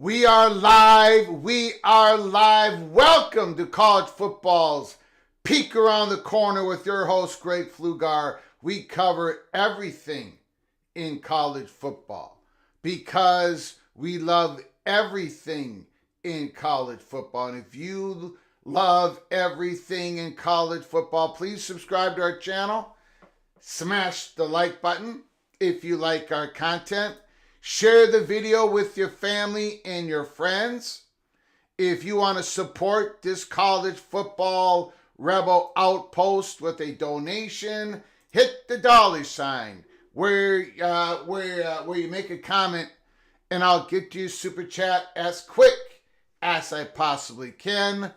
We are live. We are live. Welcome to College Football's Peek Around the Corner with your host, Greg Pflugar. We cover everything in college football because we love everything in college football. And if you love everything in college football, please subscribe to our channel. Smash the like button if you like our content. Share the video with your family and your friends. If you want to support this college football rebel outpost with a donation, hit the dollar sign where you make a comment, and I'll get to your super chat as quick as I possibly can.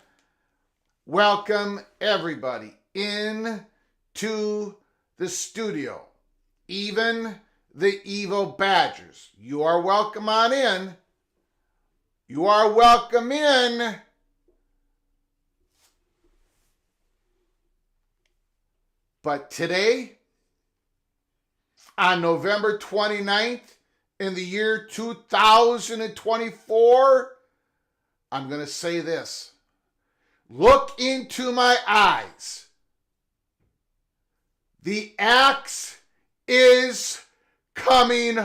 Welcome everybody in to the studio, even the evil Badgers. You are welcome on in. You are welcome in. But today, on November 29th, in the year 2024, I'm going to say this. Look into my eyes. The axe is coming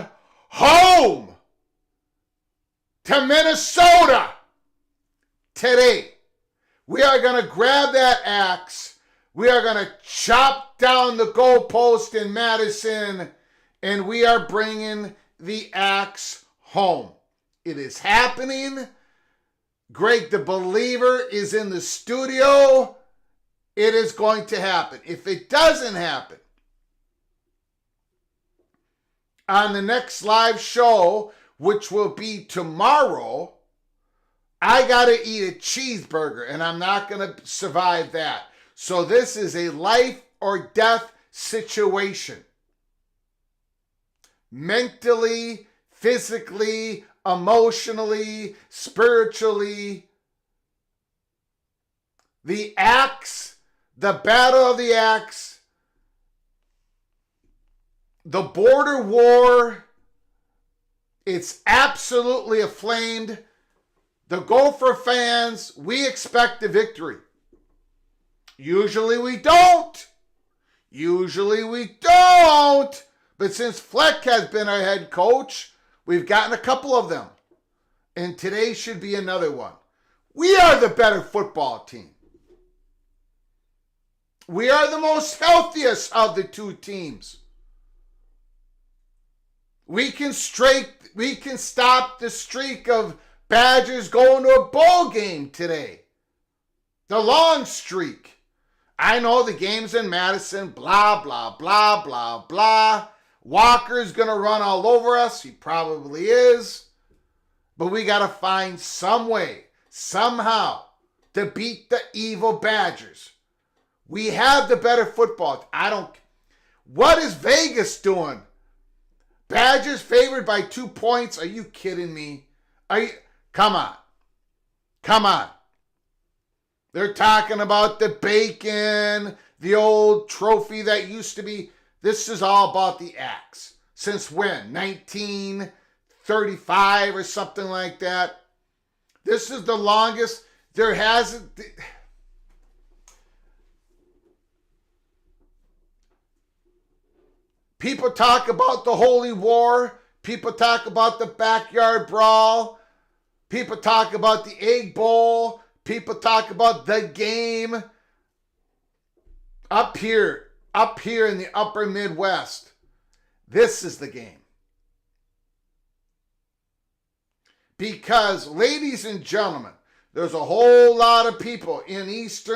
home to Minnesota today. We are going to grab that axe. We are going to chop down the goalpost in Madison, and we are bringing the axe home. It is happening. Greg the Believer is in the studio. It is going to happen. If it doesn't happen, on the next live show, which will be tomorrow, I got to eat a cheeseburger, and I'm not going to survive that. So this is a life or death situation. Mentally, physically, emotionally, spiritually. The axe, the battle of the axe, the border war, it's absolutely aflamed. The Gopher fans, we expect a victory. Usually we don't. But since Fleck has been our head coach, we've gotten a couple of them. And today should be another one. We are the better football team. We are the most healthiest of the two teams. We can stop the streak of Badgers going to a bowl game today. The long streak. I know the game's in Madison, blah, blah, blah, blah, blah. Walker's going to run all over us. He probably is. But we got to find some way, somehow, to beat the evil Badgers. We have the better football. What is Vegas doing? Badgers favored by 2 points? Are you kidding me? Come on. They're talking about the bacon, the old trophy that used to be. This is all about the axe. Since when? 1935 or something like that. This is the longest. There hasn't. People talk about the Holy War. People talk about the backyard brawl. People talk about the Egg Bowl. People talk about the game. Up here in the upper Midwest, this is the game. Because, ladies and gentlemen, there's a whole lot of people there's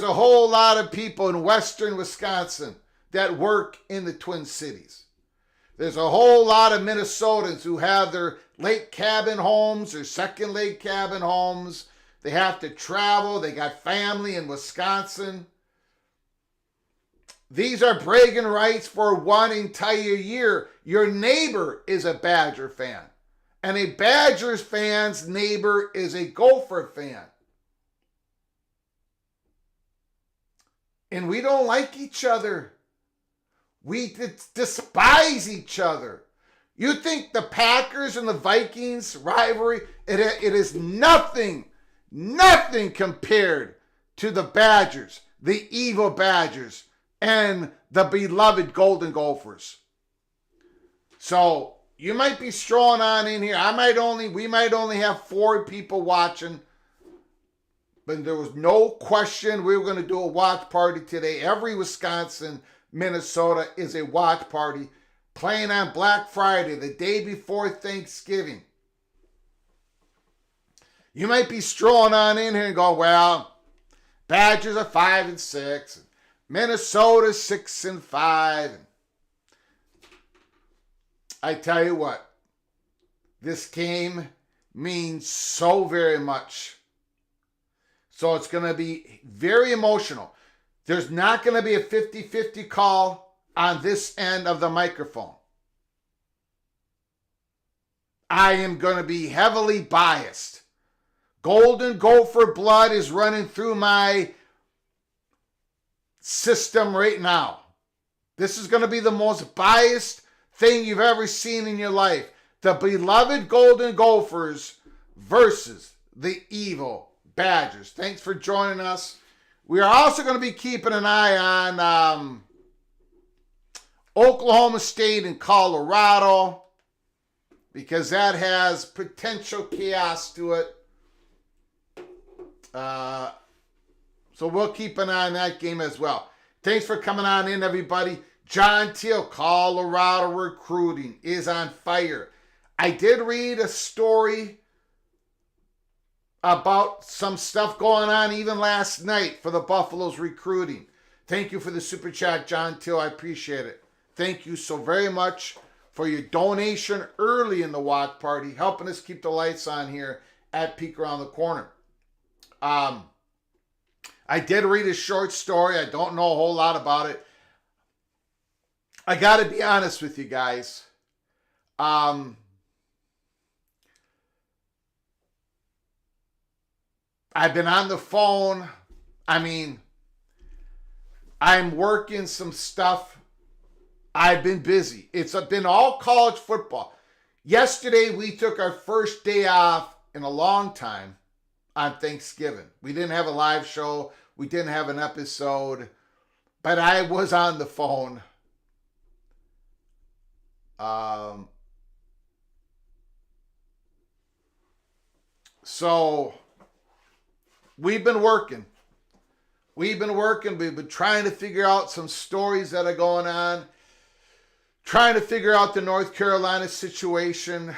a whole lot of people in western Wisconsin that work in the Twin Cities. There's a whole lot of Minnesotans who have their lake cabin homes or second lake cabin homes. They have to travel. They got family in Wisconsin. These are bragging rights for one entire year. Your neighbor is a Badger fan. And a Badgers fan's neighbor is a Gopher fan. And we don't like each other. We despise each other. You think the Packers and the Vikings rivalry, it is nothing compared to the Badgers, the evil Badgers, and the beloved Golden Gophers. So you might be strolling on in here. We might only have 4 people watching, but there was no question we were going to do a watch party today. Every Wisconsin, Minnesota is a watch party playing on Black Friday, the day before Thanksgiving. You might be strolling on in here and go, well, Badgers are 5-6, Minnesota 6-5. I tell you what, this game means so very much. So it's going to be very emotional. There's not going to be a 50-50 call on this end of the microphone. I am going to be heavily biased. Golden Gopher blood is running through my system right now. This is going to be the most biased thing you've ever seen in your life. The beloved Golden Gophers versus the evil Badgers. Thanks for joining us. We are also going to be keeping an eye on Oklahoma State and Colorado because that has potential chaos to it. So we'll keep an eye on that game as well. Thanks for coming on in, everybody. John Teal, Colorado recruiting is on fire. I did read a story about some stuff going on even last night for the Buffaloes recruiting. Thank you for the super chat, John Till. I appreciate it. Thank you so very much for your donation early in the watch party, helping us keep the lights on here at Peek Around the Corner. I did read a short story. I don't know a whole lot about it. I got to be honest with you guys. I've been on the phone. I mean, I'm working some stuff. I've been busy. It's been all college football. Yesterday, we took our first day off in a long time on Thanksgiving. We didn't have a live show. We didn't have an episode. But I was on the phone. So we've been working. We've been trying to figure out some stories that are going on. Trying to figure out the North Carolina situation.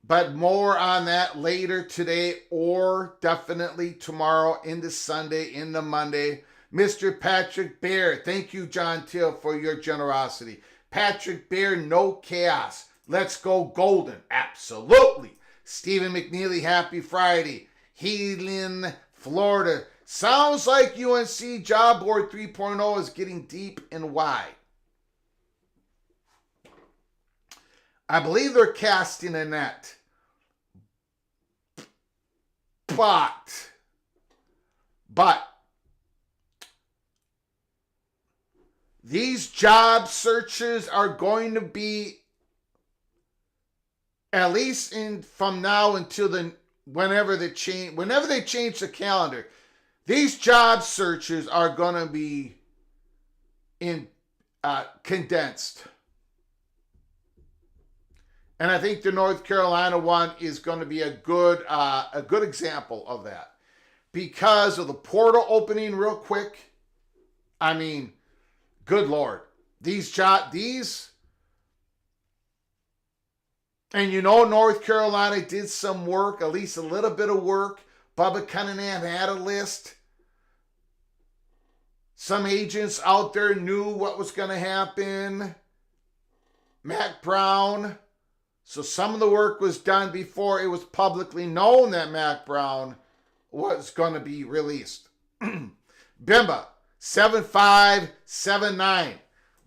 But more on that later today or definitely tomorrow into Sunday, into Monday. Mr. Patrick Bear, thank you, John Till, for your generosity. Patrick Bear, no chaos. Let's go Golden. Absolutely. Stephen McNeely, happy Friday. Healing, Florida. Sounds like UNC Job Board 3.0 is getting deep and wide. I believe they're casting a net. But these job searches are going to be, at least from now until whenever they change the calendar, these job searches are going to be condensed. And I think the North Carolina one is going to be a good example of that. Because of the portal opening real quick. I mean, good Lord. And North Carolina did some work, at least a little bit of work. Bubba Cunningham had a list. Some agents out there knew what was going to happen. Mac Brown. So some of the work was done before it was publicly known that Mac Brown was going to be released. Bimba, 7579.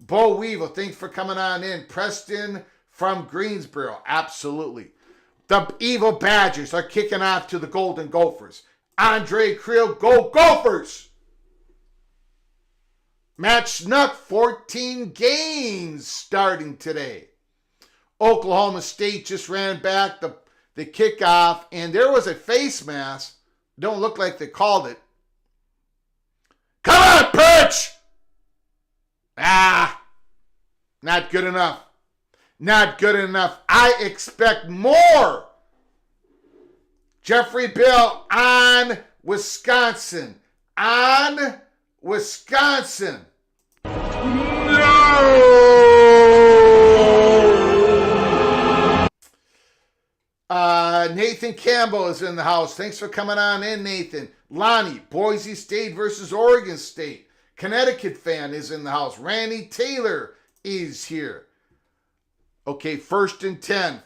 Bo Weevil, thanks for coming on in. Preston from Greensboro, absolutely. The Evil Badgers are kicking off to the Golden Gophers. Andre Creel, go Gophers! Matt Schnuck, 14 games starting today. Oklahoma State just ran back the kickoff, and there was a face mask. Don't look like they called it. Come on, Perch! Not good enough. Not good enough. I expect more. Jeffrey Bill on Wisconsin. On Wisconsin. Nathan Campbell is in the house. Thanks for coming on in, Nathan. Lonnie, Boise State versus Oregon State. Connecticut fan is in the house. Randy Taylor is here. Okay, first and 10.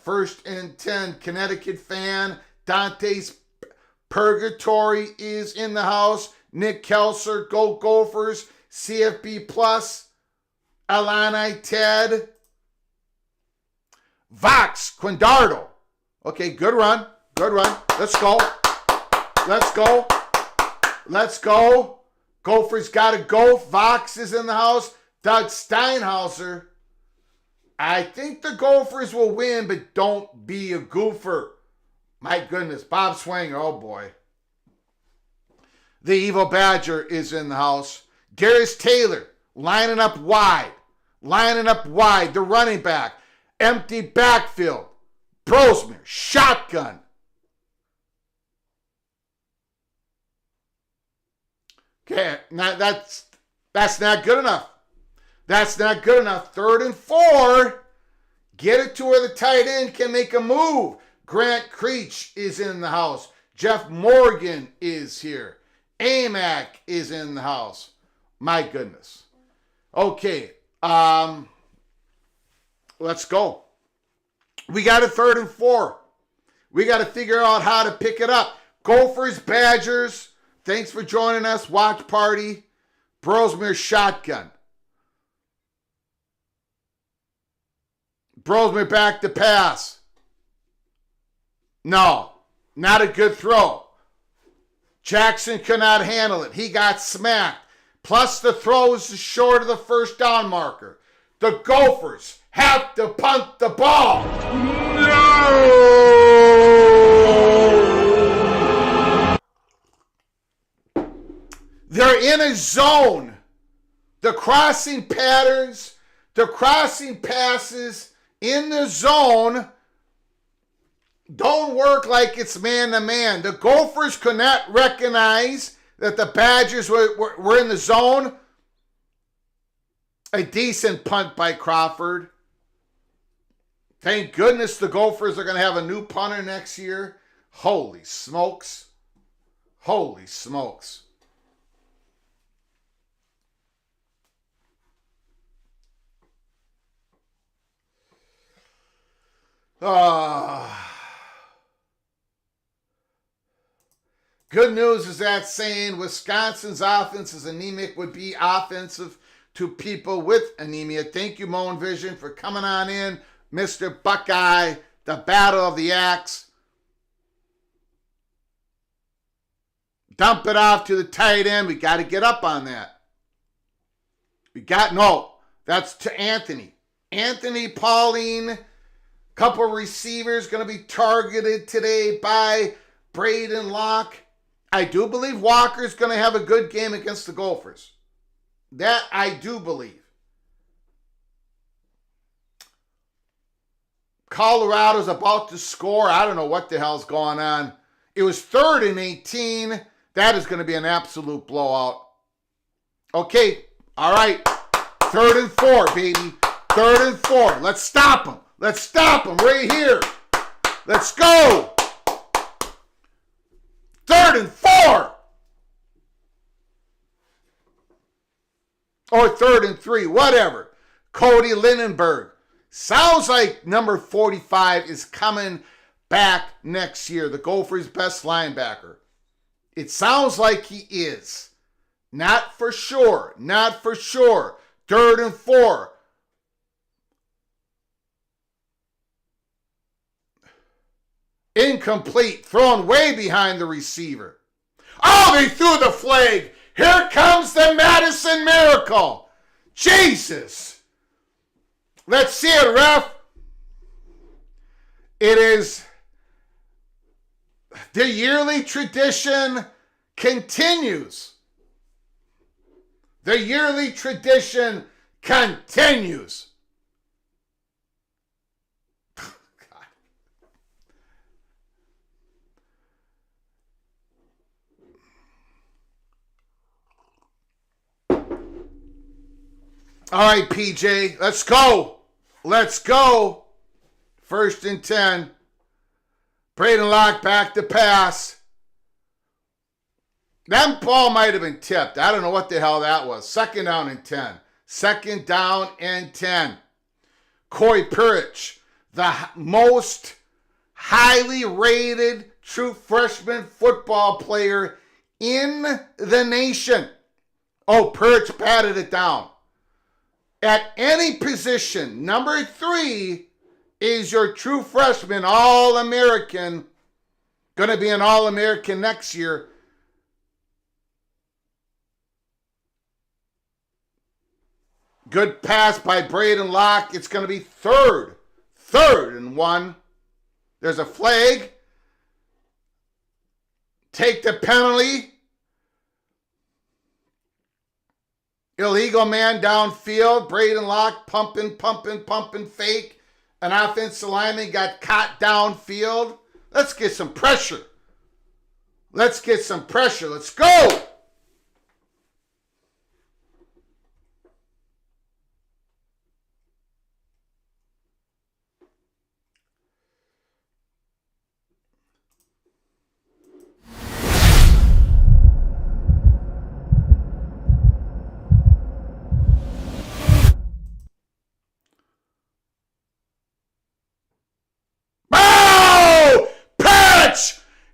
Connecticut fan. Dante's Purgatory is in the house. Nick Kelser, go Gophers. CFB Plus. Alani Ted. Vox Quindardo. Okay, good run. Let's go. Gophers got to go. Vox is in the house. Doug Steinhauser. I think the Gophers will win, but don't be a goofer. My goodness. Bob Swanger, oh boy. The Evil Badger is in the house. Darius Taylor lining up wide. The running back. Empty backfield. Brosmer, shotgun. Okay, now that's not good enough. That's not good enough. 3rd and 4. Get it to where the tight end can make a move. Grant Creech is in the house. Jeff Morgan is here. AMAC is in the house. My goodness. Okay, let's go. We got a 3rd and 4. We got to figure out how to pick it up. Gophers, Badgers, thanks for joining us. Watch party. Brosmer shotgun. Brosmer back to pass. No, not a good throw. Jackson could not handle it. He got smacked. Plus the throw was short of the first down marker. The Gophers have to punt the ball. No! They're in a zone. The crossing patterns, the crossing passes in the zone don't work like it's man-to-man. The Gophers could not recognize that the Badgers were in the zone. A decent punt by Crawford. Thank goodness the Gophers are going to have a new punter next year. Holy smokes. Holy smokes. Good news is that saying Wisconsin's offense is anemic would be offensive to people with anemia. Thank you, Moan Vision, for coming on in. Mr. Buckeye, the battle of the axe. Dump it off to the tight end. We got to get up on that. That's to Anthony. Anthony Pauline. Couple receivers going to be targeted today by Braden Locke. I do believe Walker's going to have a good game against the Gophers. That I do believe. Colorado's about to score. I don't know what the hell's going on. It was 3rd and 18. That is going to be an absolute blowout. Okay, all right. 3rd and 4, baby. 3rd and 4. Let's stop them. Let's stop them right here. Let's go. 3rd and 4. Or 3rd and 3, whatever. Cody Lindenberg. Sounds like number 45 is coming back next year. The Gophers' best linebacker. It sounds like he is. Not for sure. Not for sure. 3rd and 4. Incomplete. Thrown way behind the receiver. Oh, they threw the flag. Here comes the Madison Miracle. Jesus. Let's see it, ref. It is the yearly tradition continues. The yearly tradition continues. All right, PJ, let's go. Let's go. 1st and 10. Braden Locke back to pass. That ball might have been tipped. I don't know what the hell that was. 2nd down and 10. 2nd down and 10. Corey Pirich, the most highly rated true freshman football player in the nation. Oh, Pirich batted it down. At any position, number 3 is your true freshman All-American. Going to be an All-American next year. Good pass by Braden Locke. It's going to be 3rd and 1. There's a flag. Take the penalty. Illegal man downfield. Braden Locke pumping, fake. An offensive lineman got caught downfield. Let's get some pressure. Let's get some pressure. Let's go.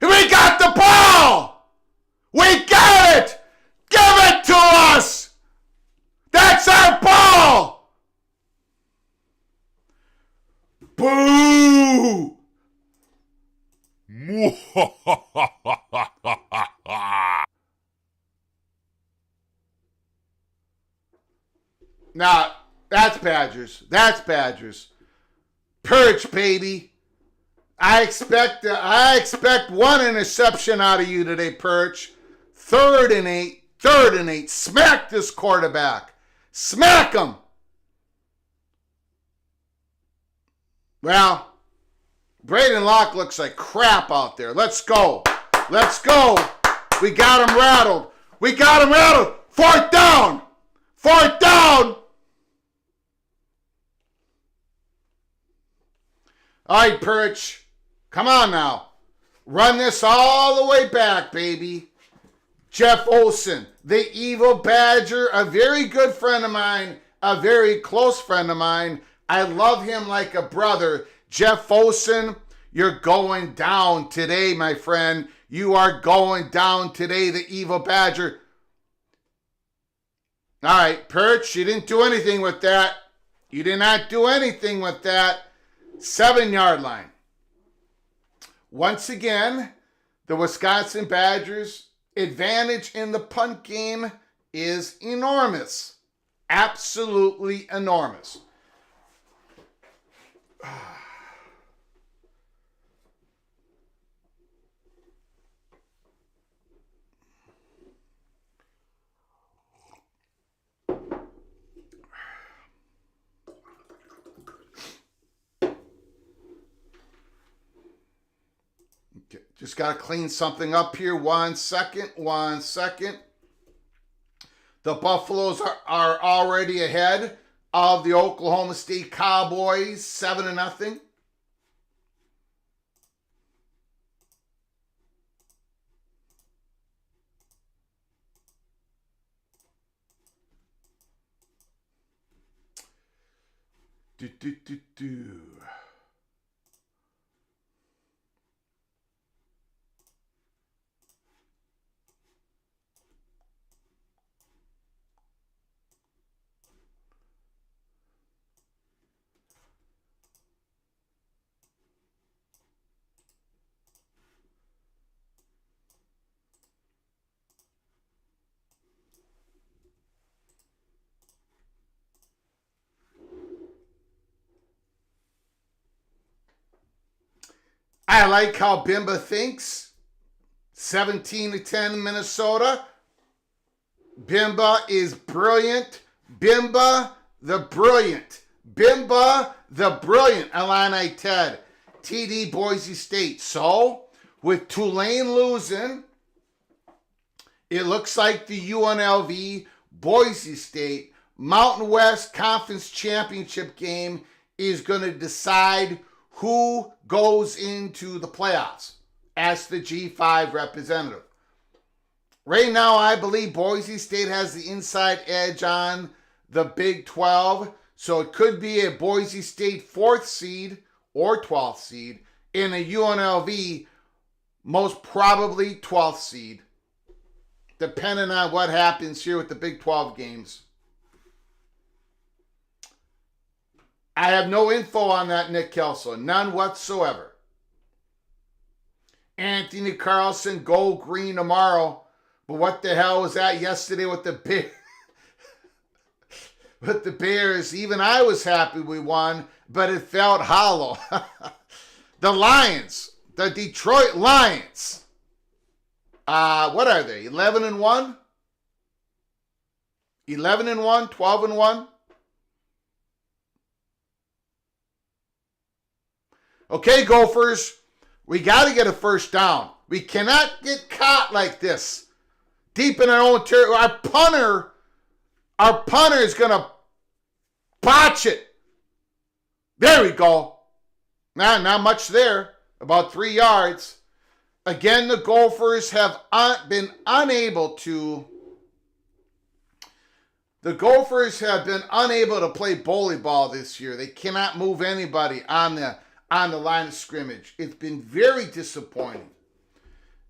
We got the ball! We got it! Give it to us! That's our ball! Boo! Nah, that's Badgers. That's Badgers. Perch, baby. I expect one interception out of you today, Perch. 3rd and 8. 3rd and 8. Smack this quarterback. Smack him. Well, Braden Locke looks like crap out there. Let's go. Let's go. We got him rattled. We got him rattled. 4th down. 4th down. All right, Perch. Come on now. Run this all the way back, baby. Jeff Olson, the evil Badger, a very good friend of mine, a very close friend of mine. I love him like a brother. Jeff Olson, you're going down today, my friend. You are going down today, the evil Badger. All right, Perch, you didn't do anything with that. You did not do anything with that. 7-yard line. Once again, the Wisconsin Badgers' advantage in the punt game is enormous. Absolutely enormous. Just got to clean something up here. 1 second. 1 second. The Buffaloes are already ahead of the Oklahoma State Cowboys, 7-0. I like how Bimba thinks. 17-10 Minnesota. Bimba is brilliant. Bimba the brilliant. Bimba the brilliant. Illini Ted. TD Boise State. So, with Tulane losing, it looks like the UNLV Boise State Mountain West Conference Championship game is going to decide who goes into the playoffs as the G5 representative. Right now, I believe Boise State has the inside edge on the Big 12, so it could be a Boise State 4th seed or 12th seed, and a UNLV most probably 12th seed, depending on what happens here with the Big 12 games. I have no info on that, Nick Kelso. None whatsoever. Anthony Carlson, go green tomorrow. But what the hell was that yesterday with the Bears? With the Bears, even I was happy we won, but it felt hollow. The Lions, the Detroit Lions. What are they? 11-1? 11-1, 12-1? Okay, Gophers, we got to get a first down. We cannot get caught like this, deep in our own territory. Our punter is going to botch it. There we go. Not much there, about 3 yards. Again, the Gophers have been unable to. The Gophers have been unable to play bully ball this year. They cannot move anybody on the line of scrimmage. It's been very disappointing.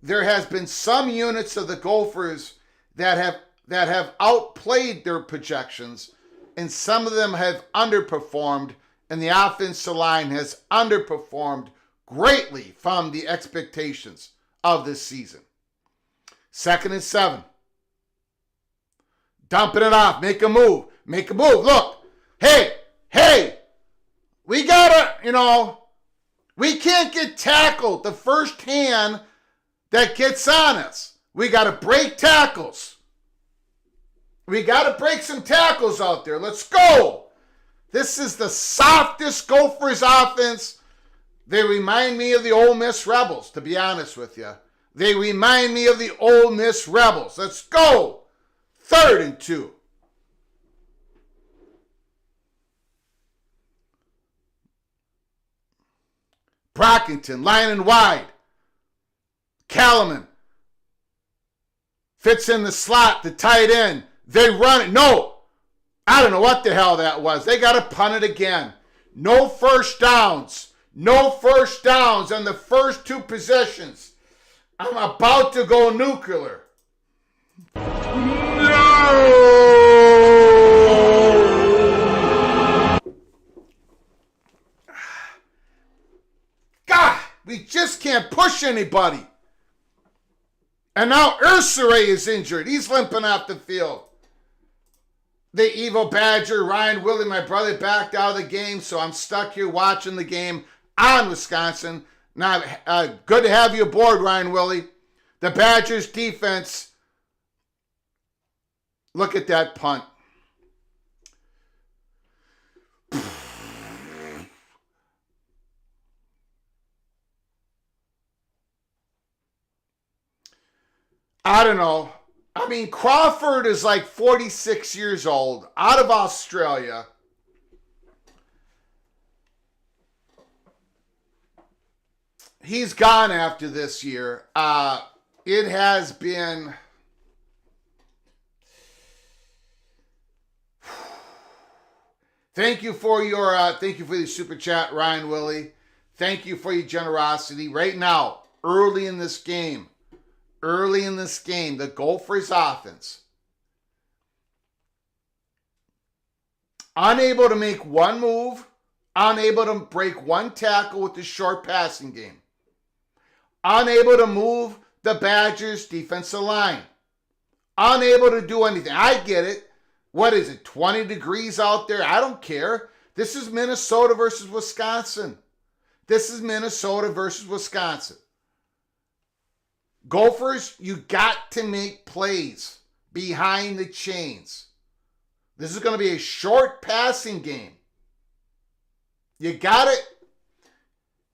There has been some units of the Gophers that have outplayed their projections, and some of them have underperformed, and the offensive line has underperformed greatly from the expectations of this season. 2nd and 7. Dumping it off. Make a move. Make a move. Look. Hey. We gotta, we can't get tackled the first hand that gets on us. We gotta break tackles. We gotta break some tackles out there. Let's go. This is the softest Gophers offense. They remind me of the Ole Miss Rebels, to be honest with you. They remind me of the Ole Miss Rebels. Let's go. 3rd and 2. Brockington lining wide. Kalaman fits in the slot, the tight end. They run it. No. I don't know what the hell that was. They got to punt it again. No first downs. No first downs on the first 2 possessions. I'm about to go nuclear. No! God, we just can't push anybody. And now Ursere is injured. He's limping off the field. The Evil Badger, Ryan Willie, my brother, backed out of the game, so I'm stuck here watching the game on Wisconsin. Now, good to have you aboard, Ryan Willie. The Badgers' defense, look at that punt. I don't know. I mean, Crawford is like 46 years old, out of Australia. He's gone after this year. It has been... Thank you for the super chat, Ryan Willie. Thank you for your generosity. Right now, early in this game, the Gophers offense, unable to make one move, unable to break one tackle with the short passing game, unable to move the Badgers' defensive line, unable to do anything. I get it. What is it, 20 degrees out there? I don't care. This is Minnesota versus Wisconsin. Gophers, you got to make plays behind the chains. This is going to be a short passing game. You got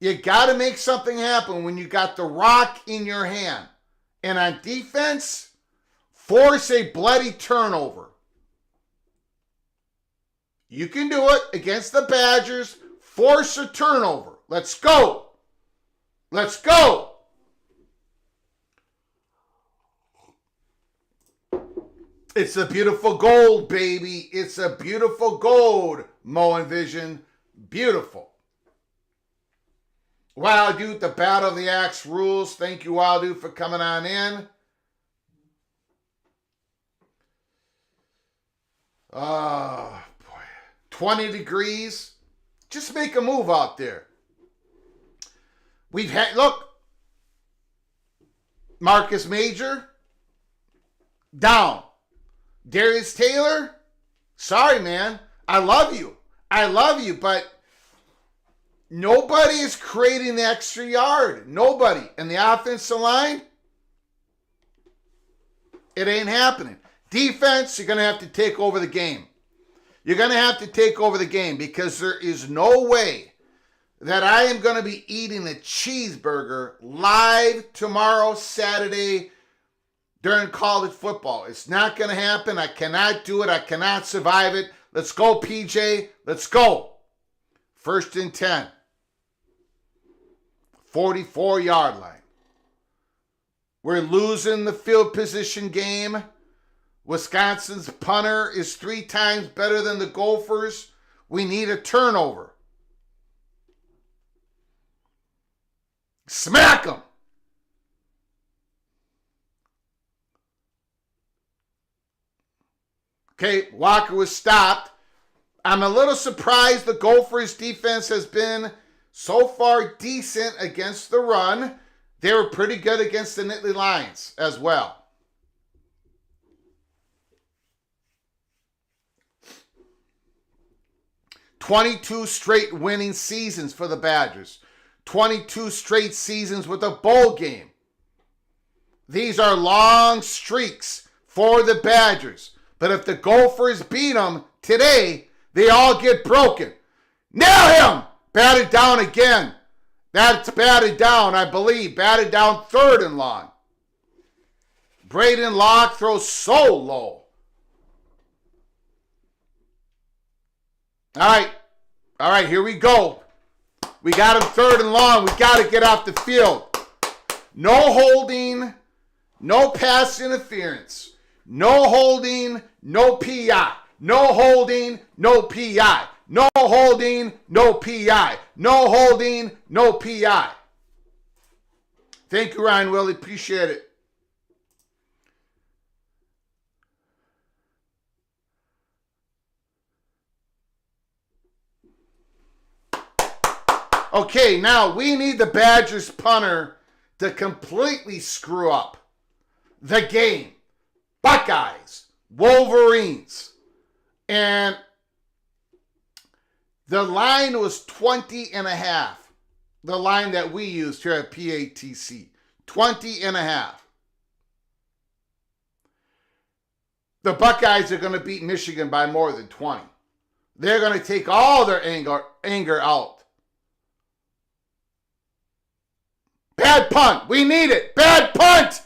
to make something happen when you got the rock in your hand. And on defense, force a bloody turnover. You can do it against the Badgers. Force a turnover. Let's go. It's a beautiful gold, baby. It's a beautiful gold, Mo and Vision. Beautiful. Wild Dude, the Battle of the Axe rules. Thank you, Wild Dude, for coming on in. Oh, boy. 20 degrees. Just make a move out there. Look. Marcus Major. Down. Darius Taylor, sorry, man. I love you, but nobody is creating the extra yard. Nobody. And the offensive line, it ain't happening. Defense, you're going to have to take over the game. Because there is no way that I am going to be eating a cheeseburger live tomorrow, Saturday, during college football. It's not going to happen. I cannot do it. I cannot survive it. Let's go, PJ. Let's go. 1st and 10. 44-yard line. We're losing the field position game. Wisconsin's punter is 3 times better than the Gophers. We need a turnover. Smack them. Okay, Walker was stopped. I'm a little surprised the Gophers' defense has been so far decent against the run. They were pretty good against the Nittany Lions as well. 22 straight winning seasons for the Badgers. 22 straight seasons with a bowl game. These are long streaks for the Badgers. But if the Gophers beat them today, they all get broken. Nail him! Batted down again. That's batted down, I believe. Batted down third and long. Braden Locke throws so low. All right, here we go. We got him third and long. We got to get off the field. No holding, no pass interference. No holding, no PI. No holding, no PI. No holding, no PI. No holding, no PI. Thank you, Ryan Willie. Appreciate it. Okay, now we need the Badgers punter to completely screw up the game. Buckeyes, Wolverines. And the line was 20.5. The line that we used here at PATC. 20.5. The Buckeyes are going to beat Michigan by more than 20. They're going to take all their anger out. Bad punt. We need it. Bad punt.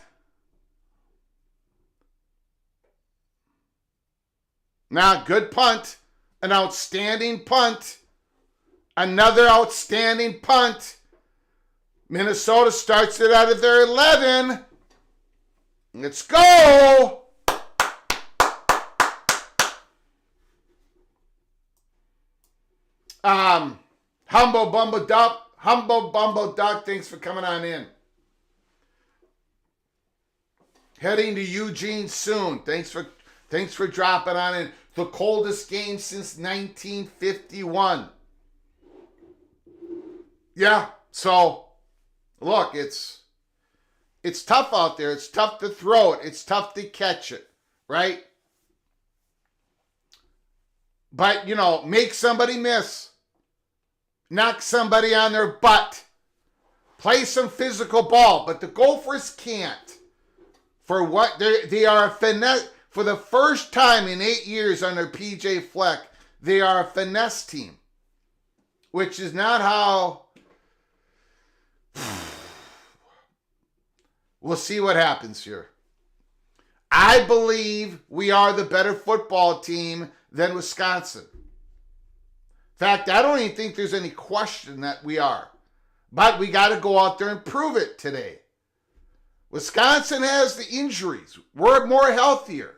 Now, good punt. An outstanding punt. Another outstanding punt. Minnesota starts it out of their 11. Let's go. Humble Bumble Duck, thanks for coming on in. Heading to Eugene soon. Thanks for dropping on in. The coldest game since 1951. Yeah, so look, it's tough out there. It's tough to throw it. It's tough to catch it, right? But, make somebody miss. Knock somebody on their butt. Play some physical ball. But the Gophers can't. For what? They are a finesse. For the first time in 8 years under PJ Fleck, they are a finesse team. Which is not how... We'll see what happens here. I believe we are the better football team than Wisconsin. In fact, I don't even think there's any question that we are. But we got to go out there and prove it today. Wisconsin has the injuries. We're more healthier.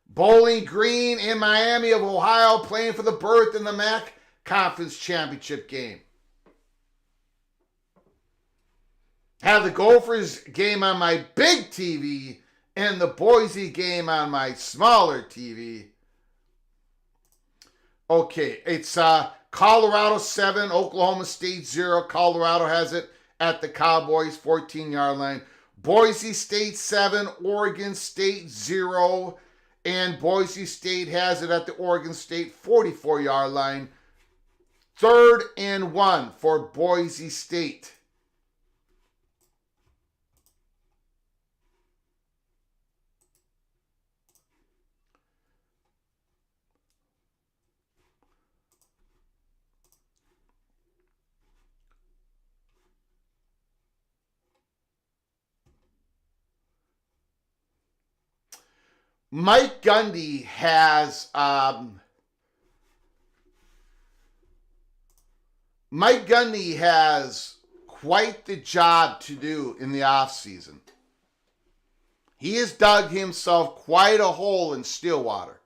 Bowling Green in Miami of Ohio playing for the berth in the MAC Conference Championship game. Have the Gophers game on my big TV and the Boise game on my smaller TV. Okay, it's Colorado 7, Oklahoma State 0. Colorado has it at the Cowboys 14-yard line. Boise State 7, Oregon State 0. And Boise State has it at the Oregon State 44-yard line. 3rd and 1 for Boise State. Mike Gundy has quite the job to do in the offseason. He has dug himself quite a hole in Stillwater.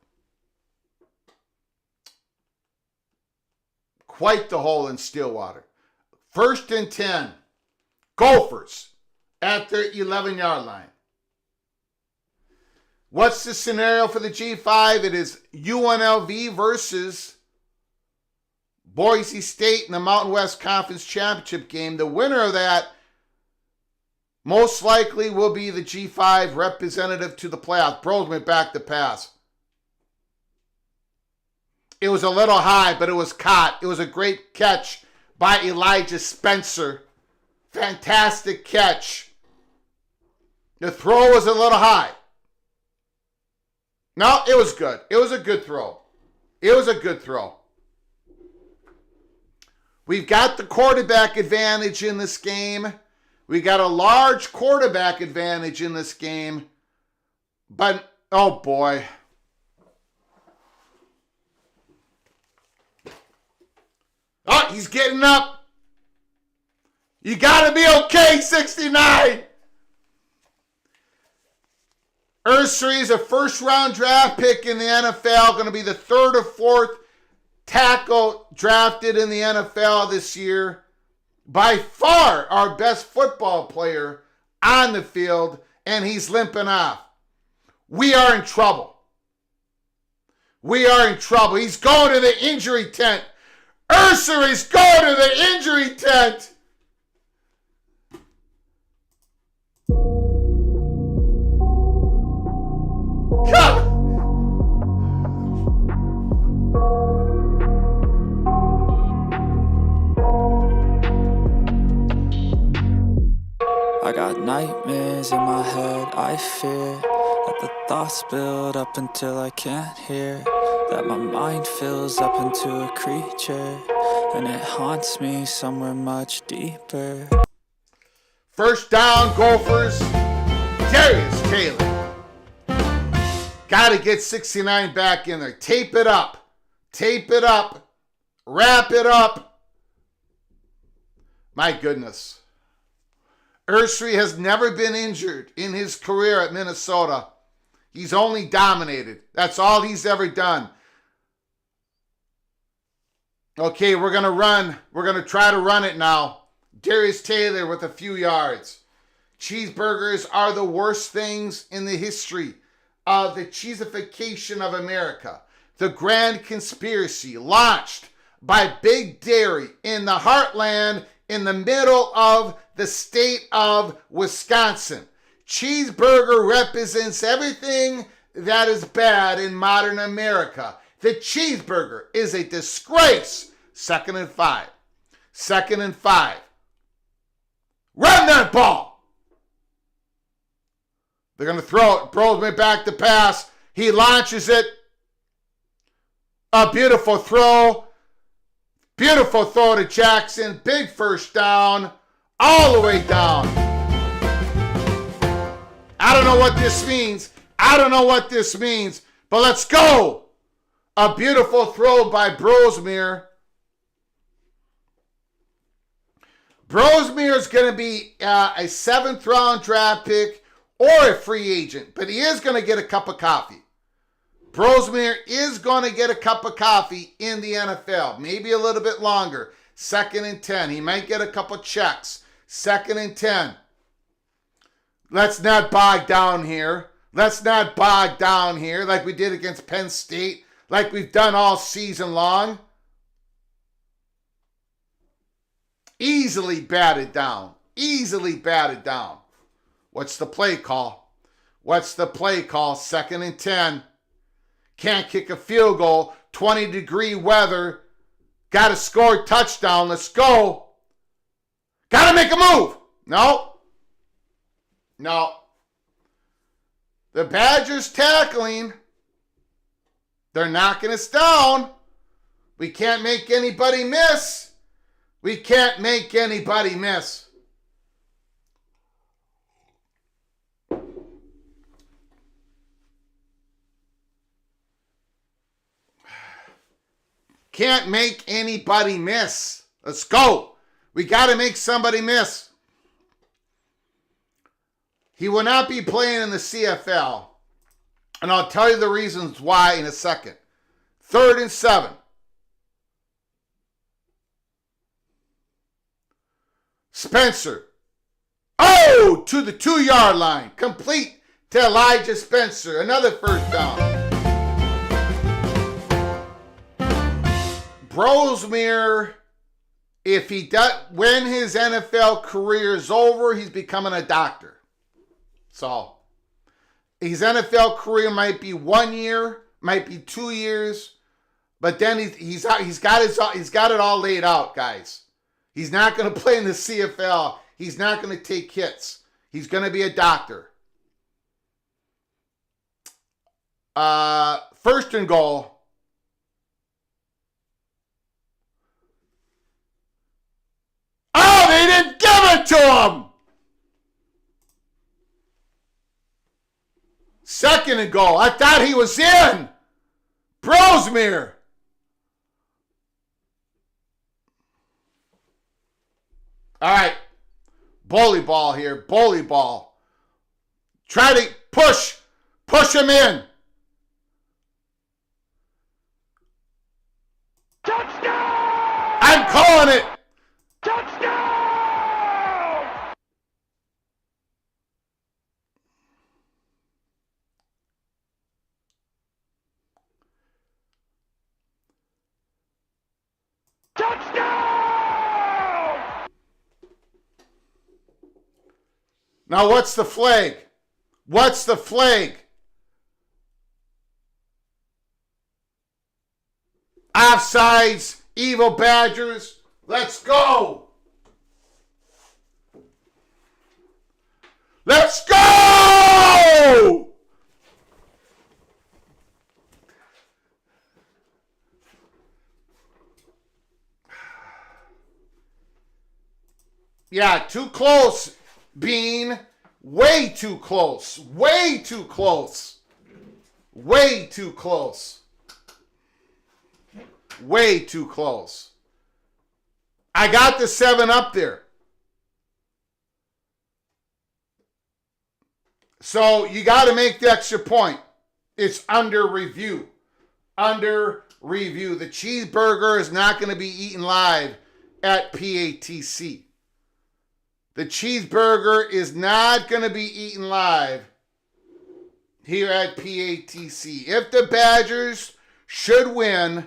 Quite the hole in Stillwater. 1st and 10. Gophers at their 11-yard line. What's the scenario for the G5? It is UNLV versus Boise State in the Mountain West Conference Championship game. The winner of that Most likely will be the G5 representative to the playoff. Brosman back to pass. It was a little high, but it was caught. It was a great catch by Elijah Spencer. Fantastic catch. The throw was a little high. No, it was good. It was a good throw. It was a good throw. We've got the quarterback advantage in this game. We got a large quarterback advantage in this game. But, oh boy. Oh, he's getting up. You got to be okay, 69. Ursary is a first-round draft pick in the NFL. Going to be the third or fourth tackle drafted in the NFL this year. By far our best football player on the field, and he's limping off. We are in trouble. We are in trouble. He's going to the injury tent. Ursary's going to the injury tent. I got nightmares in my head, I fear that the thoughts build up until I can't hear, that my mind fills up into a creature, and it haunts me somewhere much deeper. First down, Gophers. Darius Taylor. Got to get 69 back in there. Tape it up. Tape it up. Wrap it up. My goodness. Ursary has never been injured in his career at Minnesota. He's only dominated. That's all he's ever done. Okay, we're going to run. We're going to try to run it now. Darius Taylor with a few yards. Cheeseburgers are the worst things in the history of the cheesification of America. The grand conspiracy launched by Big Dairy in the heartland in the middle of the state of Wisconsin. Cheeseburger represents everything that is bad in modern America. The cheeseburger is a disgrace. 2nd and 5. 2nd and 5. Run that ball. They're going to throw it. Brosman back to pass. He launches it. A beautiful throw. Beautiful throw to Jackson. Big first down. All the way down. I don't know what this means. I don't know what this means. But let's go. A beautiful throw by Brosmere. Brosmere is going to be a 7th round draft pick or a free agent. But he is going to get a cup of coffee. Brosmere is going to get a cup of coffee in the NFL. Maybe a little bit longer. 2nd and 10. He might get a couple checks. 2nd and 10. Let's not bog down here. Let's not bog down here like we did against Penn State, like we've done all season long. Easily batted down. Easily batted down. What's the play call? What's the play call? 2nd and 10. Can't kick a field goal. 20-degree weather. Got to score a touchdown. Let's go. Got to make a move. No. No. The Badgers tackling. They're knocking us down. We can't make anybody miss. We can't make anybody miss. Can't make anybody miss. Let's go. We got to make somebody miss. He will not be playing in the CFL. And I'll tell you the reasons why in a second. 3rd and 7. Spencer. Oh, to the 2-yard line. Complete to Elijah Spencer. Another first down. Brosmere If he does, when his NFL career is over, he's becoming a doctor. So his NFL career might be 1 year, might be 2 years, but then he's got it all laid out, guys. He's not going to play in the CFL. He's not going to take hits. He's going to be a doctor. First and goal. Oh, they didn't give it to him. Second and goal. I thought he was in. Brosmere. All right. Bully ball here. Bully ball. Try to push. Push him in. Touchdown! I'm calling it. Touchdown! Touchdown! Now what's the flag? What's the flag? Offsides, evil Badgers. Let's go. Let's go! Yeah, too close, Bean. Way too close. Way too close. Way too close. Way too close. I got the 7 up there. So you got to make the extra point. It's under review. Under review. The cheeseburger is not going to be eaten live at PATC. The cheeseburger is not going to be eaten live here at PATC. If the Badgers should win,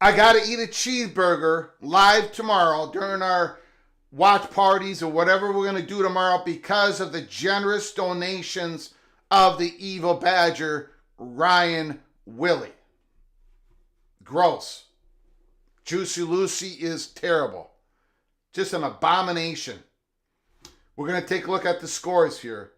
I got to eat a cheeseburger live tomorrow during our watch parties or whatever we're going to do tomorrow because of the generous donations of the evil Badger, Ryan Willie. Gross. Juicy Lucy is terrible. Just an abomination. We're going to take a look at the scores here.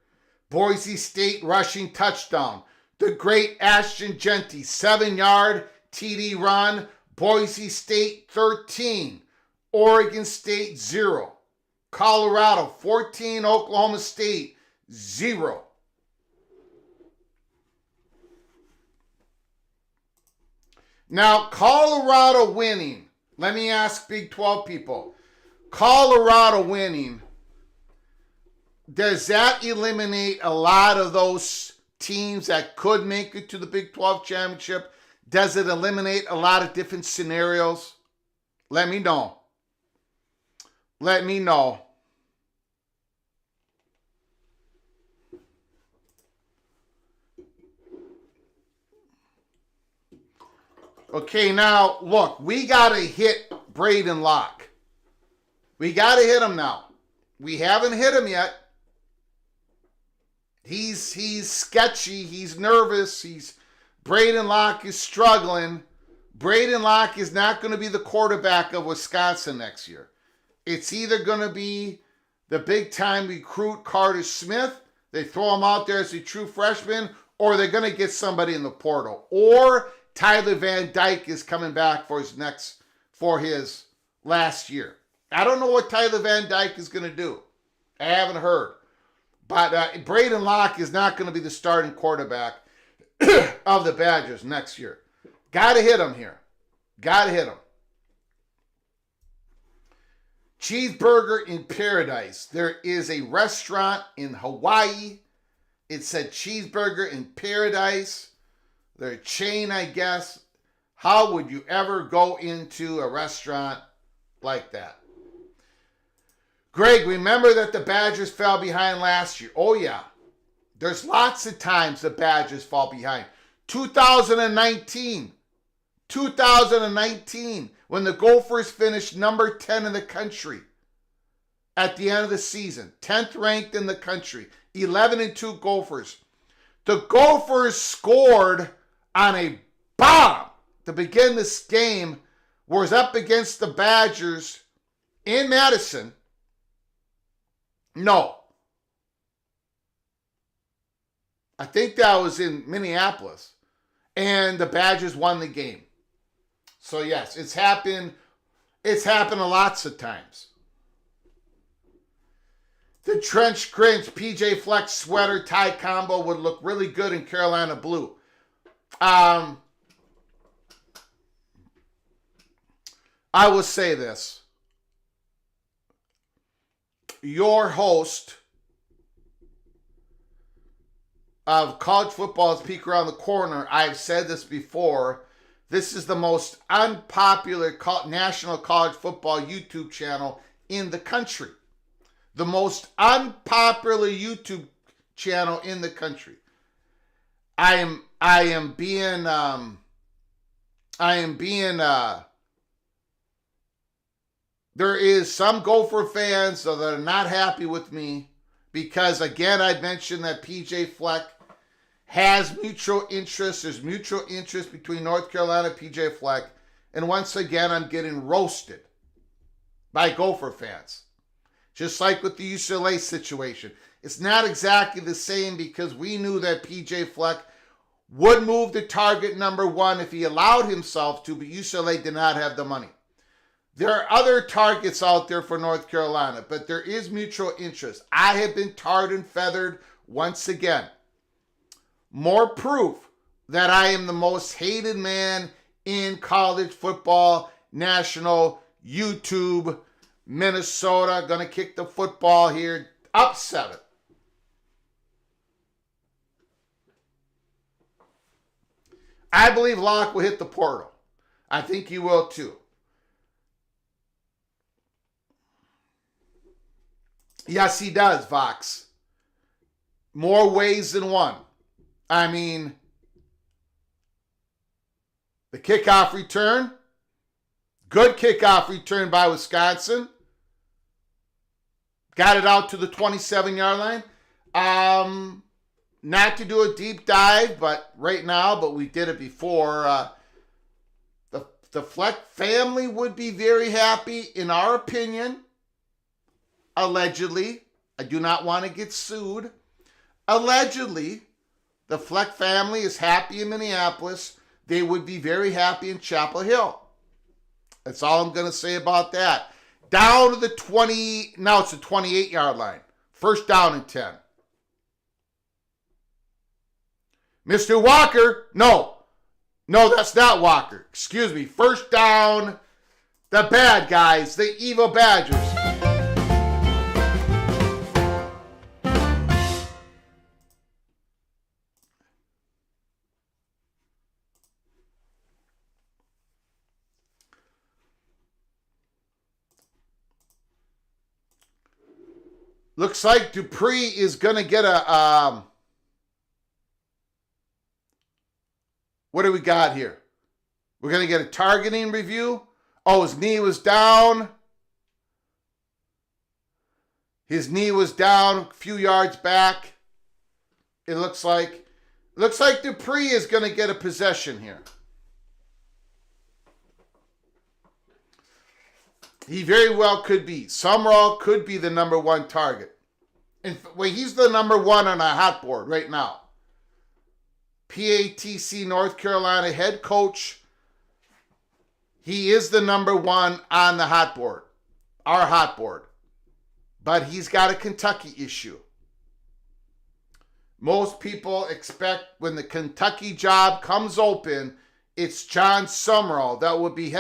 Boise State rushing touchdown. The great Ashton Genty, 7-yard TD run. Boise State 13. Oregon State 0. Colorado 14. Oklahoma State 0. Now, Colorado winning. Let me ask Big 12 people. Colorado winning, does that eliminate a lot of those teams that could make it to the Big 12 championship? Does it eliminate a lot of different scenarios? Let me know. Let me know. Okay, now, look, we got to hit Braden Locke. We got to hit him now. We haven't hit him yet. He's sketchy. He's nervous. Braden Locke is struggling. Braden Locke is not going to be the quarterback of Wisconsin next year. It's either going to be the big-time recruit Carter Smith. They throw him out there as a true freshman, or they're going to get somebody in the portal. Or Tyler Van Dyke is coming back for his last year. I don't know what Tyler Van Dyke is going to do. I haven't heard. But Braden Locke is not going to be the starting quarterback of the Badgers next year. Got to hit him here. Got to hit him. Cheeseburger in Paradise. There is a restaurant in Hawaii. It said Cheeseburger in Paradise. They're a chain, I guess. How would you ever go into a restaurant like that? Greg, remember that the Badgers fell behind last year. Oh, yeah. There's lots of times the Badgers fall behind. 2019, 2019, when the Gophers finished number 10 in the country at the end of the season, 10th ranked in the country, 11-2 Gophers. The Gophers scored on a bomb to begin this game, was up against the Badgers in Madison. No. I think that was in Minneapolis. And the Badgers won the game. So yes, it's happened lots of times. The trench cringe PJ Fleck sweater tie combo would look really good in Carolina blue. I will say this. Your host of College Football's Peek Around the Corner, I've said this before, this is the most unpopular national college football YouTube channel in the country. The most unpopular YouTube channel in the country. There is some Gopher fans that are not happy with me because, again, I mentioned that PJ Fleck has mutual interest. There's mutual interest between North Carolina and PJ Fleck. And once again, I'm getting roasted by Gopher fans. Just like with the UCLA situation. It's not exactly the same because we knew that PJ Fleck would move to target number 1 if he allowed himself to, but UCLA did not have the money. There are other targets out there for North Carolina, but there is mutual interest. I have been tarred and feathered once again. More proof that I am the most hated man in college football, national, YouTube, Minnesota. Gonna kick the football here. Up 7. I believe Locke will hit the portal. I think he will too. Yes, he does, Vox. More ways than one. I mean, the kickoff return. Good kickoff return by Wisconsin. Got it out to the 27-yard line. Not to do a deep dive, but right now, but we did it before. The Fleck family would be very happy, in our opinion. Allegedly, I do not want to get sued. Allegedly, the Fleck family is happy in Minneapolis. They would be very happy in Chapel Hill. That's all I'm going to say about that. Down to the 20, now it's the 28-yard line. First down and 10. Mr. Walker, no, that's not Walker. Excuse me. First down, the bad guys, the evil Badgers. Looks like Dupree is going to get a, what do we got here? We're going to get a targeting review. Oh, his knee was down. His knee was down a few yards back. It looks like Dupree is going to get a possession here. He very well could be. Summerall could be the number 1 target. He's the number 1 on a hot board right now. PATC North Carolina head coach. He is the number 1 on the hot board. Our hot board. But he's got a Kentucky issue. Most people expect when the Kentucky job comes open, it's John Summerall that will be the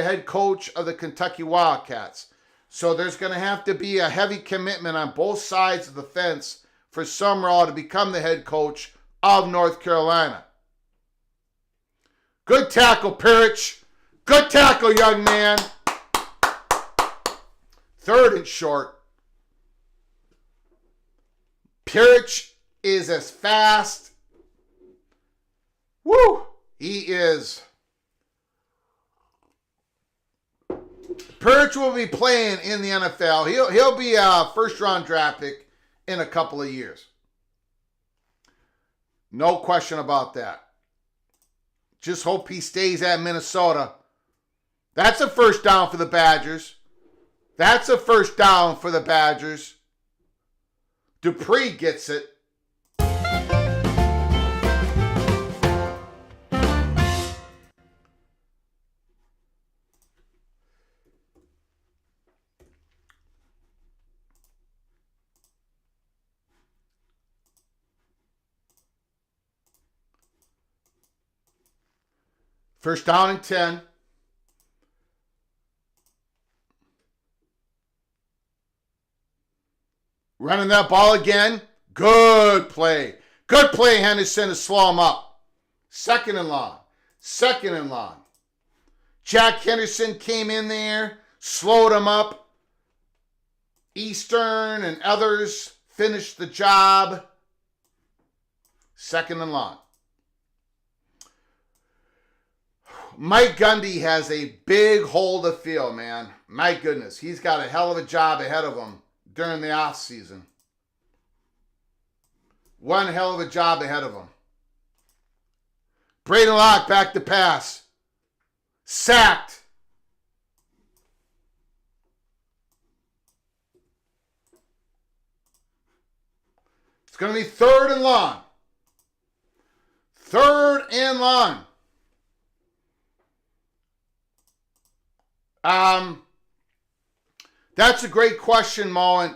head coach of the Kentucky Wildcats. So there's going to have to be a heavy commitment on both sides of the fence for Summerall to become the head coach of North Carolina. Good tackle, Pirich. Good tackle, young man. Third and short. Pirich is as fast. Woo! Perch will be playing in the NFL. He'll be a first-round draft pick in a couple of years. No question about that. Just hope he stays at Minnesota. That's a first down for the Badgers. Dupree gets it. First down and 10. Running that ball again. Good play. Good play, Henderson, to slow him up. Second and long. Jack Henderson came in there, slowed him up. Eastern and others finished the job. Second and long. Mike Gundy has a big hole to fill, man. My goodness, he's got a hell of a job ahead of him during the offseason. One hell of a job ahead of him. Braden Locke back to pass. Sacked. It's going to be third and long. That's a great question, Mo. And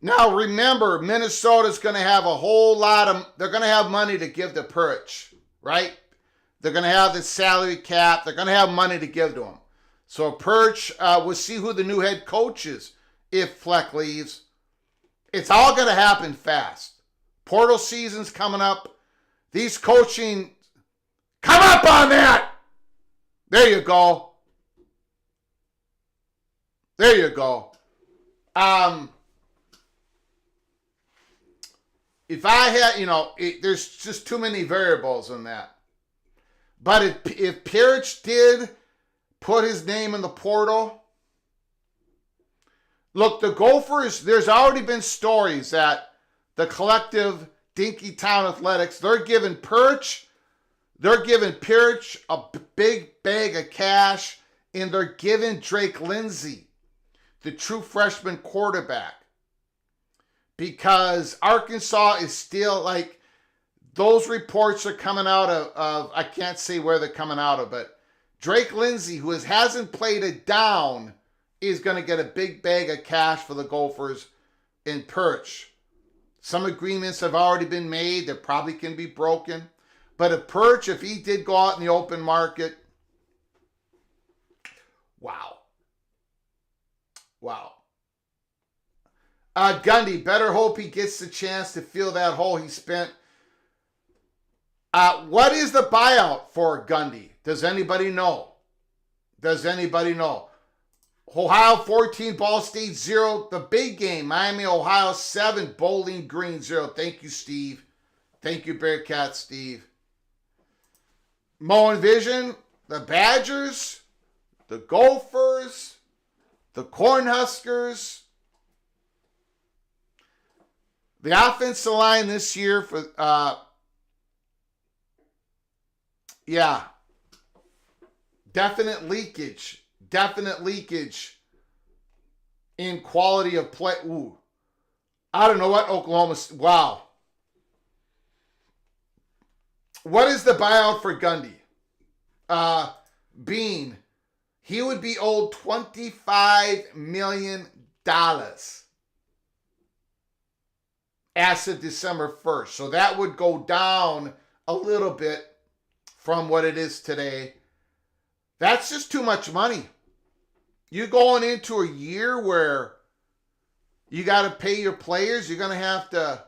now remember, Minnesota's going to have a whole lot of, they're going to have money to give to Perch, right? They're going to have the salary cap. They're going to have money to give to him. So Perch, we'll see who the new head coach is if Fleck leaves. It's all going to happen fast. Portal season's coming up. These coaching, come up on that. There you go. If I had, there's just too many variables in that. But if Pirich did put his name in the portal, look, the Gophers, there's already been stories that the collective Dinkytown Athletics, they're giving Pirich a big bag of cash, and they're giving Drake Lindsay, the true freshman quarterback, because Arkansas is still like, those reports are coming out of I can't say where they're coming out of, but Drake Lindsay, who hasn't played it down, is going to get a big bag of cash for the Gophers in Perch. Some agreements have already been made. They probably can be broken. But if Perch, if he did go out in the open market, wow. Gundy, better hope he gets the chance to fill that hole he spent. What is the buyout for Gundy? Does anybody know? Ohio 14, Ball State 0. The big game, Miami, Ohio 7, Bowling Green 0. Thank you, Steve. Thank you, Bearcat Steve. Mo and Vision, the Badgers, the Gophers, the Cornhuskers. The offensive line this year for, definite leakage in quality of play. Ooh, I don't know what Oklahoma, wow. What is the buyout for Gundy? Bean, he would be owed $25 million as of December 1st. So that would go down a little bit from what it is today. That's just too much money. You're going into a year where you got to pay your players. You're going to have to.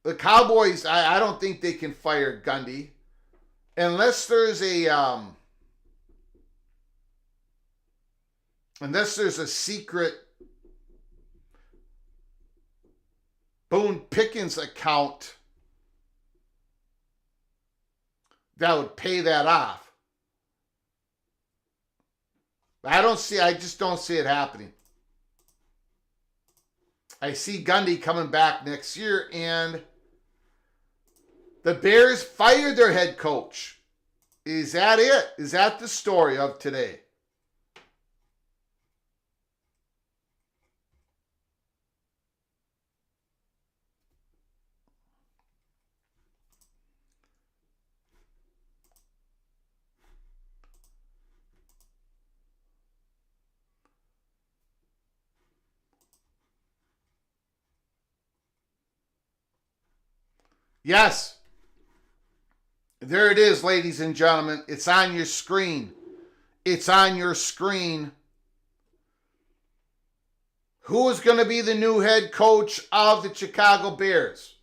The Cowboys, I don't think they can fire Gundy unless there's a secret Boone Pickens account that would pay that off. I just don't see it happening. I see Gundy coming back next year, and the Bears fired their head coach. Is that it? Is that the story of today? Yes. There it is, ladies and gentlemen. It's on your screen. It's on your screen. Who is going to be the new head coach of the Chicago Bears?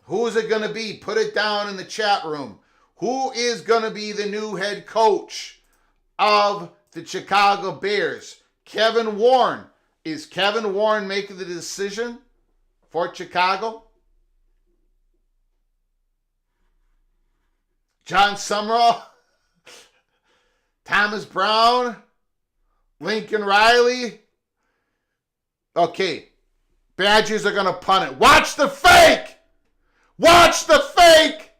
Who is it going to be? Put it down in the chat room. Who is going to be the new head coach of the Chicago Bears? Kevin Warren. Is Kevin Warren making the decision for Chicago? John Summerall? Thomas Brown? Lincoln Riley? Okay. Badgers are going to punt it. Watch the fake! Watch the fake!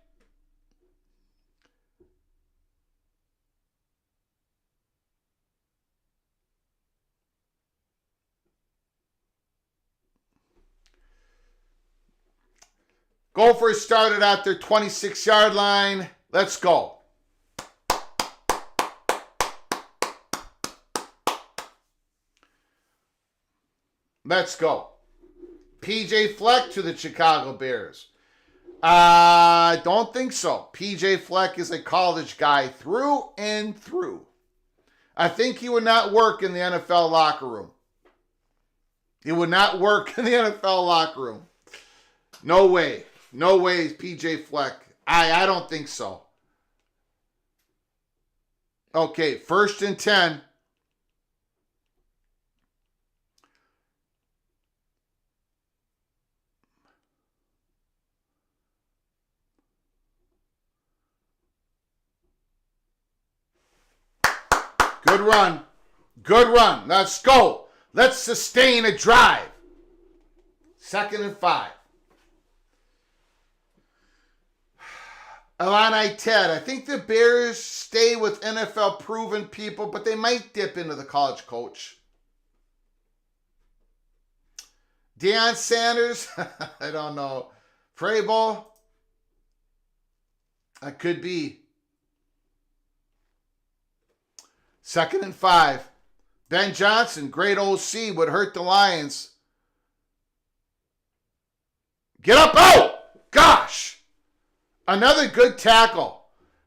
Gophers started at their 26-yard line. Let's go. Let's go. PJ Fleck to the Chicago Bears. I don't think so. PJ Fleck is a college guy through and through. I think he would not work in the NFL locker room. He would not work in the NFL locker room. No way. No way, PJ Fleck. I don't think so. Okay, 1st and 10. Good run. Good run. Let's go. Let's sustain a drive. 2nd and 5. Illini Ted. I think the Bears stay with NFL proven people, but they might dip into the college coach. Deion Sanders. I don't know. Vrabel. That could be. 2nd and 5. Ben Johnson, great OC, would hurt the Lions. Get up! Oh! Gosh! Another good tackle.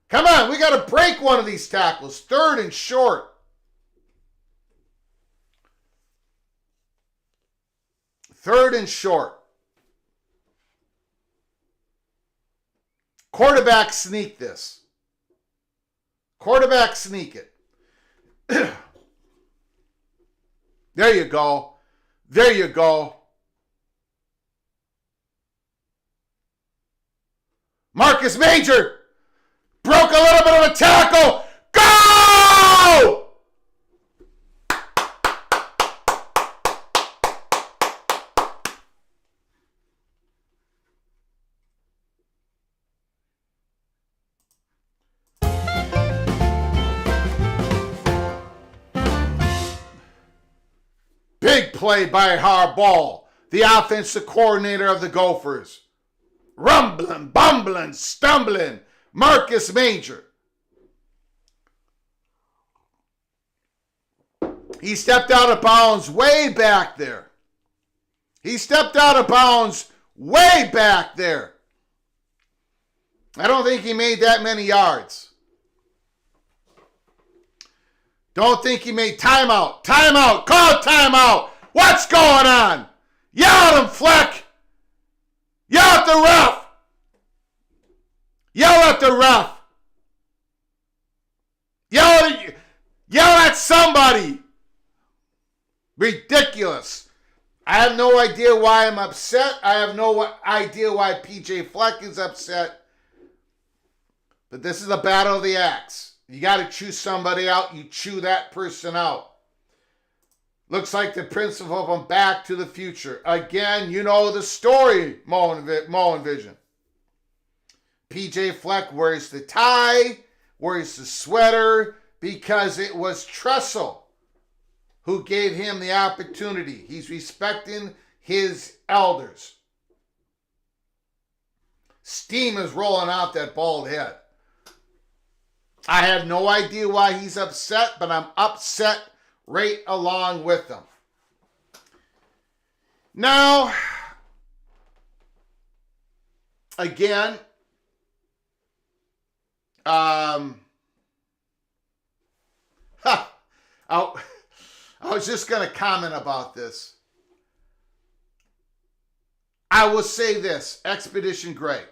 Come on, we got to break one of these tackles. 3rd and short. 3rd and short. Quarterback sneak this. Quarterback sneak it. There you go. There you go. Marcus Major broke a little bit of a tackle. Go! Big play by Harbaugh, the offensive coordinator of the Gophers. Rumbling, bumbling, stumbling. Marcus Major. He stepped out of bounds way back there. He stepped out of bounds way back there. I don't think he made that many yards. Don't think he made timeout. Timeout. Call timeout. What's going on? Yell at him, Fleck. Yell at the ref! Yell at the ref! Yell at somebody! Ridiculous. I have no idea why I'm upset. I have no idea why PJ Fleck is upset. But this is a battle of the axe. You got to choose somebody out. You chew that person out. Looks like the principle of Back to the Future. Again, you know the story, Mo and Vision. PJ Fleck wears the tie, wears the sweater, because it was Tressel who gave him the opportunity. He's respecting his elders. Steam is rolling out that bald head. I have no idea why he's upset, but I'm upset right along with him. Now, again, I was just going to comment about this. I will say this, Expedition Gray.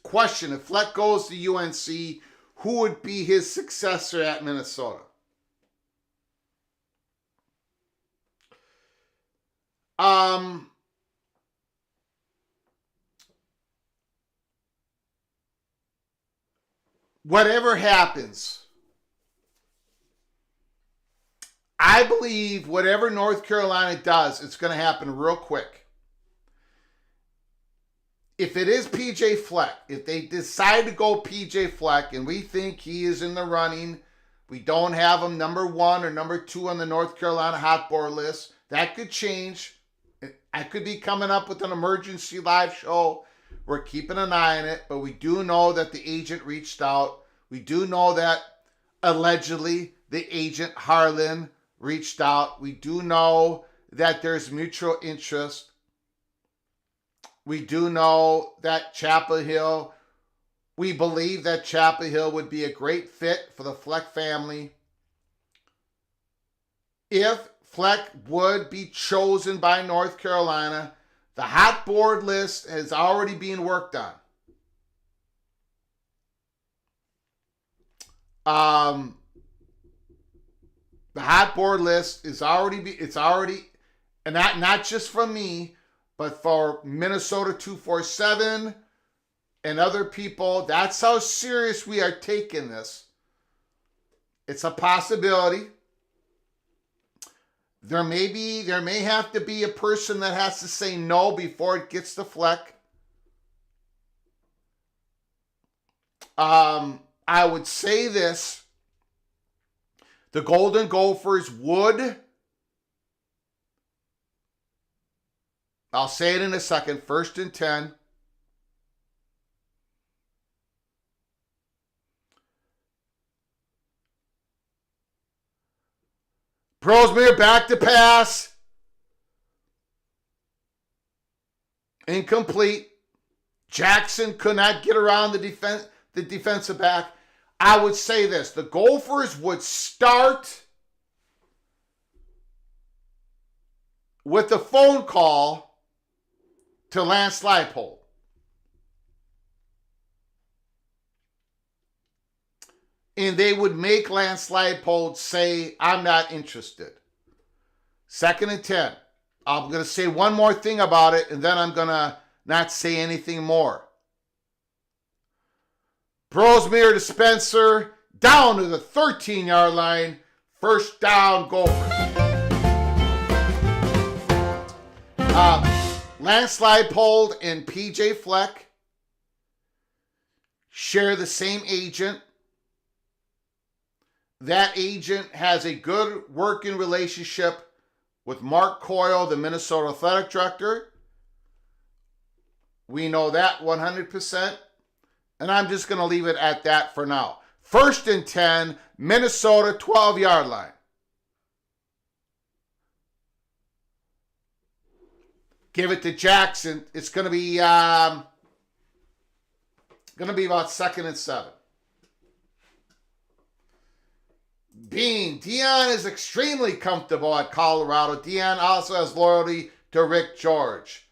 Question, if Fleck goes to UNC, who would be his successor at Minnesota? Whatever happens, I believe whatever North Carolina does, it's going to happen real quick. If it is PJ Fleck, if they decide to go PJ Fleck, and we think he is in the running, we don't have him number 1 or number 2 on the North Carolina hot board list, that could change. I could be coming up with an emergency live show. We're keeping an eye on it, but we do know that the agent reached out. We do know that allegedly the agent Harlan reached out. We do know that there's mutual interest. We do know that Chapel Hill, we believe that Chapel Hill would be a great fit for the Fleck family. If Fleck would be chosen by North Carolina, the hot board list is already being worked on. The hot board list is already, and not just from me, but for Minnesota 247 and other people. That's how serious we are taking this. It's a possibility. There may have to be a person that has to say no before it gets to Fleck. I would say this. The Golden Gophers would, I'll say it in a second, 1st and 10. Prosmere back to pass. Incomplete. Jackson could not get around the defensive back. I would say this. The Gophers would start with a phone call to Lance Leipold. And they would make Lance Leipold say, I'm not interested. 2nd and 10. I'm going to say one more thing about it, and then I'm going to not say anything more. Prosmere to Spencer, down to the 13-yard line. 1st down, Gophers. Lance Leipold and PJ Fleck share the same agent. That agent has a good working relationship with Mark Coyle, the Minnesota Athletic Director. We know that 100%. And I'm just going to leave it at that for now. 1st and 10, Minnesota 12-yard line. Give it to Jackson. It's going to be about 2nd and 7. Deion is extremely comfortable at Colorado. Deion also has loyalty to Rick George.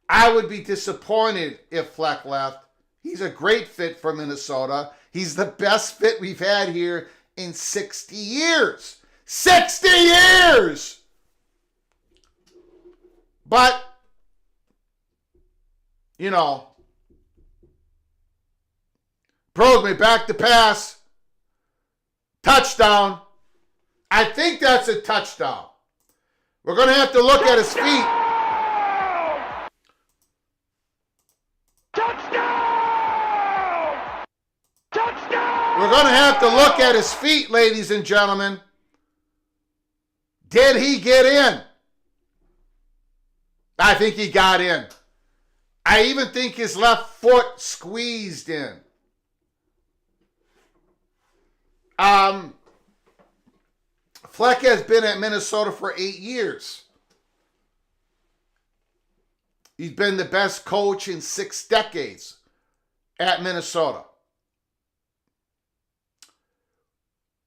I would be disappointed if Fleck left. He's a great fit for Minnesota. He's the best fit we've had here in 60 years. 60 years! But, you know, Brogman back to pass. Touchdown. I think that's a touchdown. We're going to have to look at his feet. Touchdown! Touchdown! We're going to have to look at his feet, ladies and gentlemen. Did he get in? I think he got in. I even think his left foot squeezed in. Fleck has been at Minnesota for 8 years. He's been the best coach in 6 decades at Minnesota.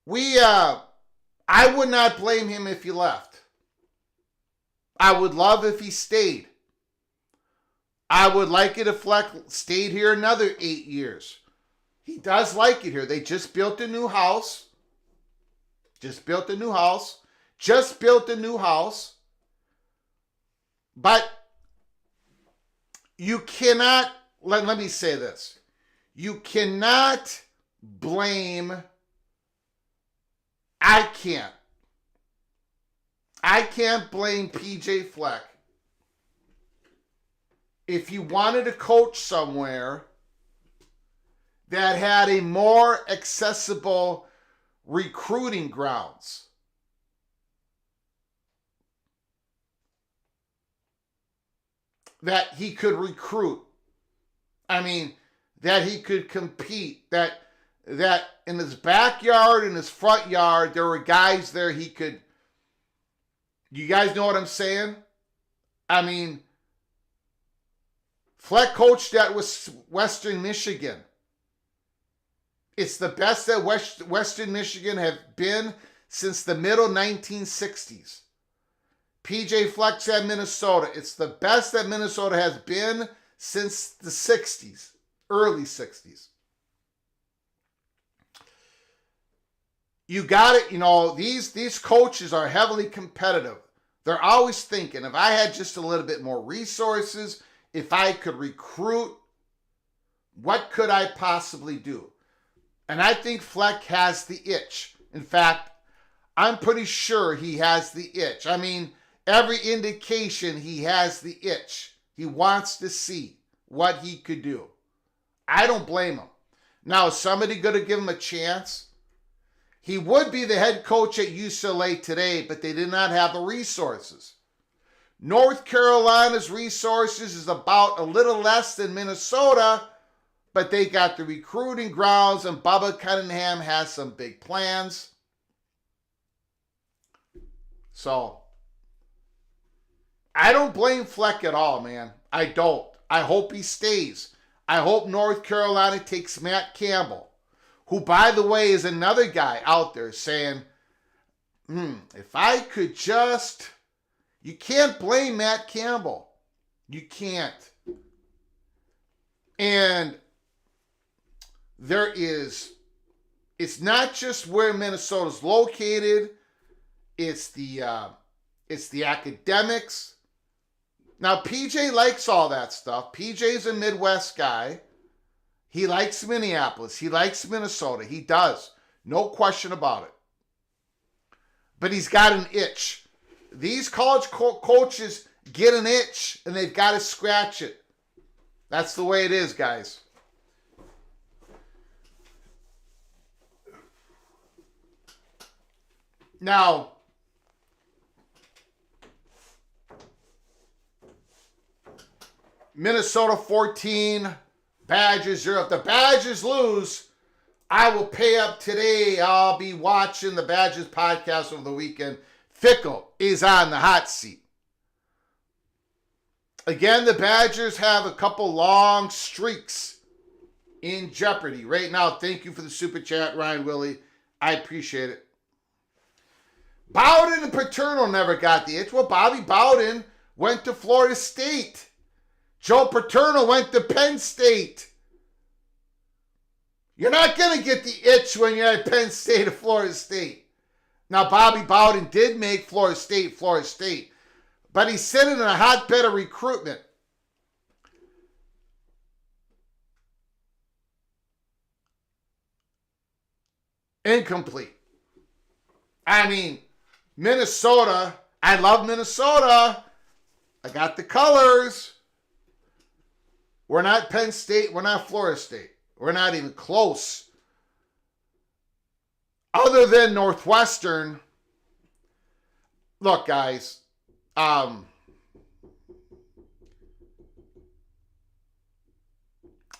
I would not blame him if he left. I would love if he stayed. I would like it if Fleck stayed here another 8 years. He does like it here. They just built a new house. But you cannot, let me say this. You cannot blame, I can't blame PJ Fleck if you wanted to coach somewhere that had a more accessible recruiting grounds. That he could recruit. I mean, that he could compete. That in his backyard, in his front yard, there were guys there he could. You guys know what I'm saying? I mean, Fleck coached at Western Michigan. It's the best that Western Michigan have been since the middle 1960s. PJ Fleck's at Minnesota. It's the best that Minnesota has been since the 60s, early 60s. You got it, you know, these coaches are heavily competitive. They're always thinking, if I had just a little bit more resources, if I could recruit, what could I possibly do? And I think Fleck has the itch. In fact, I'm pretty sure he has the itch. I mean, every indication he has the itch. He wants to see what he could do. I don't blame him. Now, is somebody going to give him a chance? He would be the head coach at UCLA today, but they did not have the resources. North Carolina's resources is about a little less than Minnesota, but they got the recruiting grounds, and Bubba Cunningham has some big plans. So, I don't blame Fleck at all, man. I don't. I hope he stays. I hope North Carolina takes Matt Campbell, who, by the way, is another guy out there saying, if I could just... You can't blame Matt Campbell. You can't. And it's not just where Minnesota's located, it's the academics. Now, PJ likes all that stuff. PJ's a Midwest guy. He likes Minneapolis. He likes Minnesota. He does. No question about it. But he's got an itch. These college coaches get an itch, and they've got to scratch it. That's the way it is, guys. Now, Minnesota 14, Badgers 0. If the Badgers lose, I will pay up today. I'll be watching the Badgers podcast over the weekend. Fickle is on the hot seat. Again, the Badgers have a couple long streaks in jeopardy right now. Thank you for the super chat, Ryan Willie. I appreciate it. Bowden and Paterno never got the itch. Well, Bobby Bowden went to Florida State. Joe Paterno went to Penn State. You're not going to get the itch when you're at Penn State or Florida State. Now, Bobby Bowden did make Florida State. but he's sitting in a hotbed of recruitment. Incomplete. I mean, Minnesota, I love Minnesota. I got the colors. We're not Penn State. We're not Florida State. We're not even close. Other than Northwestern, look, guys,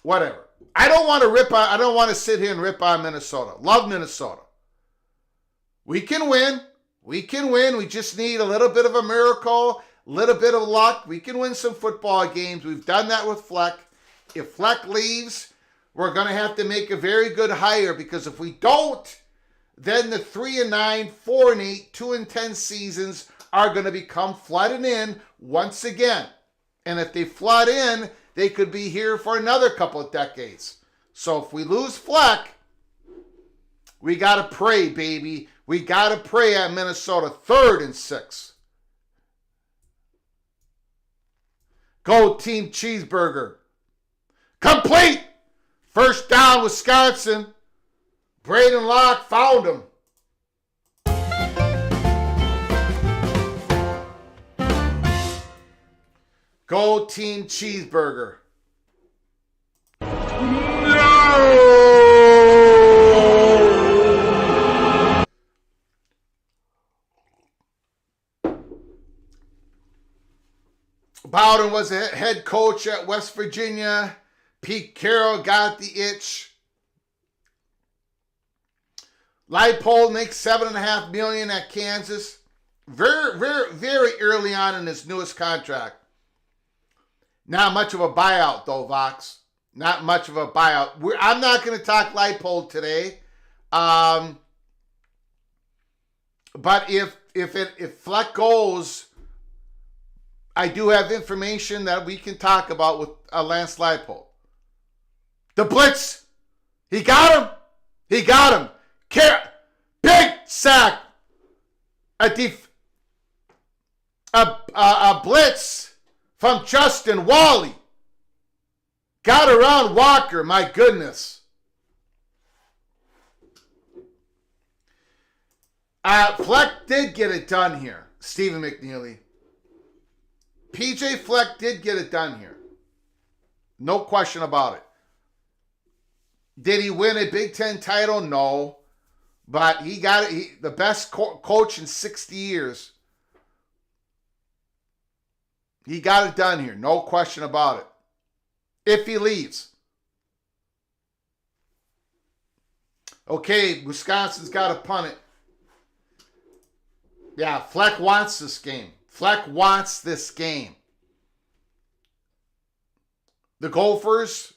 whatever. I don't want to sit here and rip on Minnesota. Love Minnesota. We can win. We can win. We just need a little bit of a miracle, a little bit of luck. We can win some football games. We've done that with Fleck. If Fleck leaves, we're going to have to make a very good hire, because if we don't, then the 3-9, 4-8, 2-10 seasons are going to become flooding in once again. And if they flood in, they could be here for another couple of decades. So if we lose Fleck, we got to pray, baby. We got to pray at Minnesota. 3rd and 6. Go Team Cheeseburger. Complete. First down, Wisconsin. Braden Locke found him. Go Team Cheeseburger. Bowden was a head coach at West Virginia. Pete Carroll got the itch. Leipold makes $7.5 million at Kansas. Very, very, very early on in his newest contract. Not much of a buyout, though, Vox. Not much of a buyout. I'm not going to talk Leipold today. But if Fleck goes, I do have information that we can talk about with Lance Leipold. The blitz. He got him. He got him. Big sack. A blitz from Justin Wally. Got around Walker. My goodness. Fleck did get it done here. Stephen McNeely. PJ Fleck did get it done here. No question about it. Did he win a Big Ten title? No. But he got it. The best coach in 60 years. He got it done here. No question about it. If he leaves. Okay, Wisconsin's got to punt it. Yeah, Fleck wants this game. Fleck wants this game. The Gophers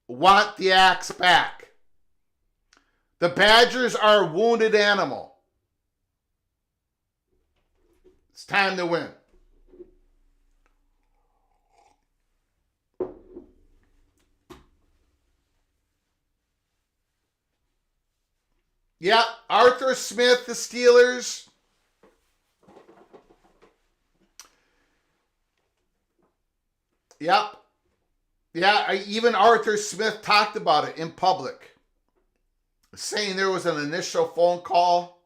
want the axe back. The Badgers are a wounded animal. It's time to win. Yeah, Arthur Smith, the Steelers. Yep. Yeah, even Arthur Smith talked about it in public, saying there was an initial phone call.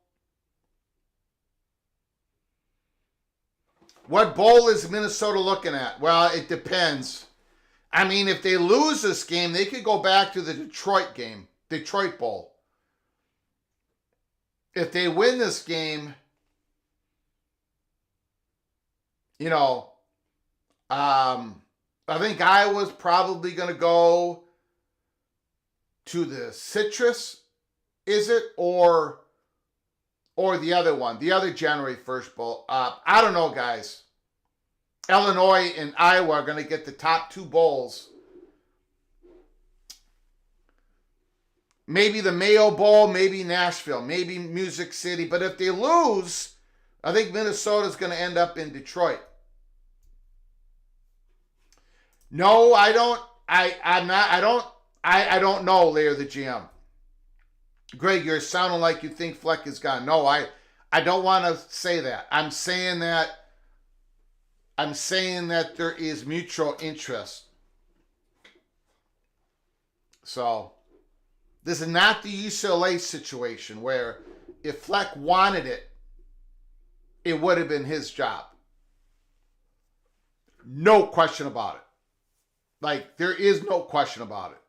What bowl is Minnesota looking at? Well, it depends. I mean, if they lose this game, they could go back to the Detroit game, Detroit Bowl. If they win this game, you know, I think Iowa's probably going to go to the Citrus, is it? Or the other one, the other January 1st bowl. I don't know, guys. Illinois and Iowa are going to get the top 2 bowls. Maybe the Mayo Bowl, maybe Nashville, maybe Music City. But if they lose, I think Minnesota's going to end up in Detroit. No, I don't. I don't know, Lair the GM. Greg, you're sounding like you think Fleck is gone. No, I don't want to say that. I'm saying that I'm saying that there is mutual interest. So, this is not the UCLA situation where if Fleck wanted it, it would have been his job. No question about it. Like, there is no question about it.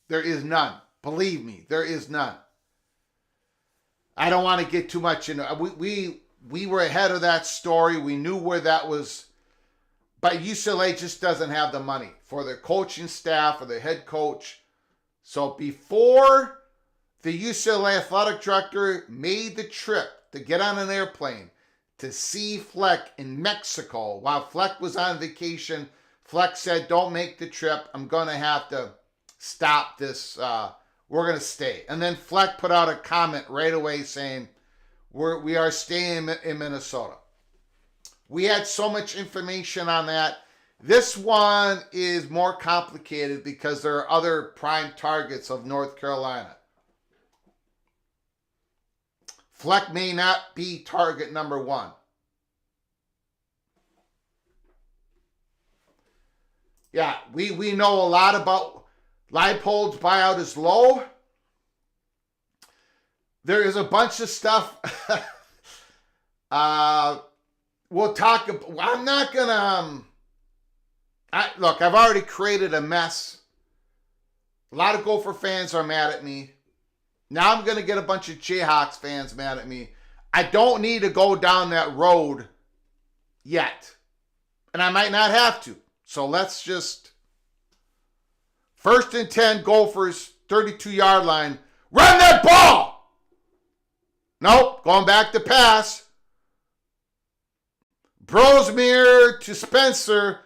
There is none. Believe me, there is none. I don't want to get too much into it. We were ahead of that story. We knew where that was. But UCLA just doesn't have the money for their coaching staff or their head coach. So before the UCLA athletic director made the trip to get on an airplane to see Fleck in Mexico while Fleck was on vacation, Fleck said, don't make the trip. I'm going to have to stop this. We're going to stay. And then Fleck put out a comment right away saying, we are staying in Minnesota. We had so much information on that. This one is more complicated because there are other prime targets of North Carolina. Fleck may not be target number one. Yeah, we know a lot about Leipold's buyout is low. There is a bunch of stuff. We'll talk. I'm not gonna. Look, I've already created a mess. A lot of Gopher fans are mad at me. Now I'm gonna get a bunch of Jayhawks fans mad at me. I don't need to go down that road yet, and I might not have to. So let's just 1st and 10, Gophers, 32-yard line. Run that ball! Nope, going back to pass. Brosmere to Spencer.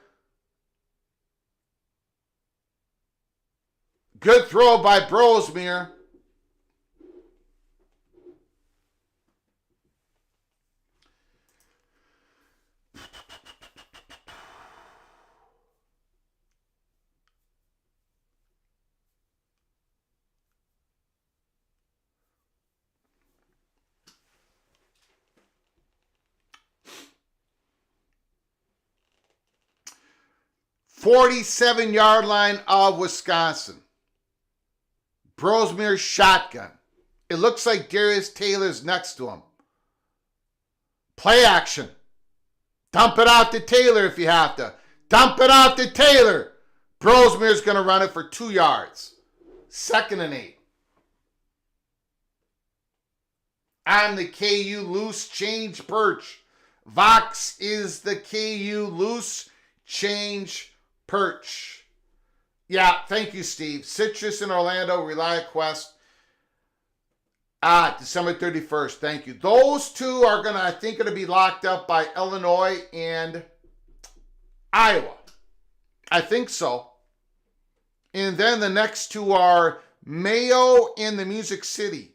Good throw by Brosmere. "47-yard line of Wisconsin. Brosmere shotgun. It looks like Darius Taylor's next to him. Play action. Dump it out to Taylor if you have to. Dump it out to Taylor. Brosmere's going to run it for 2 yards. 2nd and 8. On the KU loose change perch. Vox is the KU loose change perch. Yeah, thank you, Steve. Citrus in Orlando, ReliaQuest. December 31st. Thank you. Those two are I think, going to be locked up by Illinois and Iowa. I think so. And then the next two are Mayo and the Music City.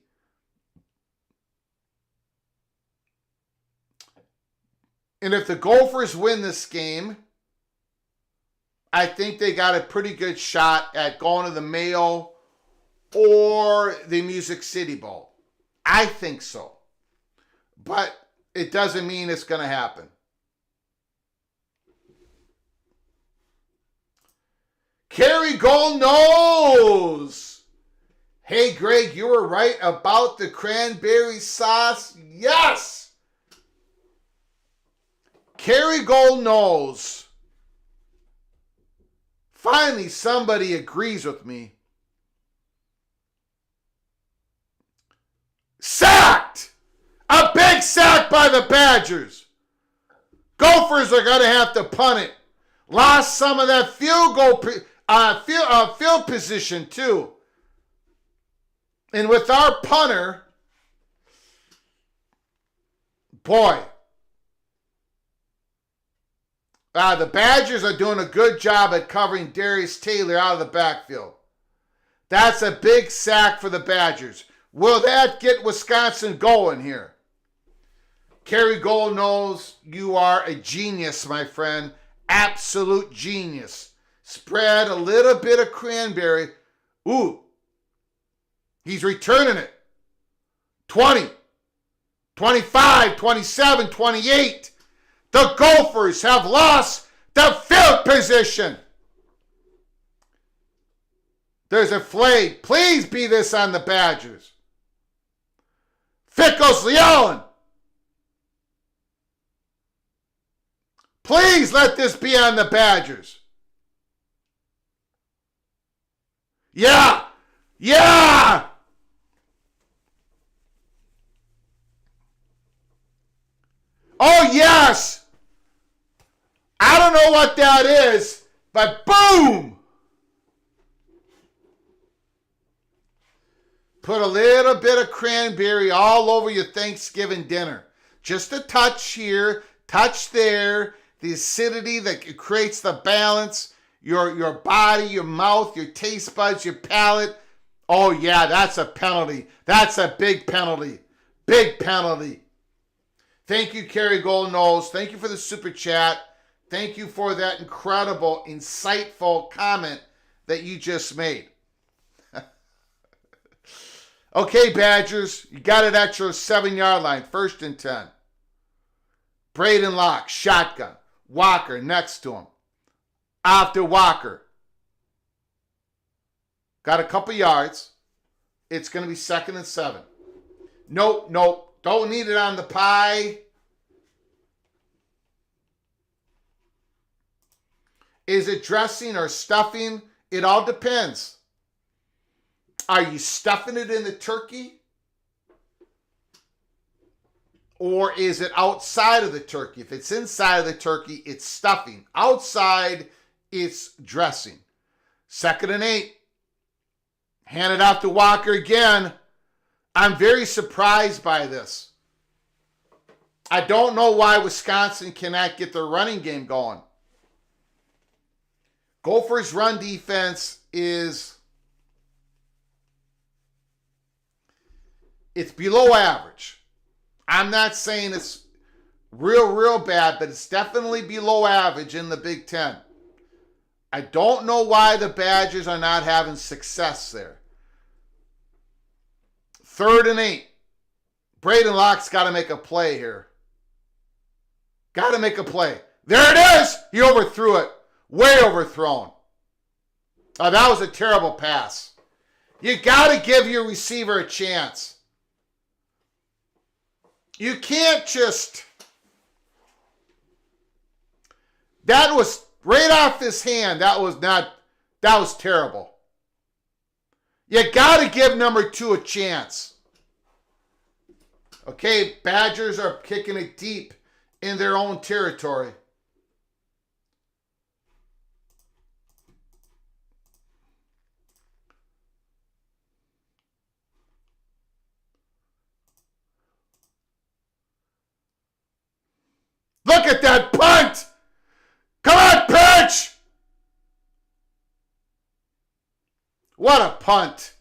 And if the Gophers win this game, I think they got a pretty good shot at going to the Mayo or the Music City Bowl. I think so. But it doesn't mean it's going to happen. Kerry Gold knows. Hey, Greg, you were right about the cranberry sauce. Yes! Kerry Gold knows. Finally, somebody agrees with me. Sacked! A big sack by the Badgers. Gophers are going to have to punt it. Lost some of that field position, too. And with our punter, boy, the Badgers are doing a good job at covering Darius Taylor out of the backfield. That's a big sack for the Badgers. Will that get Wisconsin going here? Kerry Gold knows you are a genius, my friend. Absolute genius. Spread a little bit of cranberry. Ooh. He's returning it. 20, 25, 27, 28. The Gophers have lost the field position. There's a flag. Please be this on the Badgers. Fickles Leon. Please let this be on the Badgers. Yeah. Yeah. Oh, yes. I don't know what that is, but boom. Put a little bit of cranberry all over your Thanksgiving dinner. Just a touch here, touch there. The acidity that creates the balance. Your body, your mouth, your taste buds, your palate. Oh, yeah, that's a penalty. That's a big penalty. Big penalty. Thank you, Kerry Goldnose. Thank you for the super chat. Thank you for that incredible, insightful comment that you just made. Okay, Badgers, you got it at your 7-yard line, 1st and 10. Braden Locke, shotgun. Walker next to him. After Walker. Got a couple yards. It's going to be 2nd and 7. Nope. Don't need it on the pie. Is it dressing or stuffing? It all depends. Are you stuffing it in the turkey? Or is it outside of the turkey? If it's inside of the turkey, it's stuffing. Outside, it's dressing. 2nd and 8. Hand it off to Walker again. I'm very surprised by this. I don't know why Wisconsin cannot get their running game going. Gophers' run defense it's below average. I'm not saying it's real bad, but it's definitely below average in the Big Ten. I don't know why the Badgers are not having success there. 3rd and 8. Braden Locke's got to make a play here. Got to make a play. There it is! He overthrew it. Way overthrown. Oh, that was a terrible pass. You got to give your receiver a chance. You can't just... That was right off his hand. That was terrible. You got to give number 2 a chance. Okay, Badgers are kicking it deep in their own territory. Look at that punt! Come on, pitch! What a punt.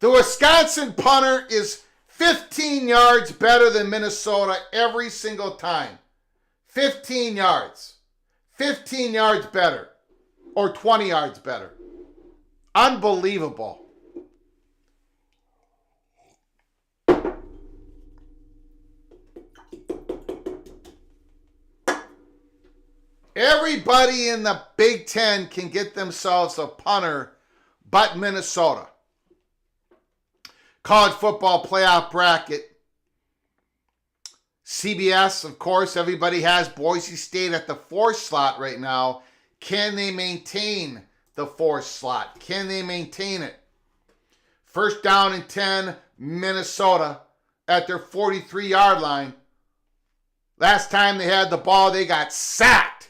The Wisconsin punter is 15 yards better than Minnesota every single time. 15 yards. 15 yards better. Or 20 yards better. Unbelievable. Everybody in the Big Ten can get themselves a punter but Minnesota. College football playoff bracket. CBS, of course, everybody has Boise State at the 4th slot right now. Can they maintain the 4th slot? Can they maintain it? 1st down and 10, Minnesota at their 43-yard line. Last time they had the ball, they got sacked.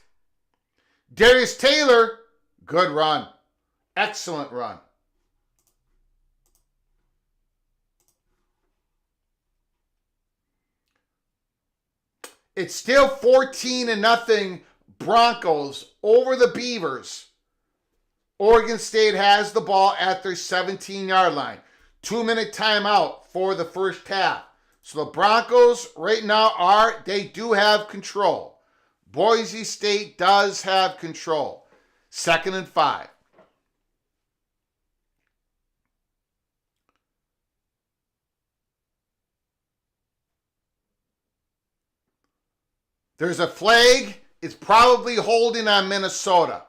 Darius Taylor, good run. Excellent run. It's still 14-0 Broncos over the Beavers. Oregon State has the ball at their 17-yard line. 2-minute timeout for the first half. So the Broncos right now they do have control. Boise State does have control. 2nd and 5. There's a flag. It's probably holding on Minnesota.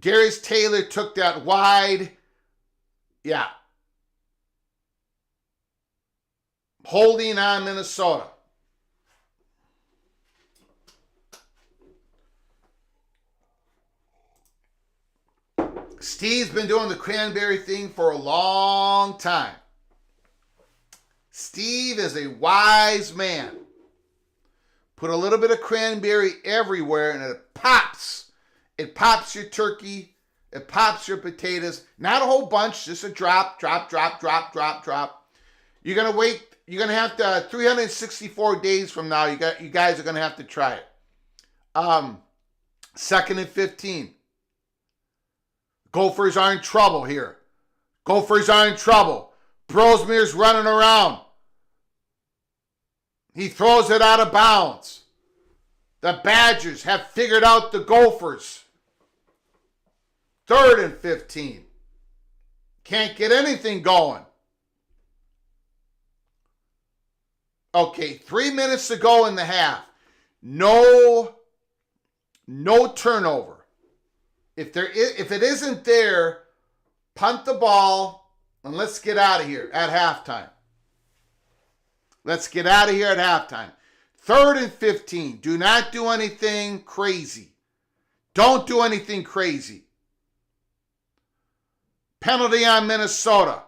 Darius Taylor took that wide. Yeah. Holding on Minnesota. Steve's been doing the cranberry thing for a long time. Steve is a wise man. Put a little bit of cranberry everywhere and it pops. It pops your turkey. It pops your potatoes. Not a whole bunch, just a drop, drop, drop, drop, drop, drop. You're going to wait. You're going to have to, 364 days from now, you guys are going to have to try it. 2nd and 15. Gophers are in trouble here. Gophers are in trouble. Brosmere's running around. He throws it out of bounds. The Badgers have figured out the Gophers. 3rd and 15. Can't get anything going. Okay, 3 minutes to go in the half. No turnover. If it isn't there, punt the ball and let's get out of here at halftime. Let's get out of here at halftime. 3rd and 15. Do not do anything crazy. Don't do anything crazy. Penalty on Minnesota.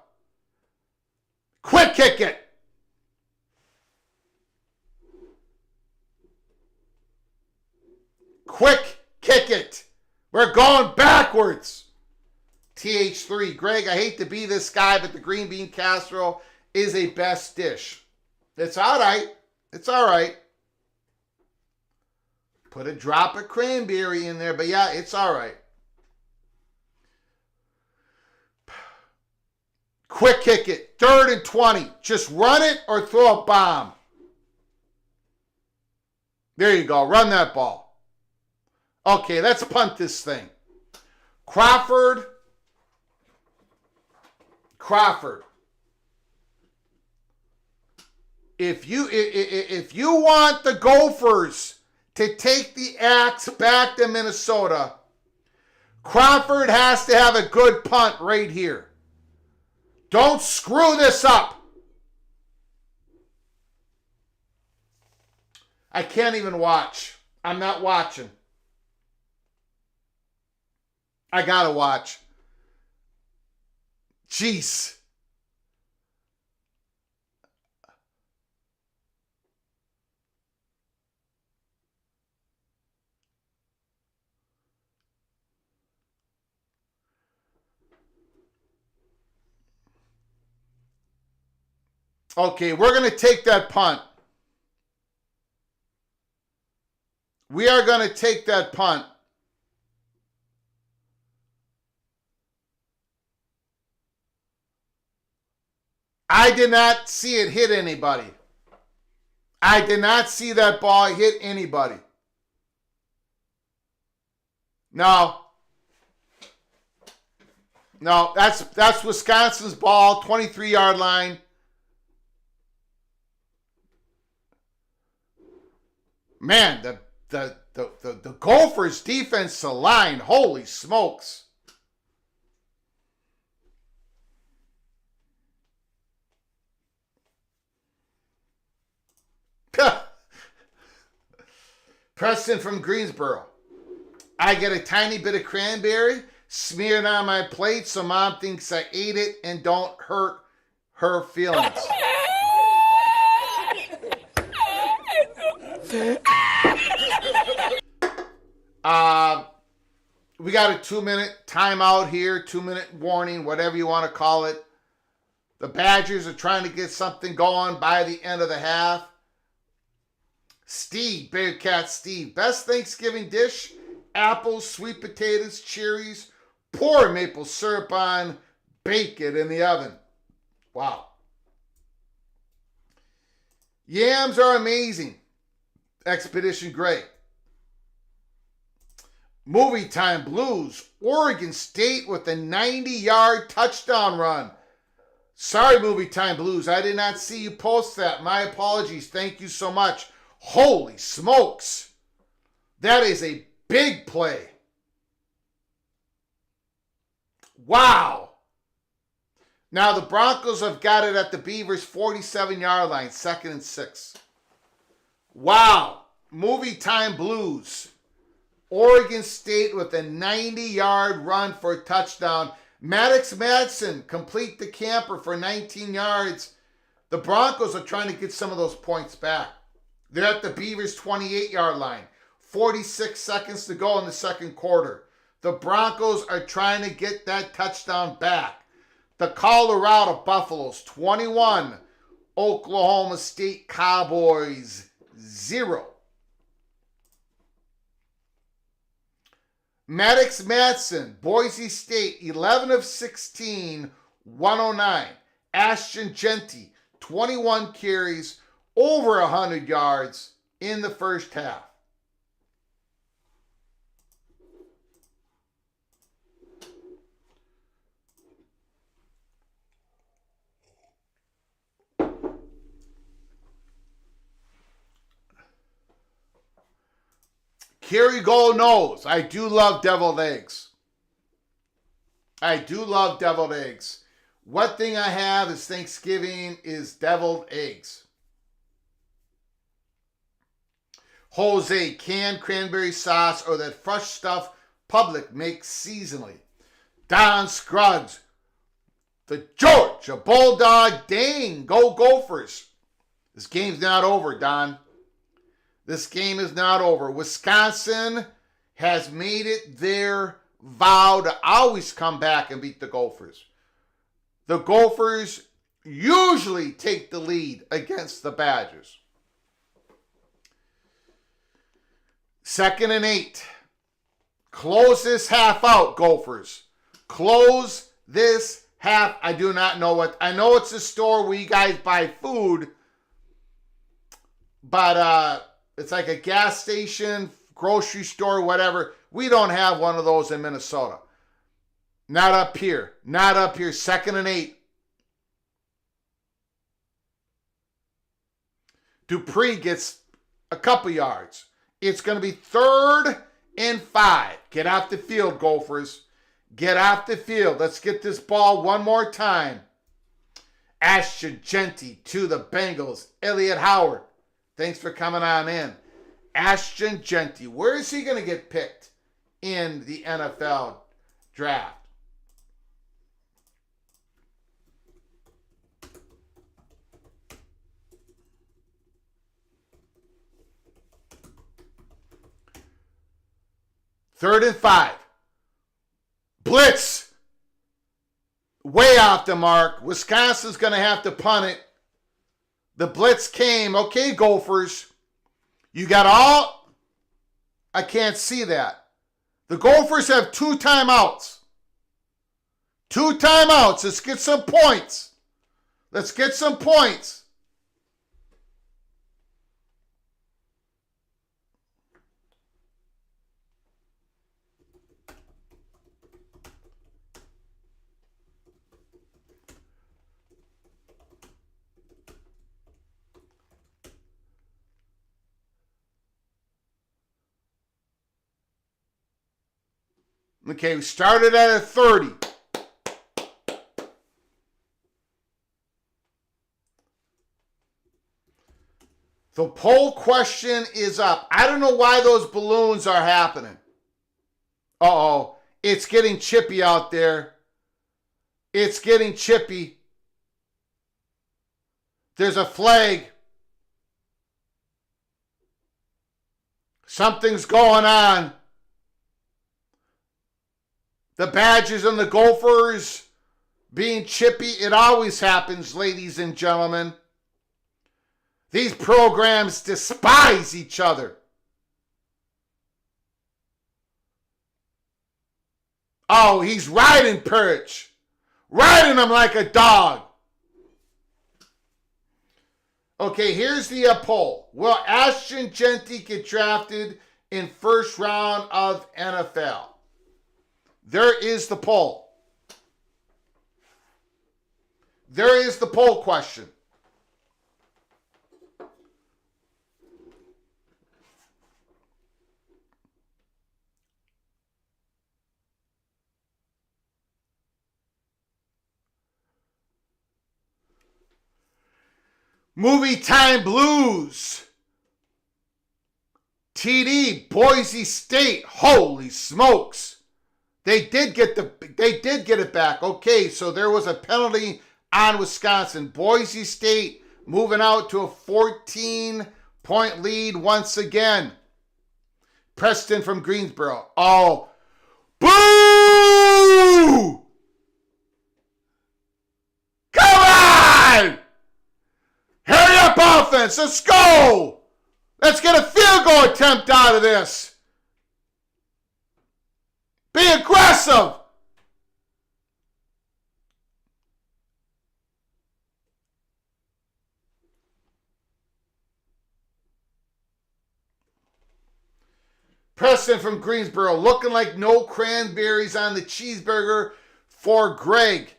Quick kick it. Quick kick it. We're going backwards. TH3. Greg, I hate to be this guy, but the green bean casserole is a best dish. It's all right. It's all right. Put a drop of cranberry in there, but yeah, it's all right. Quick kick it. 3rd and 20. Just run it or throw a bomb. There you go. Run that ball. Okay, let's punt this thing. Crawford. If you want the Gophers to take the axe back to Minnesota, Crawford has to have a good punt right here. Don't screw this up. I can't even watch. I'm not watching. I gotta watch. Jeez. Okay, we're going to take that punt. We are going to take that punt. I did not see it hit anybody. I did not see that ball hit anybody. No, that's Wisconsin's ball, 23-yard line. Man, the Gophers defensive line, holy smokes. Preston from Greensboro. I get a tiny bit of cranberry smeared on my plate so mom thinks I ate it and don't hurt her feelings. We got a 2-minute timeout here, 2-minute warning, whatever you want to call it. The Badgers are trying to get something going by the end of the half. Steve, Bearcat Steve, best Thanksgiving dish, apples, sweet potatoes, cherries, pour maple syrup on, bake it in the oven. Wow. Yams are amazing. Expedition Great. Movie Time Blues, Oregon State with a 90-yard touchdown run. Sorry, Movie Time Blues, I did not see you post that. My apologies. Thank you so much. Holy smokes. That is a big play. Wow. Now the Broncos have got it at the Beavers' 47-yard line, 2nd and 6. Wow. Movie time blues. Oregon State with a 90-yard run for a touchdown. Maddox Madsen complete the camper for 19 yards. The Broncos are trying to get some of those points back. They're at the Beavers' 28-yard line. 46 seconds to go in the second quarter. The Broncos are trying to get that touchdown back. The Colorado Buffaloes 21. Oklahoma State Cowboys 0. Maddox Madsen, Boise State, 11 of 16, 109. Ashton Genty, 21 carries, over 100 yards in the first half. Kerry Gold knows I do love deviled eggs. I do love deviled eggs. One thing I have is Thanksgiving is deviled eggs. Jose, canned cranberry sauce or that fresh stuff Public makes seasonally. Don Scruggs, the Georgia Bulldog, dang, go Gophers. This game's not over, Don. This game is not over. Wisconsin has made it their vow to always come back and beat the Gophers. The Gophers usually take the lead against the Badgers. 2nd and 8. Close this half out, Gophers. Close this half. I do not know what. I know it's a store where you guys buy food, but it's like a gas station, grocery store, whatever. We don't have one of those in Minnesota. Not up here. Not up here. 2nd and 8. Dupree gets a couple yards. It's going to be 3rd and 5. Get off the field, Gophers. Get off the field. Let's get this ball one more time. Ashton Genty to the Bengals. Elliott Howard. Thanks for coming on in. Ashton Genty. Where is he going to get picked in the NFL draft? Third and 5. Blitz. Way off the mark. Wisconsin's going to have to punt it. The blitz came. Okay, Gophers. You got all... I can't see that. The Gophers have 2 timeouts. 2 timeouts. Let's get some points. Let's get some points. Okay, we started at a 30. The poll question is up. I don't know why those balloons are happening. Uh-oh. It's getting chippy out there. It's getting chippy. There's a flag. Something's going on. The Badgers and the Gophers being chippy. It always happens, ladies and gentlemen. These programs despise each other. Oh, he's riding Perch. Riding him like a dog. Okay, here's the poll. Will Ashton Genty get drafted in first round of NFL? There is the poll. There is the poll question. Movie Time Blues. TD, Boise State. Holy smokes. They did get it back. Okay, so there was a penalty on Wisconsin. Boise State moving out to a 14-point lead once again. Preston from Greensboro. Oh, boo! Come on! Hurry up, offense. Let's go. Let's get a field goal attempt out of this. Be aggressive. Preston from Greensboro, looking like no cranberries on the cheeseburger for Greg.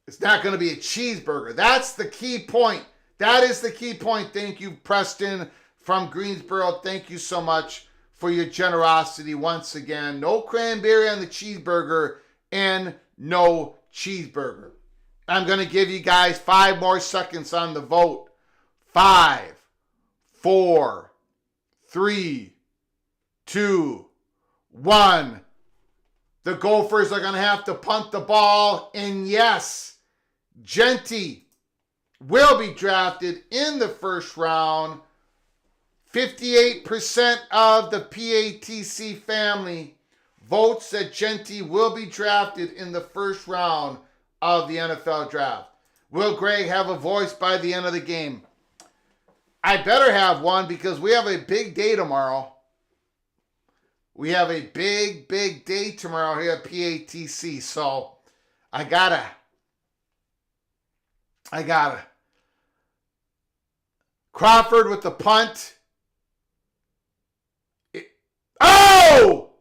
It's not going to be a cheeseburger. That's the key point. That is the key point. Thank you, Preston from Greensboro. Thank you so much for your generosity once again. No cranberry on the cheeseburger and no cheeseburger. I'm going to give you guys 5 more seconds on the vote. 5, 4, 3, 2, 1. The Gophers are going to have to punt the ball. And yes, Genty will be drafted in the first round. 58% of the PATC family votes that Genty will be drafted in the first round of the NFL draft. Will Greg have a voice by the end of the game? I better have one because we have a big day tomorrow. We have a big, big day tomorrow here at PATC. So I gotta. Crawford with the punt. Oh!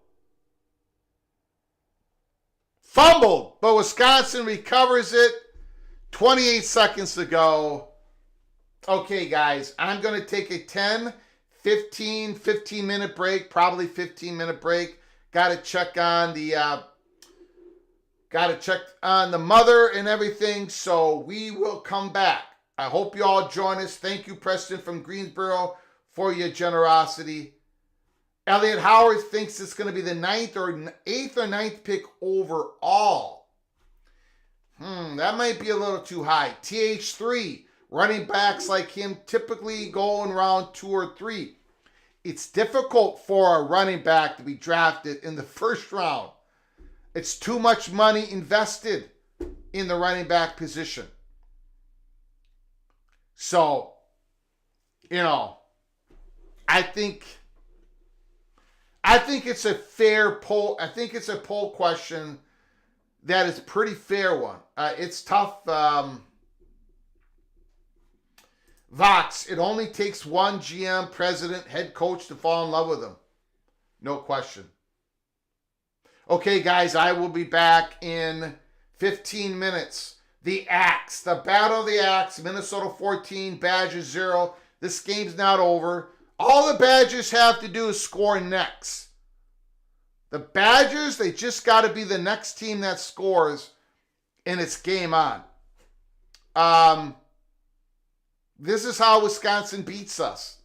Fumbled, but Wisconsin recovers it. 28 seconds to go. Okay, guys, I'm going to take a 15-minute break, probably 15-minute break. Got to check on the mother and everything, so we will come back. I hope you all join us. Thank you, Preston from Greensboro, for your generosity. Elliot Howard thinks it's going to be the 8th or 9th pick overall. That might be a little too high. TH3, running backs like him typically go in round 2 or 3. It's difficult for a running back to be drafted in the first round. It's too much money invested in the running back position. So, I think it's a fair poll. I think it's a poll question that is a pretty fair one. It's tough. Vox, it only takes one GM, president, head coach to fall in love with him. No question. Okay, guys, I will be back in 15 minutes. The Axe, the Battle of the Axe, Minnesota 14, Badgers 0. This game's not over. All the Badgers have to do is score next. The Badgers, they just got to be the next team that scores, and it's game on. This is how Wisconsin beats us.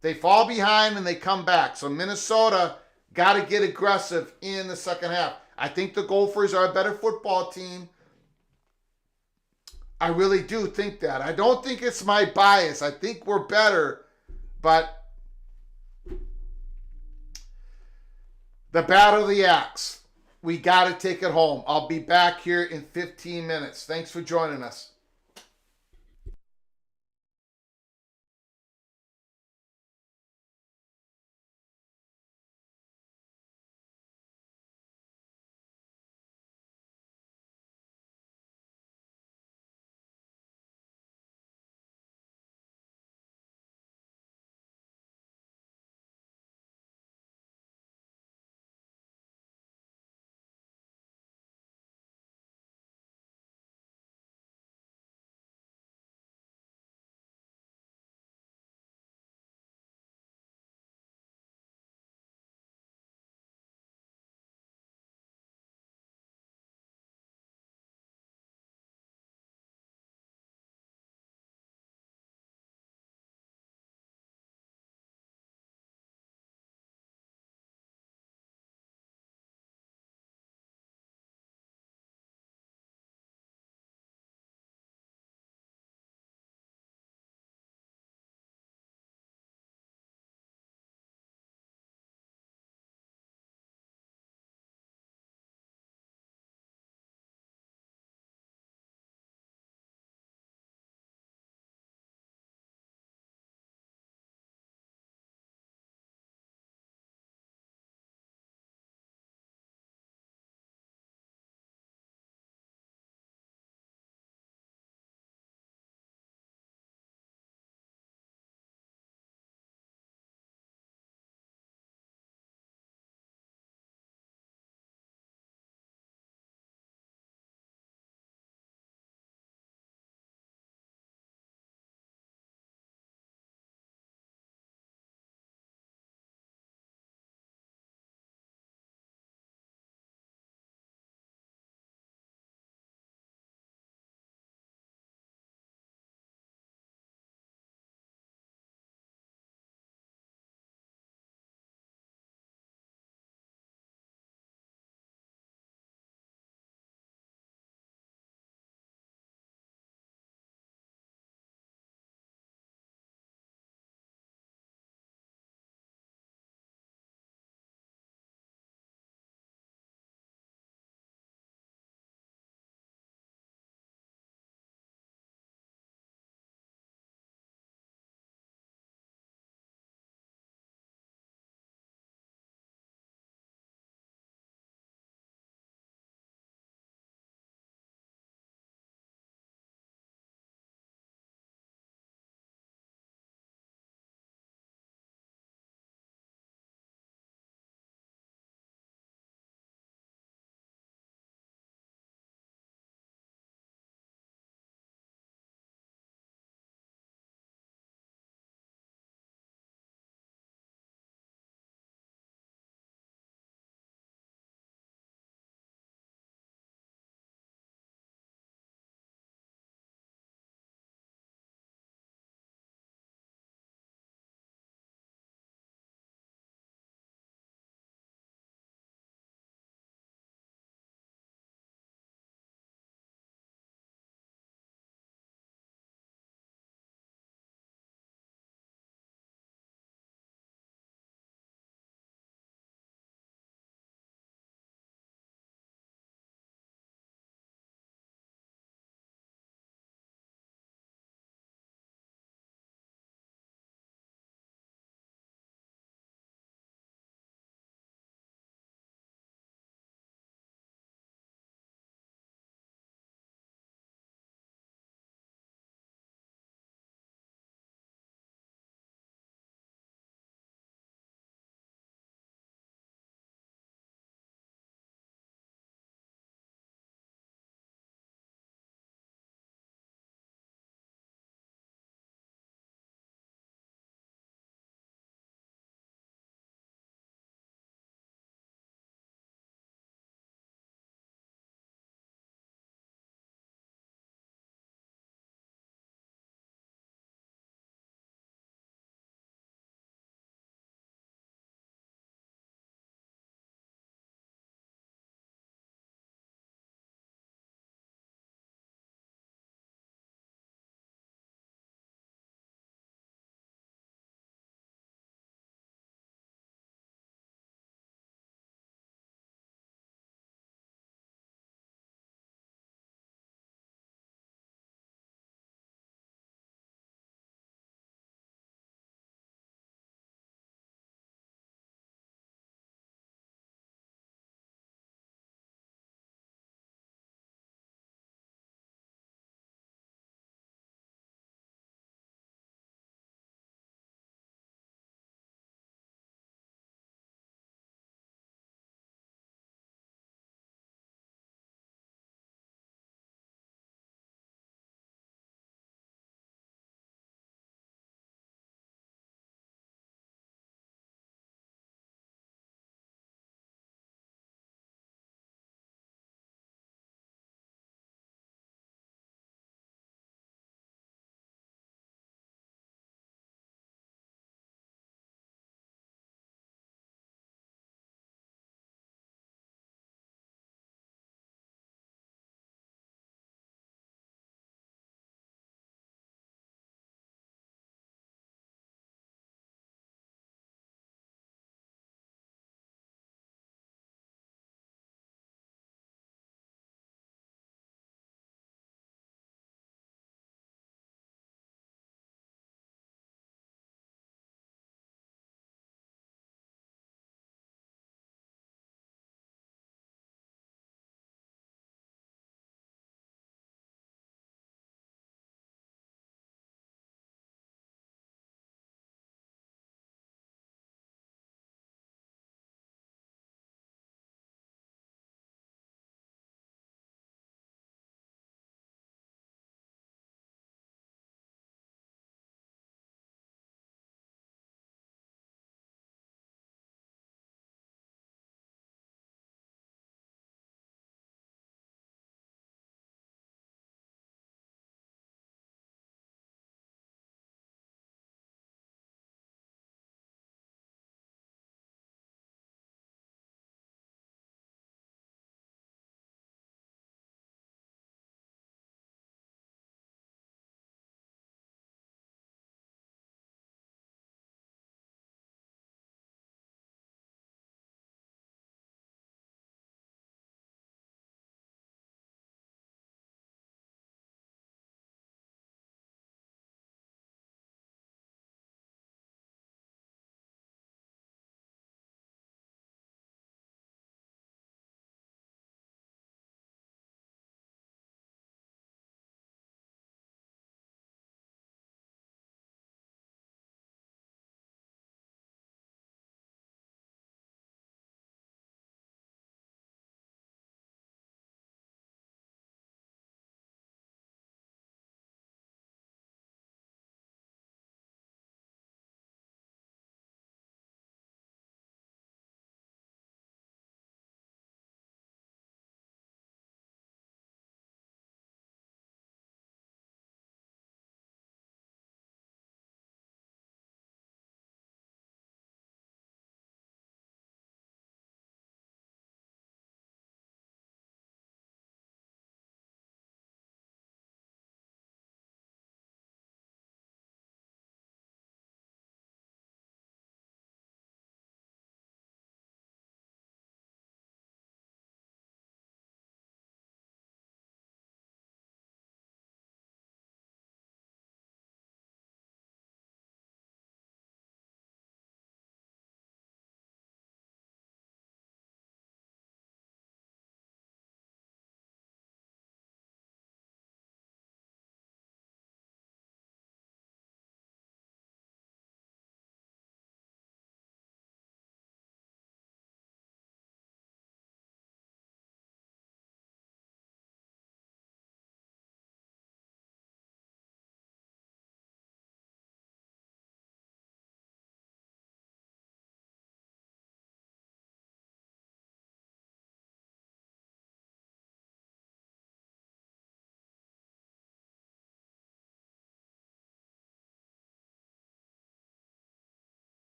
They fall behind and they come back. So Minnesota got to get aggressive in the second half. I think the Gophers are a better football team. I really do think that. I don't think it's my bias. I think we're better, but the Battle of the Axe. We got to take it home. I'll be back here in 15 minutes. Thanks for joining us.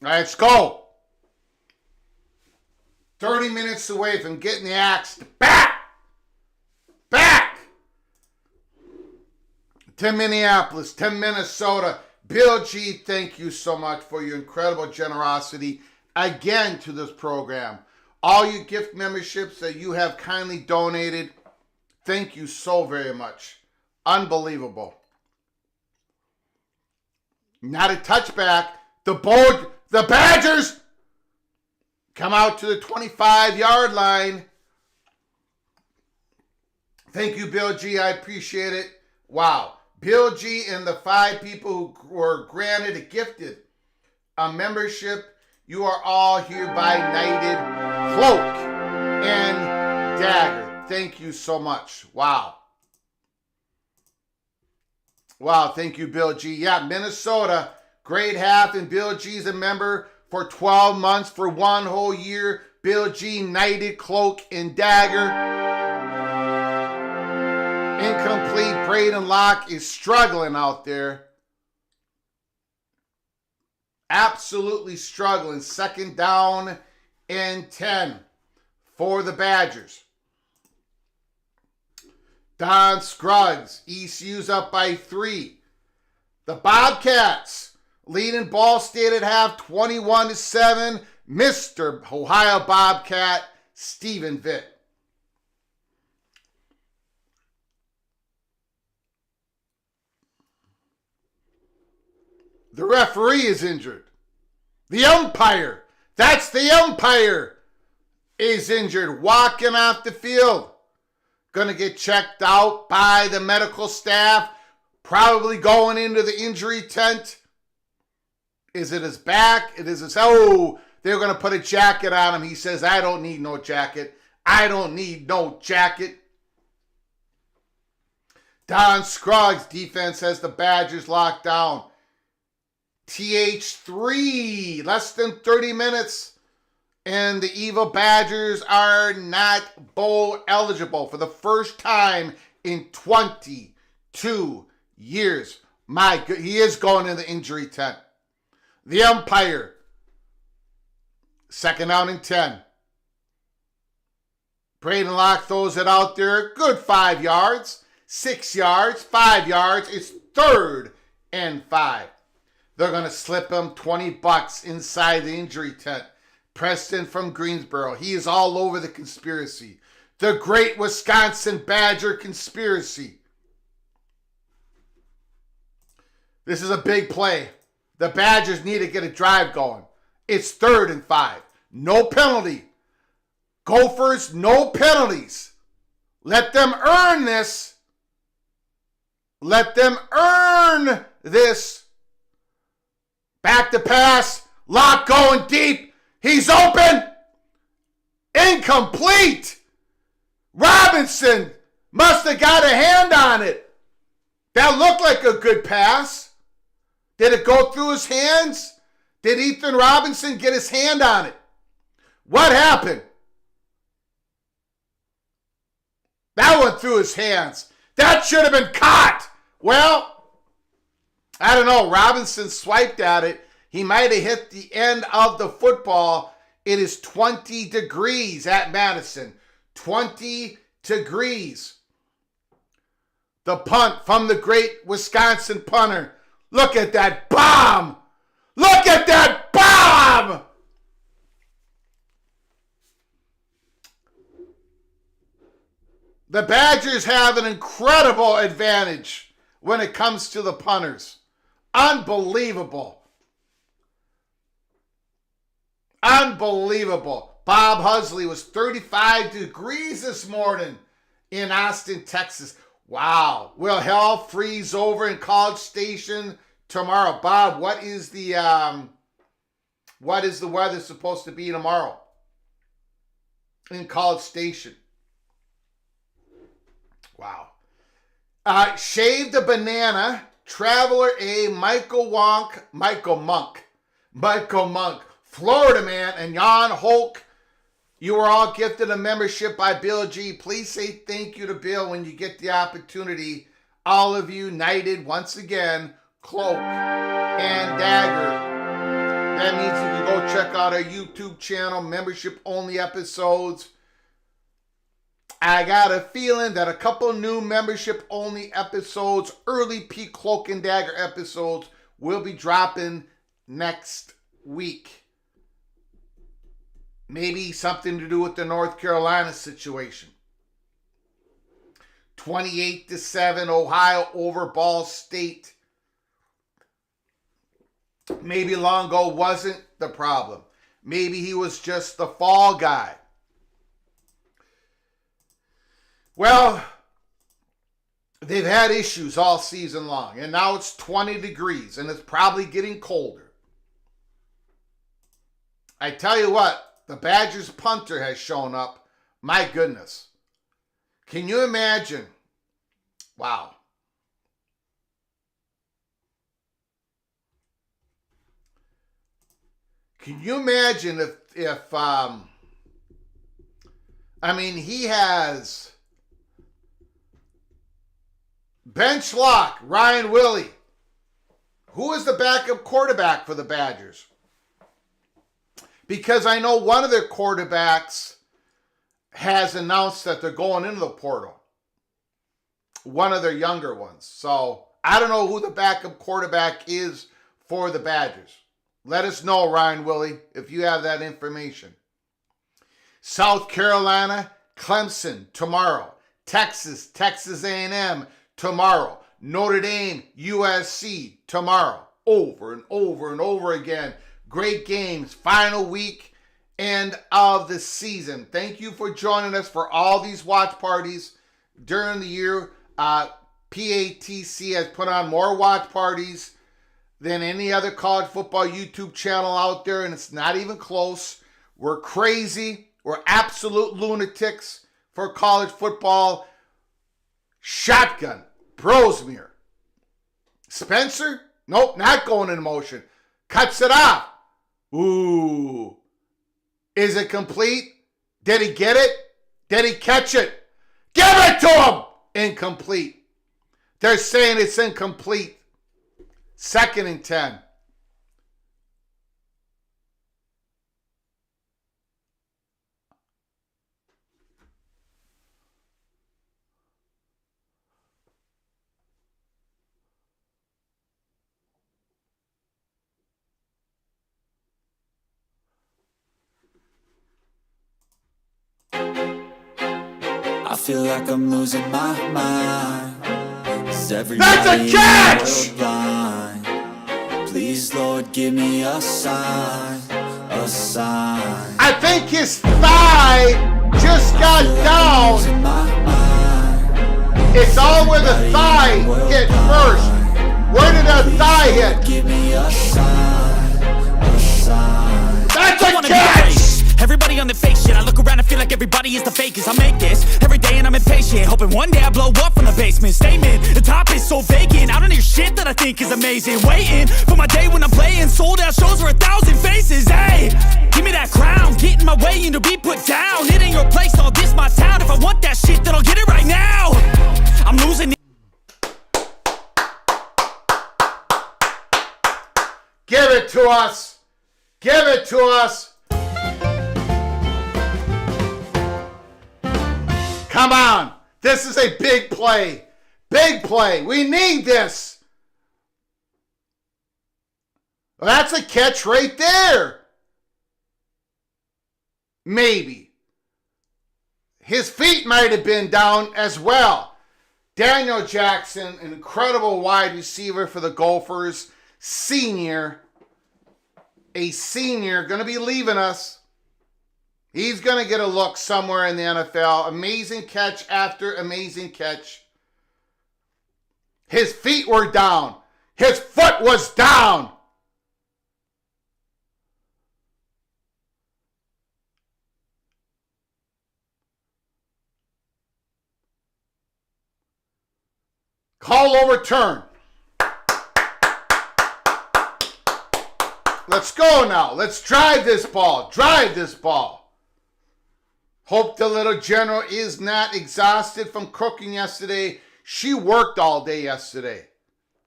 Let's go. 30 minutes away from getting the axe back. Back. To Minneapolis, to Minnesota. Bill G, thank you so much for your incredible generosity again to this program. All you gift memberships that you have kindly donated, thank you so very much. Unbelievable. Not a touchback. The Badgers come out to the 25-yard line. Thank you, Bill G. I appreciate it. Wow. Bill G and the 5 people who were gifted a membership, you are all hereby knighted cloak and dagger. Thank you so much. Wow. Wow, thank you, Bill G. Yeah, Minnesota, grade half, and Bill G's a member for 12 months, for 1 whole year. Bill G, knighted cloak and dagger. Incomplete. Braden Locke is struggling out there. Absolutely struggling. 2nd down and 10 for the Badgers. Don Scruggs, ECU's up by 3. The Bobcats leading Ball State at half 21-7. Mr. Ohio Bobcat, Stephen Vitt. The referee is injured. The umpire, that's the umpire, is injured, walking off the field. Going to get checked out by the medical staff, probably going into the injury tent. Is it his back? It is his, oh, they're going to put a jacket on him. He says, I don't need no jacket. I don't need no jacket. Don Scruggs' defense has the Badgers locked down. TH3, less than 30 minutes, and the evil Badgers are not bowl eligible for the first time in 22 years. My God, he is going in the injury tent. The umpire, 2nd down and 10. Braden Locke throws it out there, good 5 yards, 6 yards, 5 yards. It's 3rd and 5. They're going to slip him $20 inside the injury tent. Preston from Greensboro. He is all over the conspiracy. The great Wisconsin Badger conspiracy. This is a big play. The Badgers need to get a drive going. It's 3rd and 5. No penalty. Gophers, no penalties. Let them earn this. Let them earn this. Back to pass. Locke going deep. He's open. Incomplete. Robinson must have got a hand on it. That looked like a good pass. Did it go through his hands? Did Ethan Robinson get his hand on it? What happened? That went through his hands. That should have been caught. Well, I don't know. Robinson swiped at it. He might have hit the end of the football. It is 20 degrees at Madison. 20 degrees. The punt from the great Wisconsin punter. Look at that bomb. Look at that bomb. The Badgers have an incredible advantage when it comes to the punters. Unbelievable. Unbelievable. Bob Husley was 35 degrees this morning in Austin, Texas. Wow. Will hell freeze over in College Station tomorrow? Bob, what is the weather supposed to be tomorrow in College Station? Wow. Shave the Banana, Traveler A, Michael Monk, Florida Man, and Jan Hulk. You were all gifted a membership by Bill G. Please say thank you to Bill when you get the opportunity. All of you knighted once again, cloak and dagger. That means you can go check out our YouTube channel, membership-only episodes. I got a feeling that a couple new membership-only episodes, early Peak Cloak and Dagger episodes, will be dropping next week. Maybe something to do with the North Carolina situation. 28-7, Ohio over Ball State. Maybe Longo wasn't the problem. Maybe he was just the fall guy. Well, they've had issues all season long, and now it's 20 degrees, and it's probably getting colder. I tell you what, the Badgers punter has shown up. My goodness. Can you imagine? Wow. Can you imagine if he has bench lock, Ryan Willie. Who is the backup quarterback for the Badgers? Because I know one of their quarterbacks has announced that they're going into the portal. One of their younger ones. So I don't know who the backup quarterback is for the Badgers. Let us know, Ryan Willie, if you have that information. South Carolina, Clemson tomorrow. Texas, Texas A&M tomorrow. Notre Dame, USC tomorrow. Over and over and over again. Great games. Final week end of the season. Thank you for joining us for all these watch parties during the year. PATC has put on more watch parties than any other college football YouTube channel out there, and it's not even close. We're crazy. We're absolute lunatics for college football. Shotgun. Brosmere. Spencer? Nope, not going in motion. Cuts it off. Ooh. Is it complete? Did he get it? Did he catch it? Give it to him! Incomplete. They're saying it's incomplete. 2nd and 10. I feel like I'm losing my mind. That's a catch! Please, Lord, give me a sign, a sign. I think his thigh just got down. It's all where the thigh hit first. Where did the thigh hit? Give me a sign, a sign. That's a catch! Everybody on the fake shit. I look around and feel like everybody is the fakest. I make this every day and I'm impatient, hoping one day I blow up from the basement. Statement, the top is so vacant. I don't hear shit that I think is amazing. Waiting for my day when I'm playing sold out shows for 1,000 faces. Hey, give me that crown, get in my way and to be put down. It ain't your place, all this my town. If I want that shit, then I'll get it right now. I'm losing. Give it to us. Give it to us. Come on. This is a big play. Big play. We need this. Well, that's a catch right there. Maybe. His feet might have been down as well. Daniel Jackson, an incredible wide receiver for the Gophers. Senior. A senior going to be leaving us. He's going to get a look somewhere in the NFL. Amazing catch after amazing catch. His feet were down. His foot was down. Call overturned. Let's go now. Let's drive this ball. Drive this ball. Hope the little general is not exhausted from cooking yesterday. She worked all day yesterday.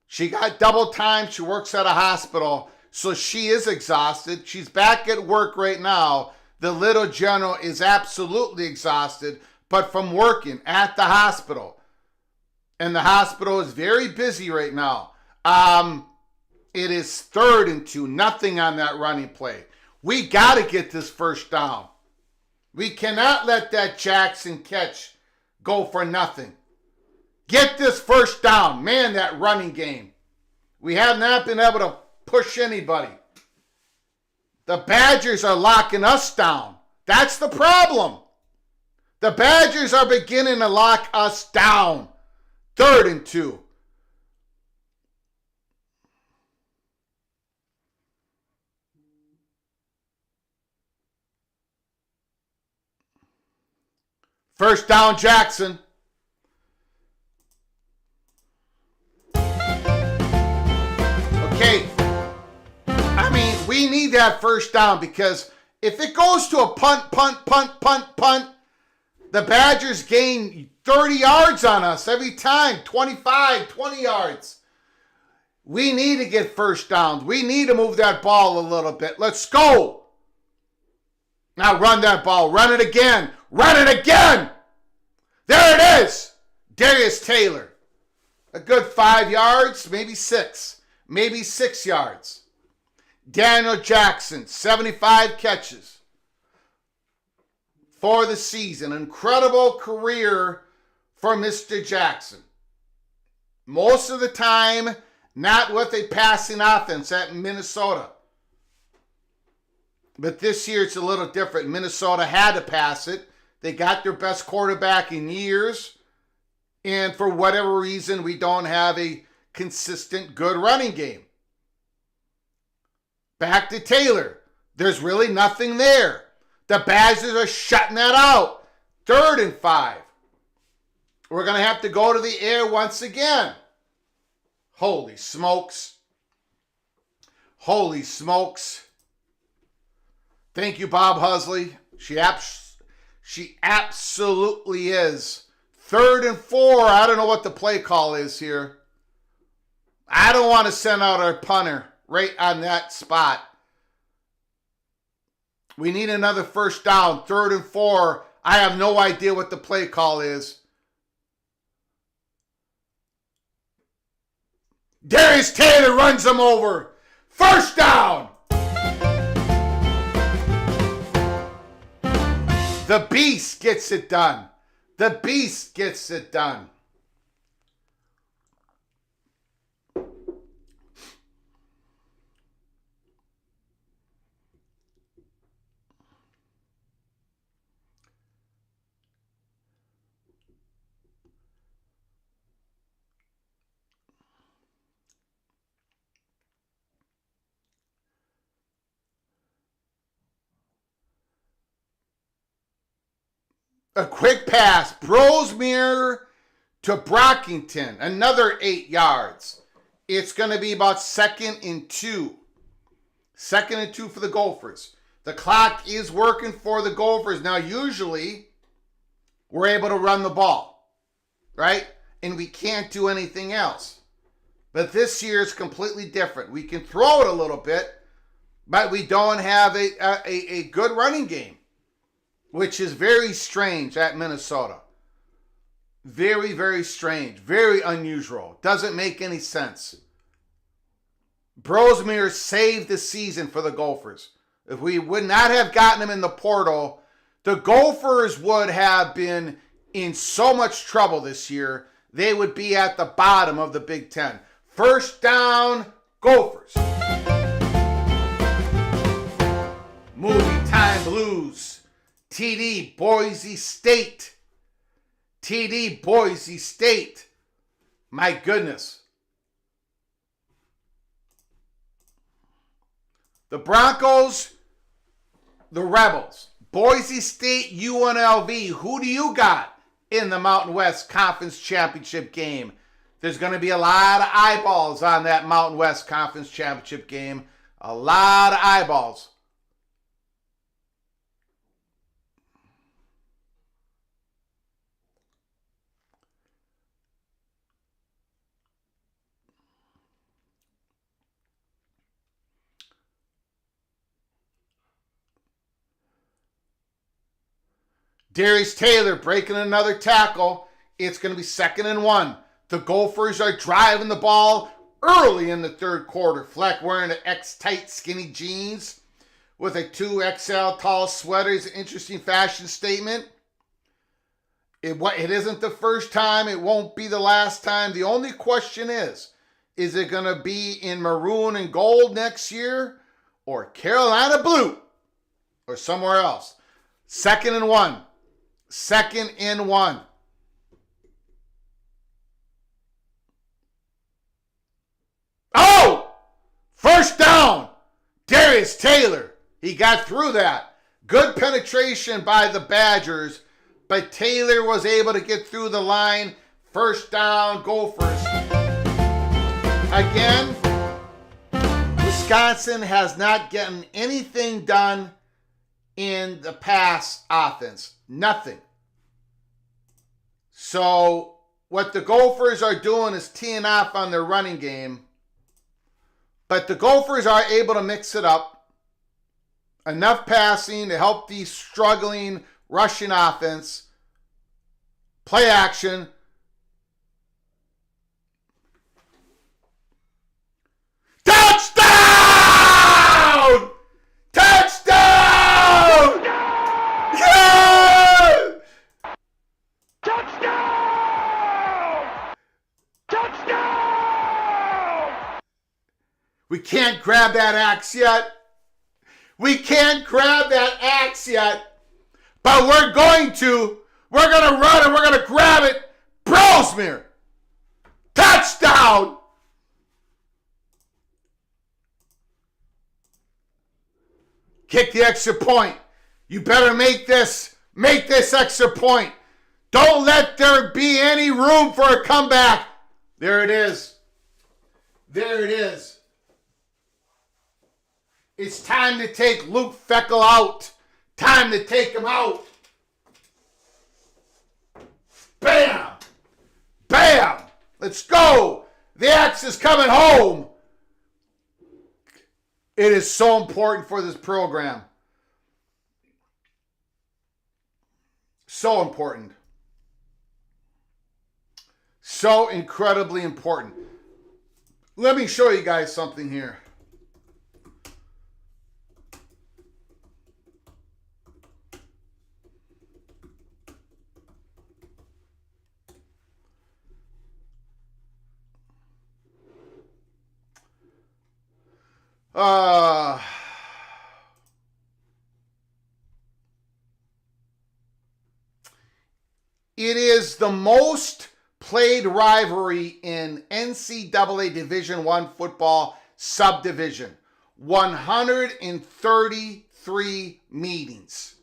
She got double time. She works at a hospital. So she is exhausted. She's back at work right now. The little general is absolutely exhausted, but from working at the hospital. And the hospital is very busy right now. It is 3rd and 2, nothing on that running play. We got to get this first down. We cannot let that Jackson catch go for nothing. Get this first down. Man, that running game. We have not been able to push anybody. The Badgers are locking us down. That's the problem. The Badgers are beginning to lock us down. 3rd and 2. First down, Jackson. Okay. I mean, we need that first down because if it goes to a punt, the Badgers gain 30 yards on us every time, 25, 20 yards. We need to get first downs. We need to move that ball a little bit. Let's go. Now run that ball. Run it again. Run it again. There it is. Darius Taylor. A good 5 yards, maybe 6. Maybe 6 yards. Daniel Jackson, 75 catches for the season. Incredible career for Mr. Jackson. Most of the time, not with a passing offense at Minnesota. But this year it's a little different. Minnesota had to pass it. They got their best quarterback in years. And for whatever reason, we don't have a consistent good running game. Back to Taylor. There's really nothing there. The Badgers are shutting that out. 3rd and 5. We're going to have to go to the air once again. Holy smokes. Holy smokes. Thank you, Bob Husley. She absolutely is. 3rd and 4. I don't know what the play call is here. I don't want to send out our punter right on that spot. We need another first down. 3rd and 4. I have no idea what the play call is. Darius Taylor runs him over. First down. The Beast gets it done. The Beast gets it done. A quick pass. Brosmere to Brockington. Another 8 yards. It's going to be about 2nd and 2. 2nd and 2 for the Gophers. The clock is working for the Gophers. Now, usually, we're able to run the ball, right? And we can't do anything else. But this year is completely different. We can throw it a little bit, but we don't have a good running game, which is very strange at Minnesota. Very, very strange. Very unusual. Doesn't make any sense. Brosmere saved the season for the Gophers. If we would not have gotten him in the portal, the Gophers would have been in so much trouble this year. They would be at the bottom of the Big Ten. First down, Gophers. Movie Time Blues. TD, Boise State. TD, Boise State. My goodness. The Broncos, the Rebels. Boise State, UNLV. Who do you got in the Mountain West Conference Championship game? There's going to be a lot of eyeballs on that Mountain West Conference Championship game. A lot of eyeballs. Darius Taylor breaking another tackle. It's going to be 2nd and 1. The Gophers are driving the ball early in the third quarter. Fleck wearing the X-tight skinny jeans with a 2XL tall sweater is an interesting fashion statement. It isn't the first time. It won't be the last time. The only question is it going to be in maroon and gold next year or Carolina blue or somewhere else? 2nd and 1. 2nd and 1. Oh! First down. Darius Taylor. He got through that. Good penetration by the Badgers, but Taylor was able to get through the line. First down, Gophers. Again, Wisconsin has not gotten anything done in the pass offense. Nothing. So what the Gophers are doing is teeing off on their running game. But the Gophers are able to mix it up. Enough passing to help the struggling rushing offense. Play action. Touchdown! Touchdown! Yeah! Touchdown! Touchdown! We can't grab that axe yet. We can't grab that axe yet. But we're going to. We're going to run and we're going to grab it. Brosmere. Touchdown. Kick the extra point. You better make this extra point. Don't let there be any room for a comeback. There it is. There it is. It's time to take Luke Feckel out. Time to take him out. Bam! Bam! Let's go! The axe is coming home. It is so important for this program. So important. So incredibly important. Let me show you guys something here. It is the most played rivalry in NCAA Division I football subdivision. 133 meetings.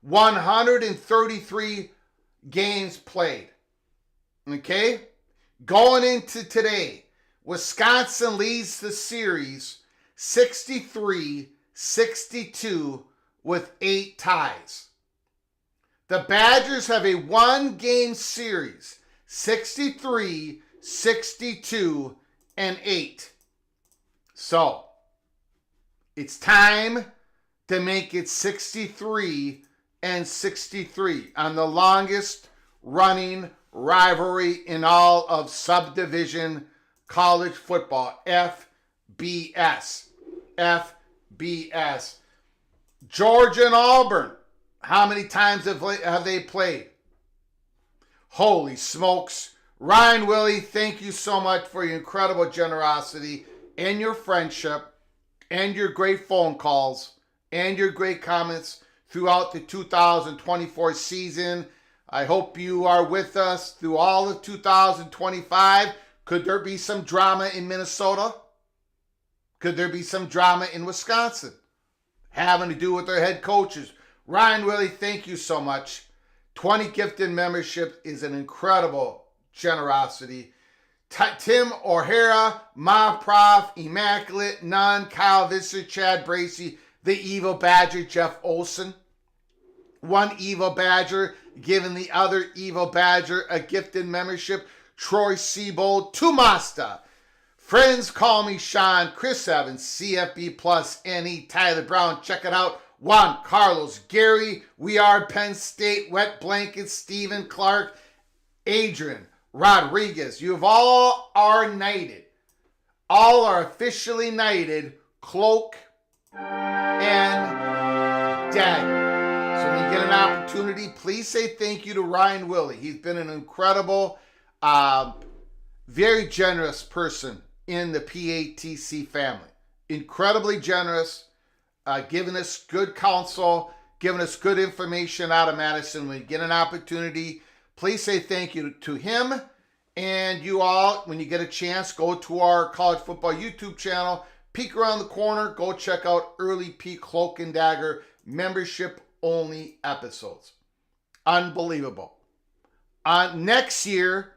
133 games played. Okay? Going into today, Wisconsin leads the series 63-62 with 8 ties. The Badgers have a 1-game series, 63-62 and 8. So, it's time to make it 63-63 on the longest running rivalry in all of subdivision college football, FBS. FBS. Georgia and Auburn. How many times have they played? Holy smokes. Ryan Willie, thank you so much for your incredible generosity and your friendship and your great phone calls and your great comments throughout the 2024 season. I hope you are with us through all of 2025. Could there be some drama in Minnesota? Could there be some drama in Wisconsin having to do with their head coaches? Ryan Willie, thank you so much. 20 gifted membership is an incredible generosity. Tim O'Hara, Ma Prof, Immaculate, Nunn, Kyle Visser, Chad Bracey, the Evil Badger, Jeff Olson. One Evil Badger giving the other Evil Badger a gifted membership. Troy Siebold, Tumasta. Friends Call Me Sean, Chris Evans, CFB Plus, NE, Tyler Brown. Check it out. Juan Carlos, Gary, we are Penn State, Wet Blanket, Stephen Clark, Adrian, Rodriguez. You have all are knighted. All are officially knighted, cloak and dagger. So when you get an opportunity, please say thank you to Ryan Willie. He's been an incredible, very generous person in the PATC family. Incredibly generous, giving us good counsel, giving us good information out of Madison. When you get an opportunity, please say thank you to him. And you all, when you get a chance, go to our college football YouTube channel, peek around the corner, go check out Early Peak Cloak and Dagger membership only episodes. Unbelievable. Next year,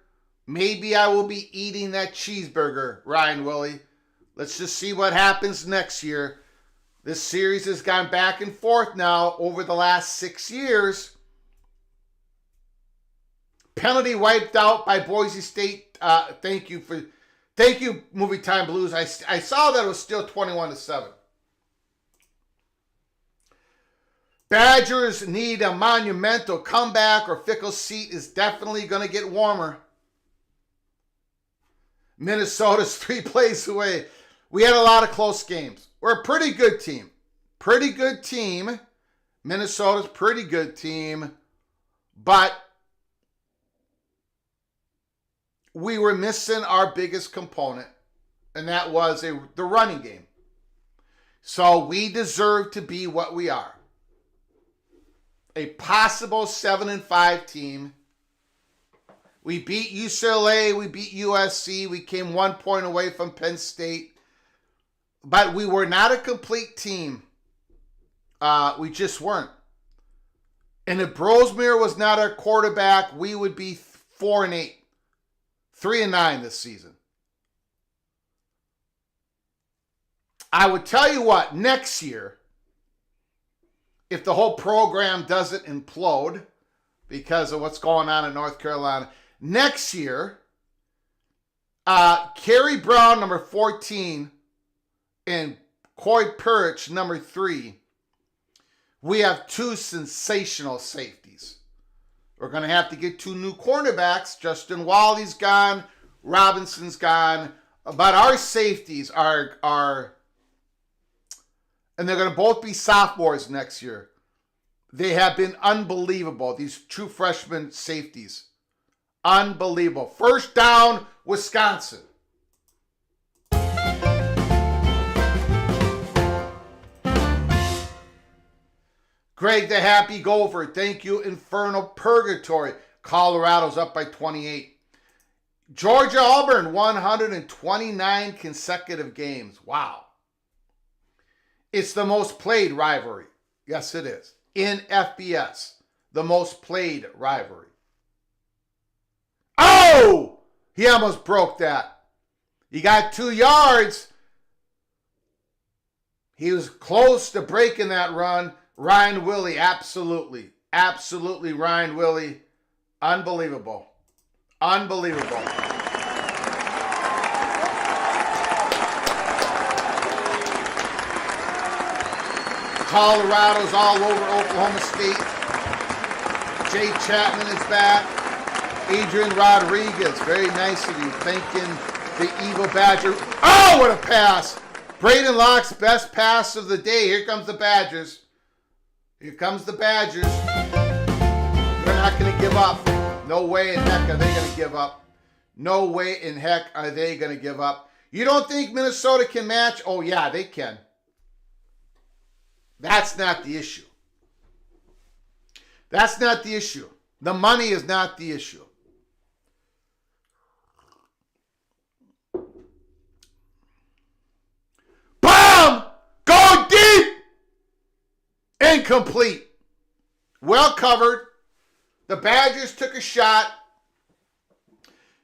maybe I will be eating that cheeseburger, Ryan Willie. Let's just see what happens next year. This series has gone back and forth now over the last 6 years. Penalty wiped out by Boise State. Thank you, Movie Time Blues. I saw that it was still 21-7. Badgers need a monumental comeback or Fickle's seat is definitely going to get warmer. Minnesota's 3 plays away. We had a lot of close games. We're a pretty good team. Pretty good team. Minnesota's pretty good team. But we were missing our biggest component, and that was the running game. So we deserve to be what we are. A possible 7-5 team. We beat UCLA, we beat USC, we came 1 point away from Penn State. But we were not a complete team. We just weren't. And if Brosmere was not our quarterback, we would be 4-8. 3-9 this season. I would tell you what, next year, if the whole program doesn't implode because of what's going on in North Carolina, next year, Kerry Brown, number 14, and Coy Perich, number 3, we have 2 sensational safeties. We're going to have to get 2 new cornerbacks. Justin Wally's gone. Robinson's gone. But our safeties are and they're going to both be sophomores next year. They have been unbelievable, these true freshman safeties. Unbelievable. First down, Wisconsin. Greg the Happy Gopher, thank you. Infernal Purgatory. Colorado's up by 28. Georgia Auburn, 129 consecutive games. Wow. It's the most played rivalry. Yes, it is. In FBS, the most played rivalry. Oh! He almost broke that. He got 2 yards. He was close to breaking that run. Ryan Willie, absolutely. Absolutely, Ryan Willie. Unbelievable. Unbelievable. Colorado's all over Oklahoma State. Jay Chapman is back. Adrian Rodriguez, very nice of you. Thanking the Eagle Badger. Oh, what a pass. Braden Locke's best pass of the day. Here comes the Badgers. Here comes the Badgers. They're not going to give up. No way in heck are they going to give up. No way in heck are they going to give up. You don't think Minnesota can match? Oh, yeah, they can. That's not the issue. That's not the issue. The money is not the issue. Bomb! Go deep! Incomplete. Well covered. The Badgers took a shot.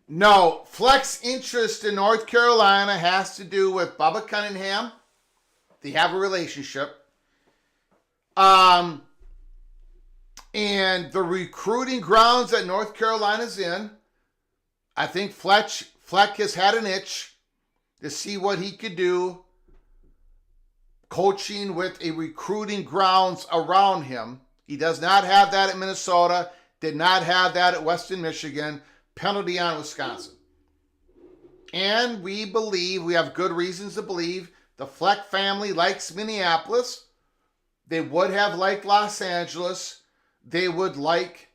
No, Fleck's interest in North Carolina has to do with Bubba Cunningham. They have a relationship. And the recruiting grounds that North Carolina's in, I think Fleck has had an itch to see what he could do coaching with a recruiting grounds around him. He does not have that at Minnesota, did not have that at Western Michigan. Penalty on Wisconsin. And we have good reasons to believe, the Fleck family likes Minneapolis. They would have liked Los Angeles. They would like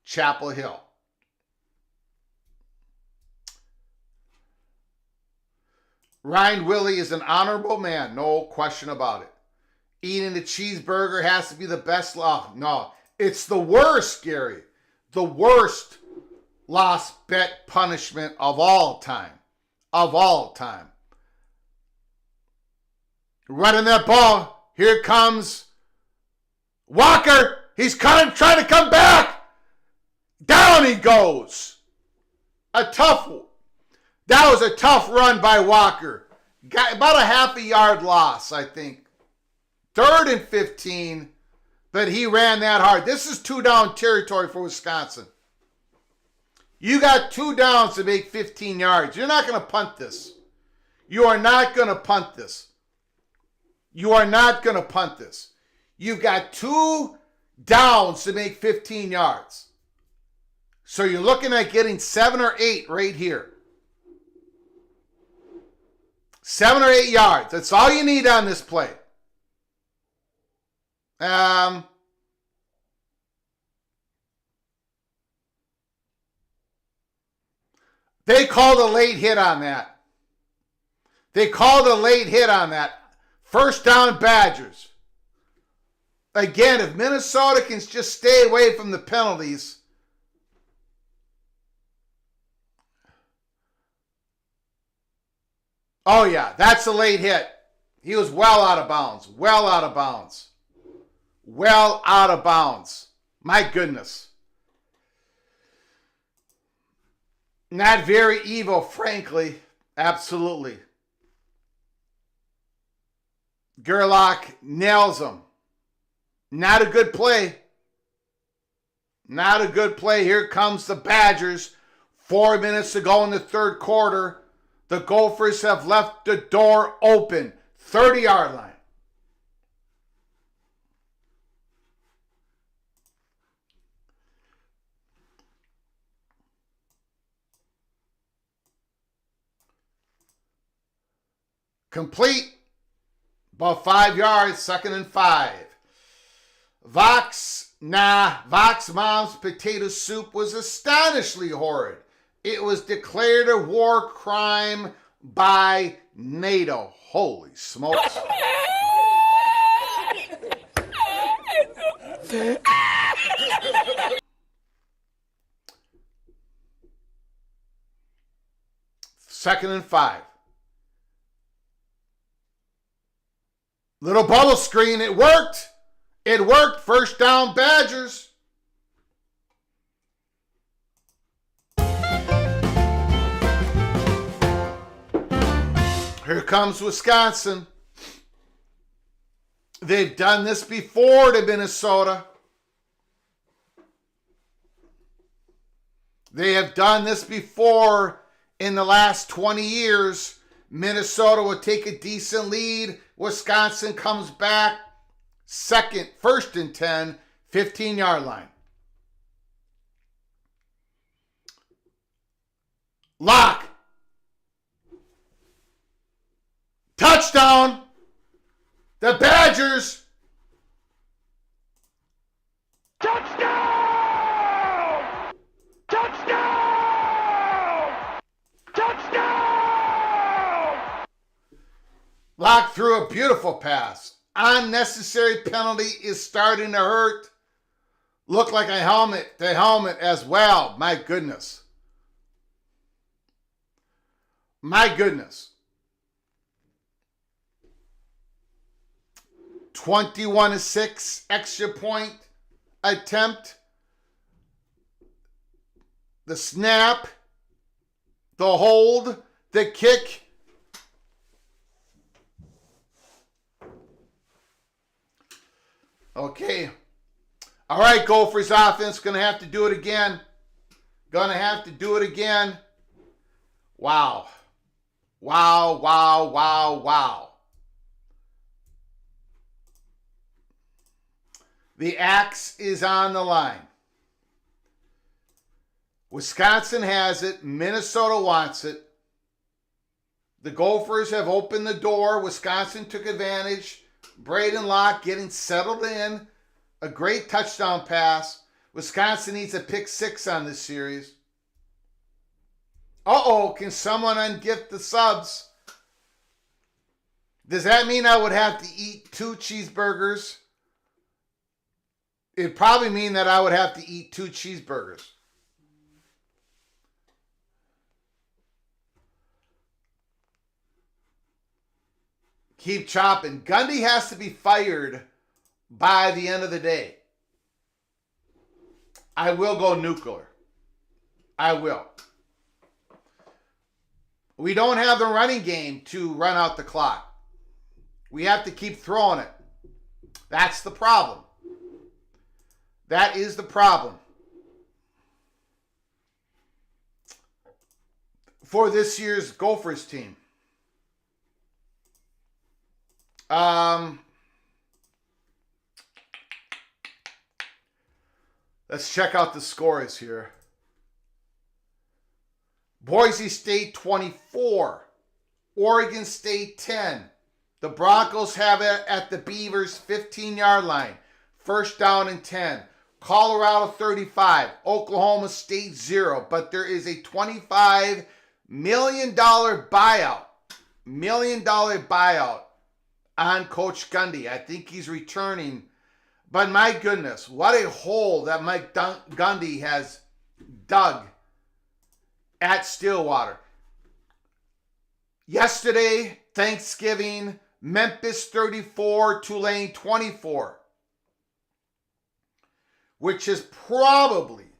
Chapel Hill. Ryan Willie is an honorable man, no question about it. Eating a cheeseburger has to be the best. No, it's the worst, Gary. The worst lost bet punishment of all time. Of all time. Running that ball. Here comes Walker. He's trying to come back. Down he goes. That was a tough run by Walker. Got about a half a yard loss, I think. 3rd and 15, but he ran that hard. This is 2-down territory for Wisconsin. You got 2 downs to make 15 yards. You're not going to punt this. You are not going to punt this. You are not going to punt this. You've got 2 downs to make 15 yards. So you're looking at getting 7 or 8 right here. 7 or 8 yards. That's all you need on this play. They called a late hit on that. First down, Badgers. Again, if Minnesota can just stay away from the penalties. Oh, yeah, that's a late hit. He was well out of bounds. My goodness. Not very evil, frankly. Absolutely. Gerlach nails him. Not a good play. Here comes the Badgers. 4 minutes to go in the third quarter. The Gophers have left the door open. 30-yard line. Complete. About 5 yards, 2nd and 5. Vox Mom's potato soup was astonishingly horrid. It was declared a war crime by NATO. Holy smokes. Second and 5. Little bubble screen. It worked. First down, Badgers. Here comes Wisconsin. They've done this before to Minnesota. They have done this before in the last 20 years. Minnesota will take a decent lead. Wisconsin comes back. 1st and 10, 15-yard line. Lock. Touchdown. The Badgers. Touchdown! Touchdown! Touchdown! Lock threw a beautiful pass. Unnecessary penalty is starting to hurt. Look like a helmet. The helmet as well. My goodness. 21-6 extra point attempt. The snap. The hold. The kick. Okay. All right, Gophers offense. Going to have to do it again. Wow. The axe is on the line. Wisconsin has it. Minnesota wants it. The Gophers have opened the door. Wisconsin took advantage. Braden Locke getting settled in. A great touchdown pass. Wisconsin needs a pick 6 on this series. Uh-oh, can someone ungift the subs? Does that mean I would have to eat 2 cheeseburgers? It'd probably mean that I would have to eat 2 cheeseburgers. Keep chopping. Gundy has to be fired by the end of the day. I will go nuclear. I will. We don't have the running game to run out the clock. We have to keep throwing it. That's the problem. That is the problem for this year's Gophers team. Let's check out the scores here. Boise State 24. Oregon State 10. The Broncos have it at the Beavers 15-yard line. First down and 10. Colorado 35. Oklahoma State 0. But there is a $25 million buyout. $1 on Coach Gundy. I think he's returning. But my goodness, what a hole that Mike Gundy has dug at Stillwater. Yesterday, Thanksgiving, Memphis 34, Tulane 24. Which is probably,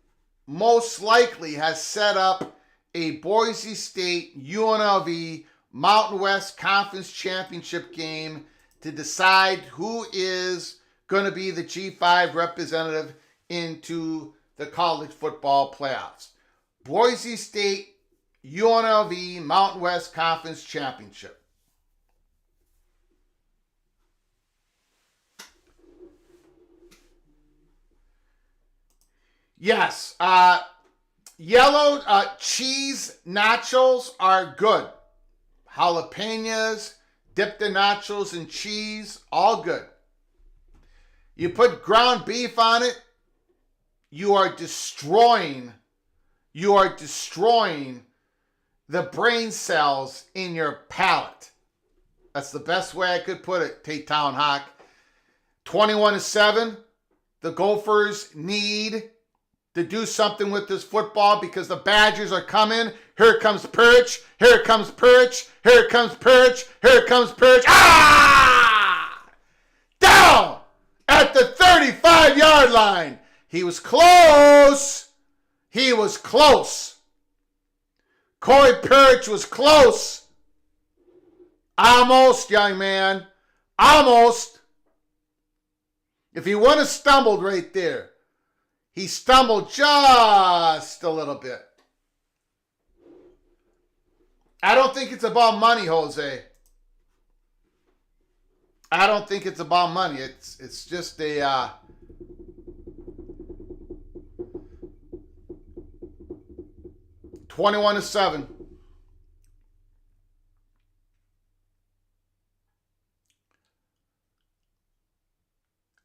most likely, has set up a Boise State UNLV Mountain West Conference Championship game to decide who is going to be the G5 representative into the college football playoffs. Boise State UNLV Mountain West Conference Championship. Yes, yellow cheese nachos are good. Jalapenos, dip the nachos in cheese, all good. You put ground beef on it, you are destroying the brain cells in your palate. That's the best way I could put it, T-Town Hawk. 21-7. The Gophers need to do something with this football because the Badgers are coming. Here comes Perch. Here comes Perch. Here comes Perch. Here comes Perch. Ah! Down at the 35-yard line. He was close. He was close. Corey Perch was close. Almost, young man. Almost. If he wouldn't have stumbled right there. He stumbled just a little bit. I don't think it's about money, Jose. I don't think it's about money. It's just a 21-7.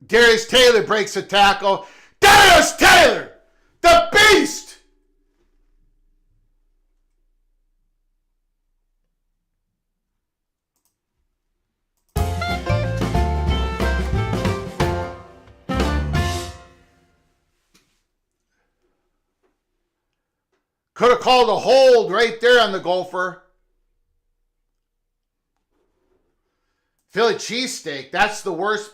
Darius Taylor breaks a tackle. Darius Taylor, the beast! Could have called a hold right there on the Gopher. Philly cheesesteak, that's the worst.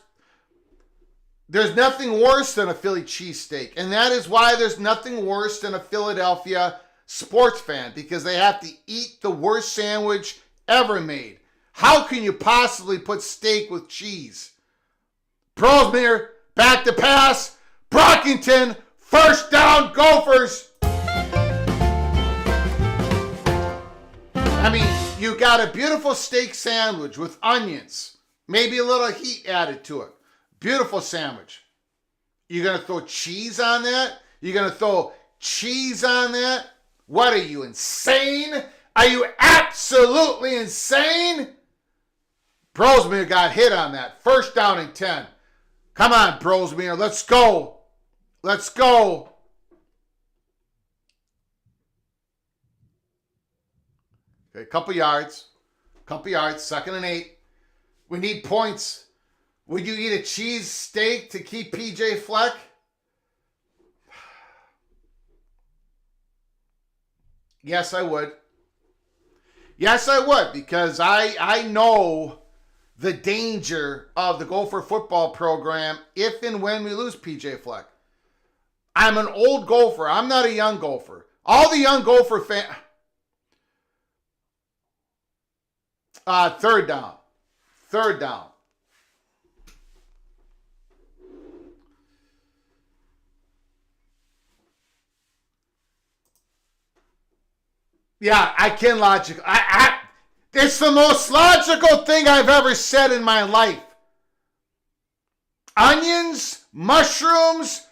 There's nothing worse than a Philly cheesesteak. And that is why there's nothing worse than a Philadelphia sports fan. Because they have to eat the worst sandwich ever made. How can you possibly put steak with cheese? Brosmere, back to pass. Brockington, first down, Gophers. I mean, you got a beautiful steak sandwich with onions. Maybe a little heat added to it. Beautiful sandwich. You're going to throw cheese on that? You're going to throw cheese on that? What are you, insane? Are you absolutely insane? Brosmere got hit on that. First down and 10. Come on, Brosmere. Let's go. Let's go. Okay, couple yards. 2nd and 8. We need points. Would you eat a cheese steak to keep PJ Fleck? Yes, I would. Yes, I would, because I know the danger of the Gopher football program if and when we lose PJ Fleck. I'm an old Gopher. I'm not a young Gopher. All the young Gopher fans... 3rd down. 3rd down. Yeah, I can logical. It's the most logical thing I've ever said in my life. Onions, mushrooms,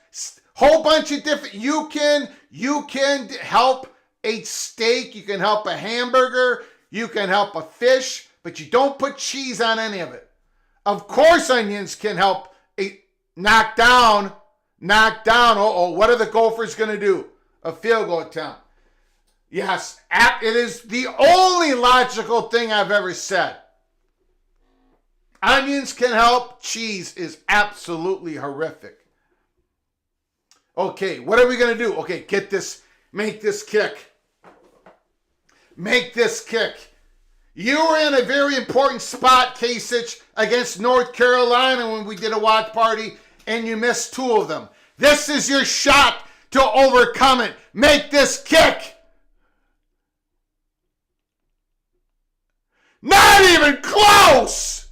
whole bunch of different. You can help a steak. You can help a hamburger. You can help a fish, but you don't put cheese on any of it. Of course, onions can help a knock down. What are the Gophers going to do? A field goal attempt. Yes, it is the only logical thing I've ever said. Onions can help. Cheese is absolutely horrific. Okay, what are we going to do? Okay, get this. Make this kick. Make this kick. You were in a very important spot, Kasich, against North Carolina when we did a watch party, and you missed 2 of them. This is your shot to overcome it. Make this kick. Not even close!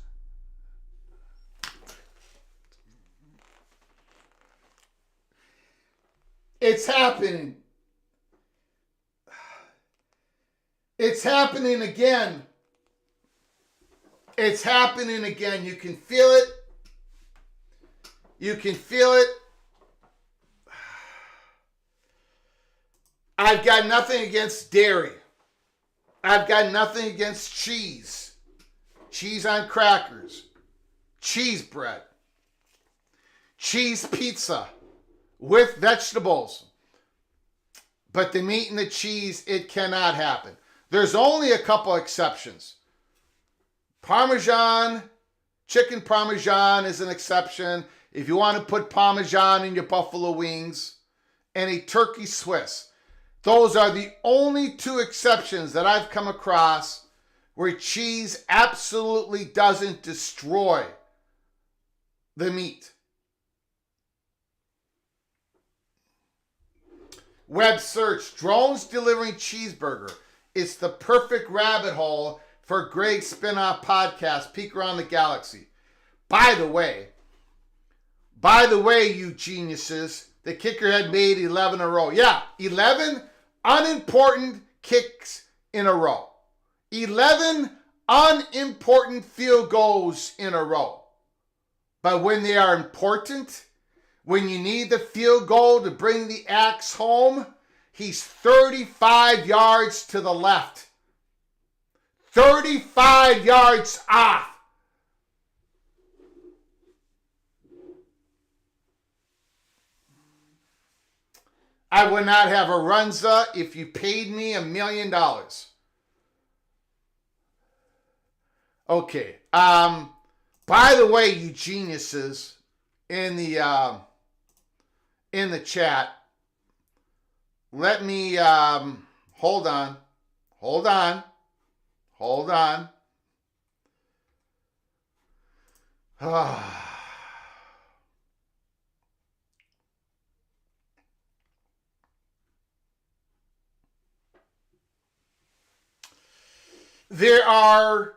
It's happening. It's happening again. It's happening again. You can feel it. You can feel it. I've got nothing against dairy. I've got nothing against cheese. Cheese on crackers. Cheese bread. Cheese pizza with vegetables. But the meat and the cheese, it cannot happen. There's only a couple exceptions. Parmesan, chicken Parmesan is an exception. If you want to put Parmesan in your buffalo wings, and a turkey Swiss. Those are the only 2 exceptions that I've come across where cheese absolutely doesn't destroy the meat. Web search, drones delivering cheeseburger. It's the perfect rabbit hole for Greg's spin-off podcast, Peek Around the Galaxy. By the way, you geniuses, the kicker had made 11 in a row. Yeah, 11 unimportant kicks in a row. 11 unimportant field goals in a row. But when they are important, when you need the field goal to bring the axe home, he's 35 yards to the left. 35 yards off. I would not have a runza if you paid me $1 million. Okay. By the way, you geniuses in the chat, let me hold on. There are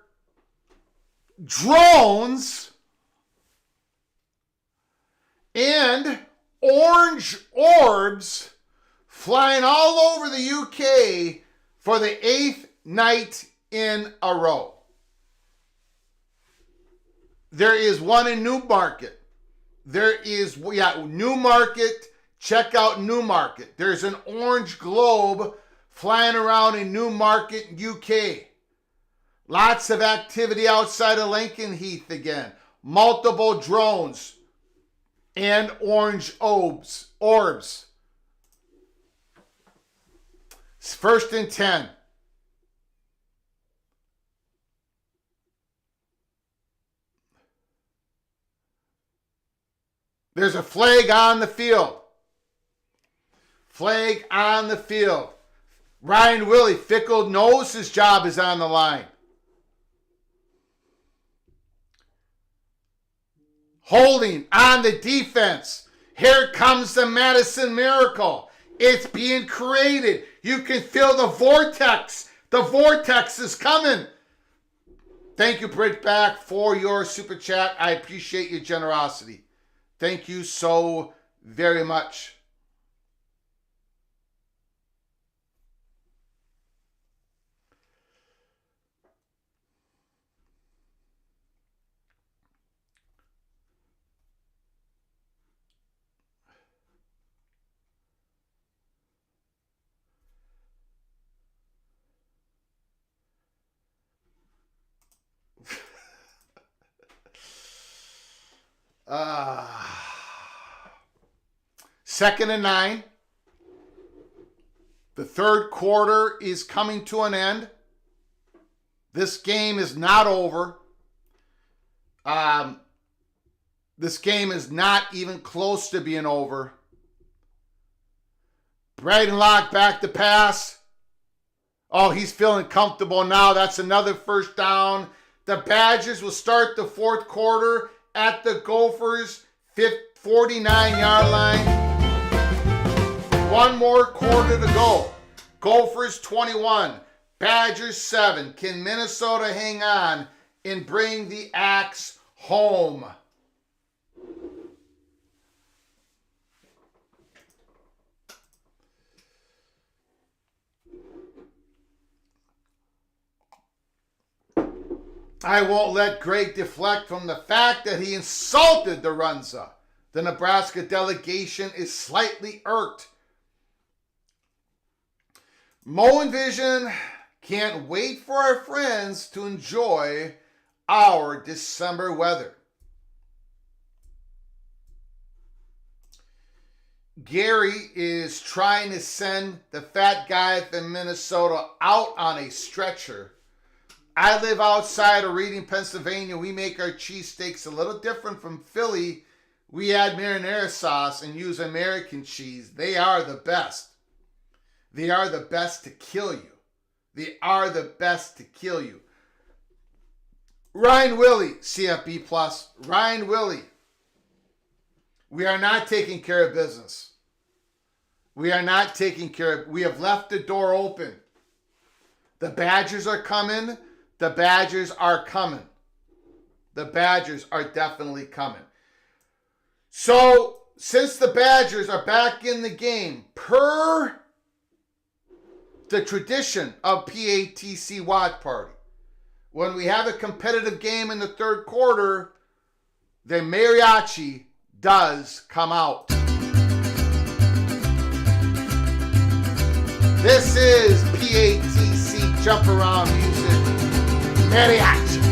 drones and orange orbs flying all over the UK for the 8th night in a row. There is one in Newmarket. There is, Newmarket. Check out Newmarket. There's an orange globe flying around in Newmarket, UK. Lots of activity outside of Lincoln Heath again. Multiple drones and orange orbs. It's 1st and 10. There's a flag on the field. Flag on the field. Ryan Willie, Fickle knows his job is on the line. Holding on the defense. Here comes the Madison Miracle. It's being created. You can feel the vortex. The vortex is coming. Thank you, Britback, for your super chat. I appreciate your generosity. Thank you so very much. Second and 9. The third quarter is coming to an end. This game is not over. This game is not even close to being over. Braden Locke back to pass. Oh, he's feeling comfortable now. That's another first down. The Badgers will start the fourth quarter at the Gophers' 49-yard line. One more quarter to go. Gophers 21, Badgers 7. Can Minnesota hang on and bring the axe home? I won't let Greg deflect from the fact that he insulted the Runza. The Nebraska delegation is slightly irked. Mo and Vision can't wait for our friends to enjoy our December weather. Gary is trying to send the fat guy from Minnesota out on a stretcher. I live outside of Reading, Pennsylvania. We make our cheesesteaks a little different from Philly. We add marinara sauce and use American cheese. They are the best. They are the best to kill you. They are the best to kill you. Ryan Willie, CFB Plus. Ryan Willie. We are not taking care of business. We are not taking care of... We have left the door open. The Badgers are coming. The Badgers are coming. The Badgers are definitely coming. So, since the Badgers are back in the game, per the tradition of PATC Watch Party, when we have a competitive game in the third quarter, the mariachi does come out. This is PATC Jump Around Music Mariachi.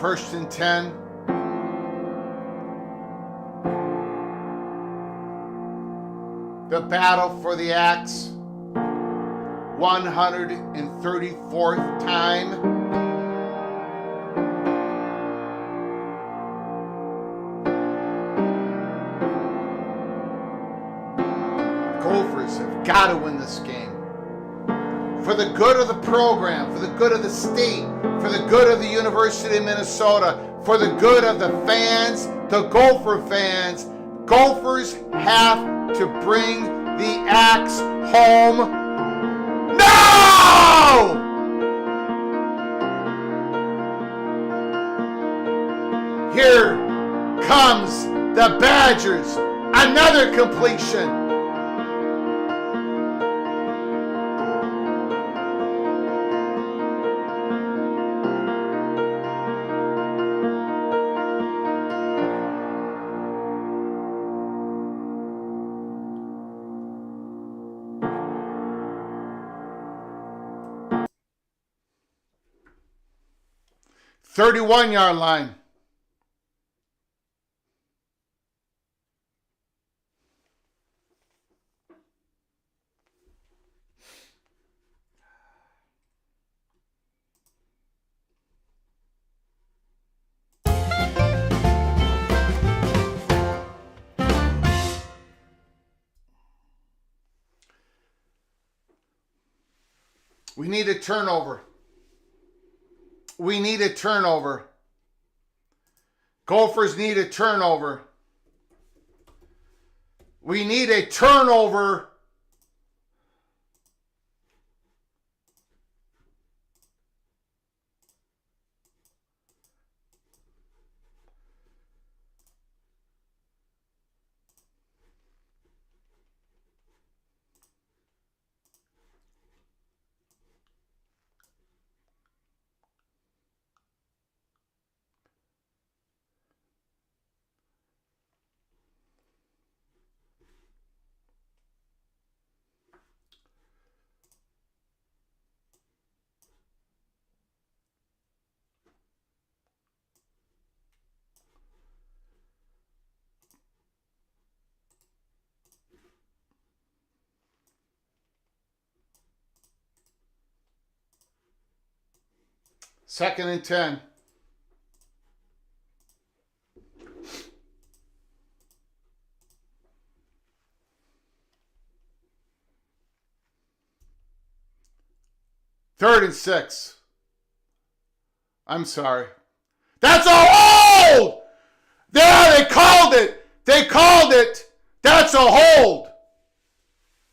First and 10. The battle for the axe. 134th time. Gophers have got to win this game. For the good of the program, for the good of the state, for the good of the University of Minnesota, for the good of the fans, the Gopher fans, Gophers have to bring the axe home. No! Here comes the Badgers. Another completion. Thirty-one-yard line. We need a turnover. We need a turnover. Gophers need a turnover. We need a turnover. Second and 10. Third and 6. I'm sorry. That's a hold! There, they called it. They called it. That's a hold.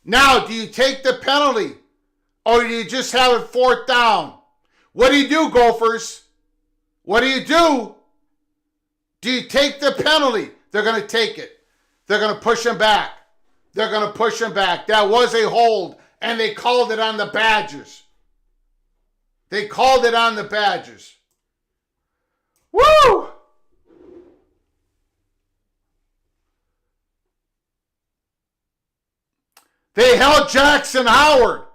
Now, do you take the penalty? Or do you just have it fourth down? What do you do, Gophers? What do you do? Do you take the penalty? They're going to take it. They're going to push him back. They're going to push him back. That was a hold, and they called it on the Badgers. They called it on the Badgers. Woo! They held Jackson Howard,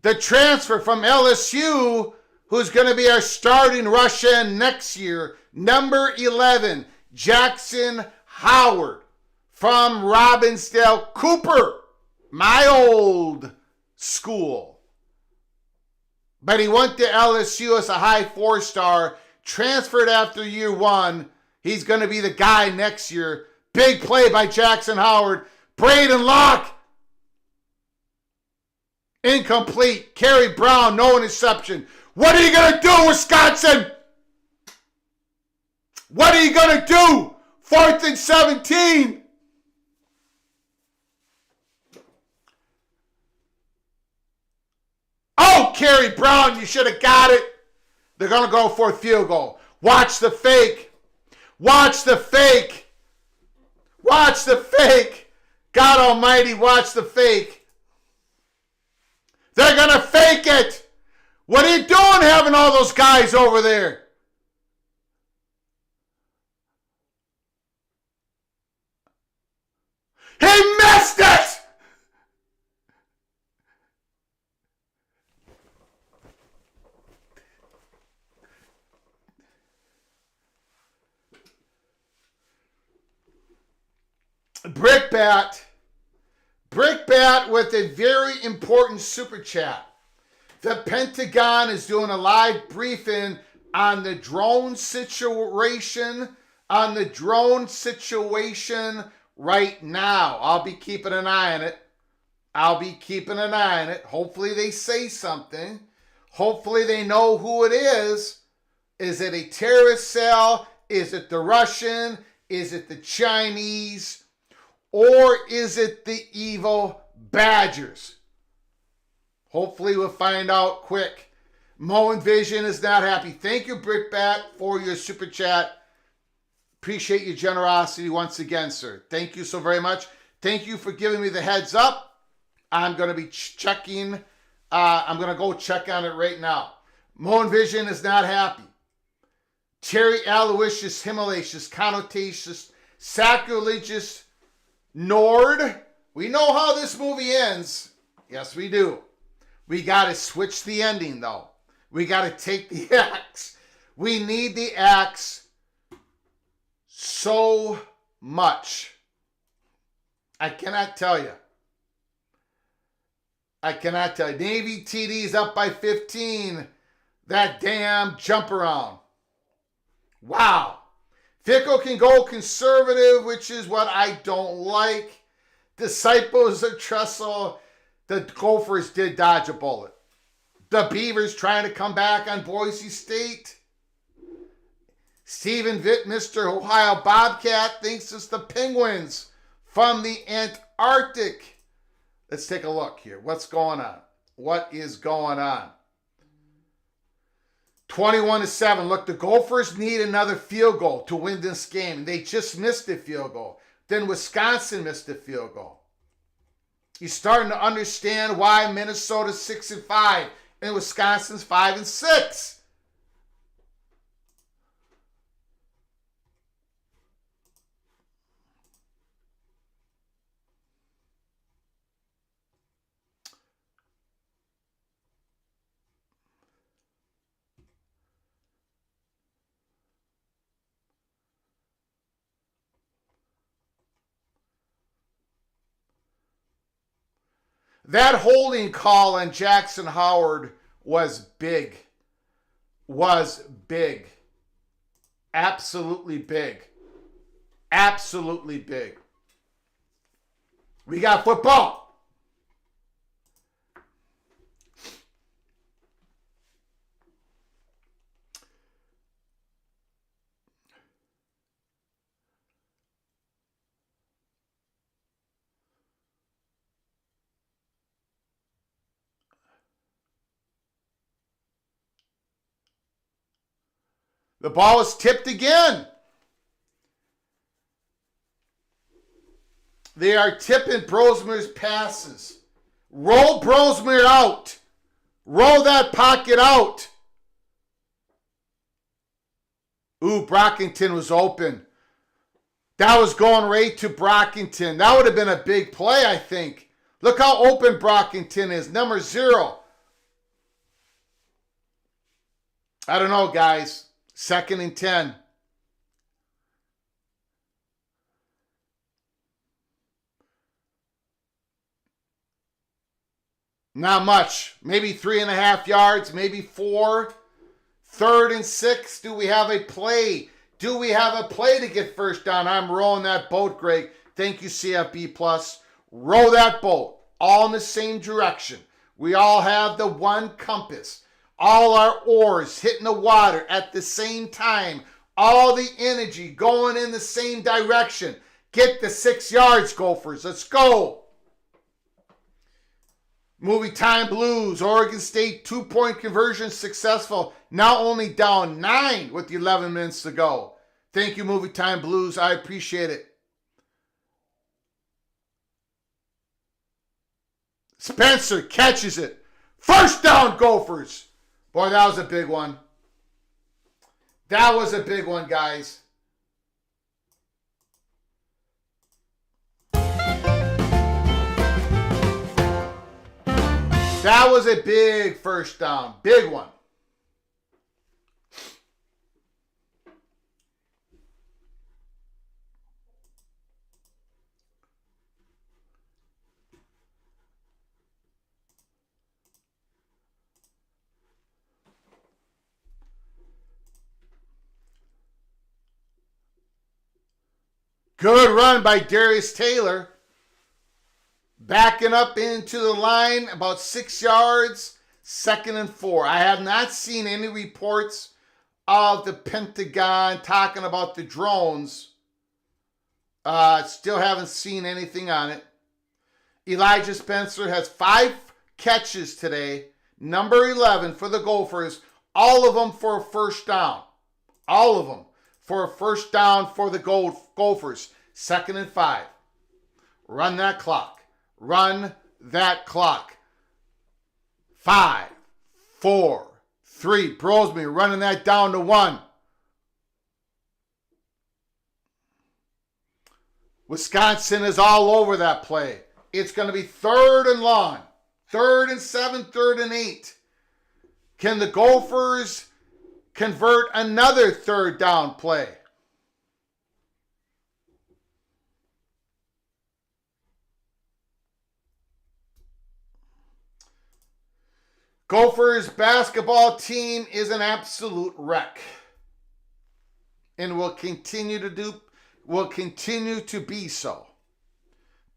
the transfer from LSU, who's going to be our starting rush end next year. Number 11, Jackson Howard from Robbinsdale Cooper, my old school. But he went to LSU as a high 4-star, transferred after year 1. He's going to be the guy next year. Big play by Jackson Howard. Braden Locke. Incomplete. Kerry Brown, no interception. What are you going to do, Wisconsin? What are you going to do? 4th and 17. Oh, Kerry Brown, you should have got it. They're going to go for a field goal. Watch the fake. Watch the fake. Watch the fake. God almighty, watch the fake. They're going to fake it. What are you doing having all those guys over there? He missed it! Brickbat with a very important super chat. The Pentagon is doing a live briefing on the drone situation, right now. I'll be keeping an eye on it. Hopefully they say something. Hopefully they know who it is. Is it a terrorist cell? Is it the Russian? Is it the Chinese? Or is it the evil Badgers? Hopefully we'll find out quick. Mo and Vision is not happy. Thank you, Brickbat, for your super chat. Appreciate your generosity once again, sir. Thank you so very much. Thank you for giving me the heads up. I'm going to be checking. I'm going to go check on it right now. Mo and Vision is not happy. Terry Aloysius, Himalaysius, Connotacious, Sacrilegious, Nord. We know how this movie ends. Yes, we do. We got to switch the ending, though. We got to take the axe. We need the axe so much. I cannot tell you. Navy TD's up by 15. That damn jump around. Wow. Fickle can go conservative, which is what I don't like. Disciples of Trestle. The Gophers did dodge a bullet. The Beavers trying to come back on Boise State. Stephen Vitt, Mr. Ohio Bobcat, thinks it's the Penguins from the Antarctic. Let's take a look here. What's going on? What is going on? 21-7. Look, the Gophers need another field goal to win this game. They just missed a field goal. Then Wisconsin missed a field goal. You're starting to understand why Minnesota's 6-5 and Wisconsin's 5-6. That holding call on Jackson Howard was big. Absolutely big. We got football. The ball is tipped again. They are tipping Brosmer's passes. Roll Brosmer out. Roll that pocket out. Ooh, Brockington was open. That was going right to Brockington. That would have been a big play, I think. Look how open Brockington is. Number 0. I don't know, guys. 2nd and 10. Not much. Maybe 3.5 yards, maybe 4. 3rd and 6. Do we have a play? Do we have a play to get first down? I'm rowing that boat, Greg. Thank you, CFB+. Row that boat. All in the same direction. We all have the one compass. All our oars hitting the water at the same time. All the energy going in the same direction. Get the 6 yards, Gophers. Let's go. Movie Time Blues. Oregon State 2-point conversion successful. Now only down 9 with 11 minutes to go. Thank you, Movie Time Blues. I appreciate it. Spencer catches it. First down, Gophers. Boy, that was a big one. That was a big one, guys. That was a big first down. Big one. Good run by Darius Taylor. Backing up into the line about 6 yards, 2nd and 4. I have not seen any reports of the Pentagon talking about the drones. Still haven't seen anything on it. Elijah Spencer has 5 catches today. Number 11 for the Gophers. All of them for a first down. All of them for a first down for the Gophers. 2nd and 5. Run that clock. Run that clock. 5, 4, 3. Brosby running that down to 1. Wisconsin is all over that play. It's going to be 3rd and long. 3rd and 7, 3rd and 8. Can the Gophers convert another 3rd down play? Gophers basketball team is an absolute wreck and will continue to be so.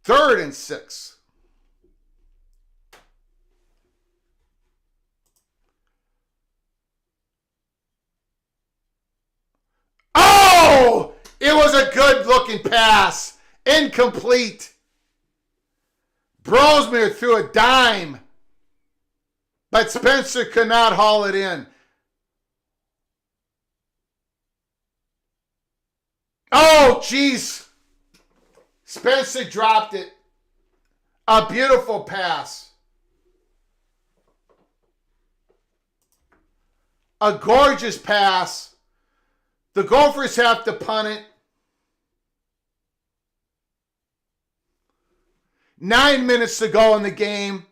3rd and 6. Oh! It was a good looking pass. Incomplete. Brosmere threw a dime. But Spencer could not haul it in. Oh, jeez. Spencer dropped it. A beautiful pass. A gorgeous pass. The Gophers have to punt it. 9 minutes to go in the game.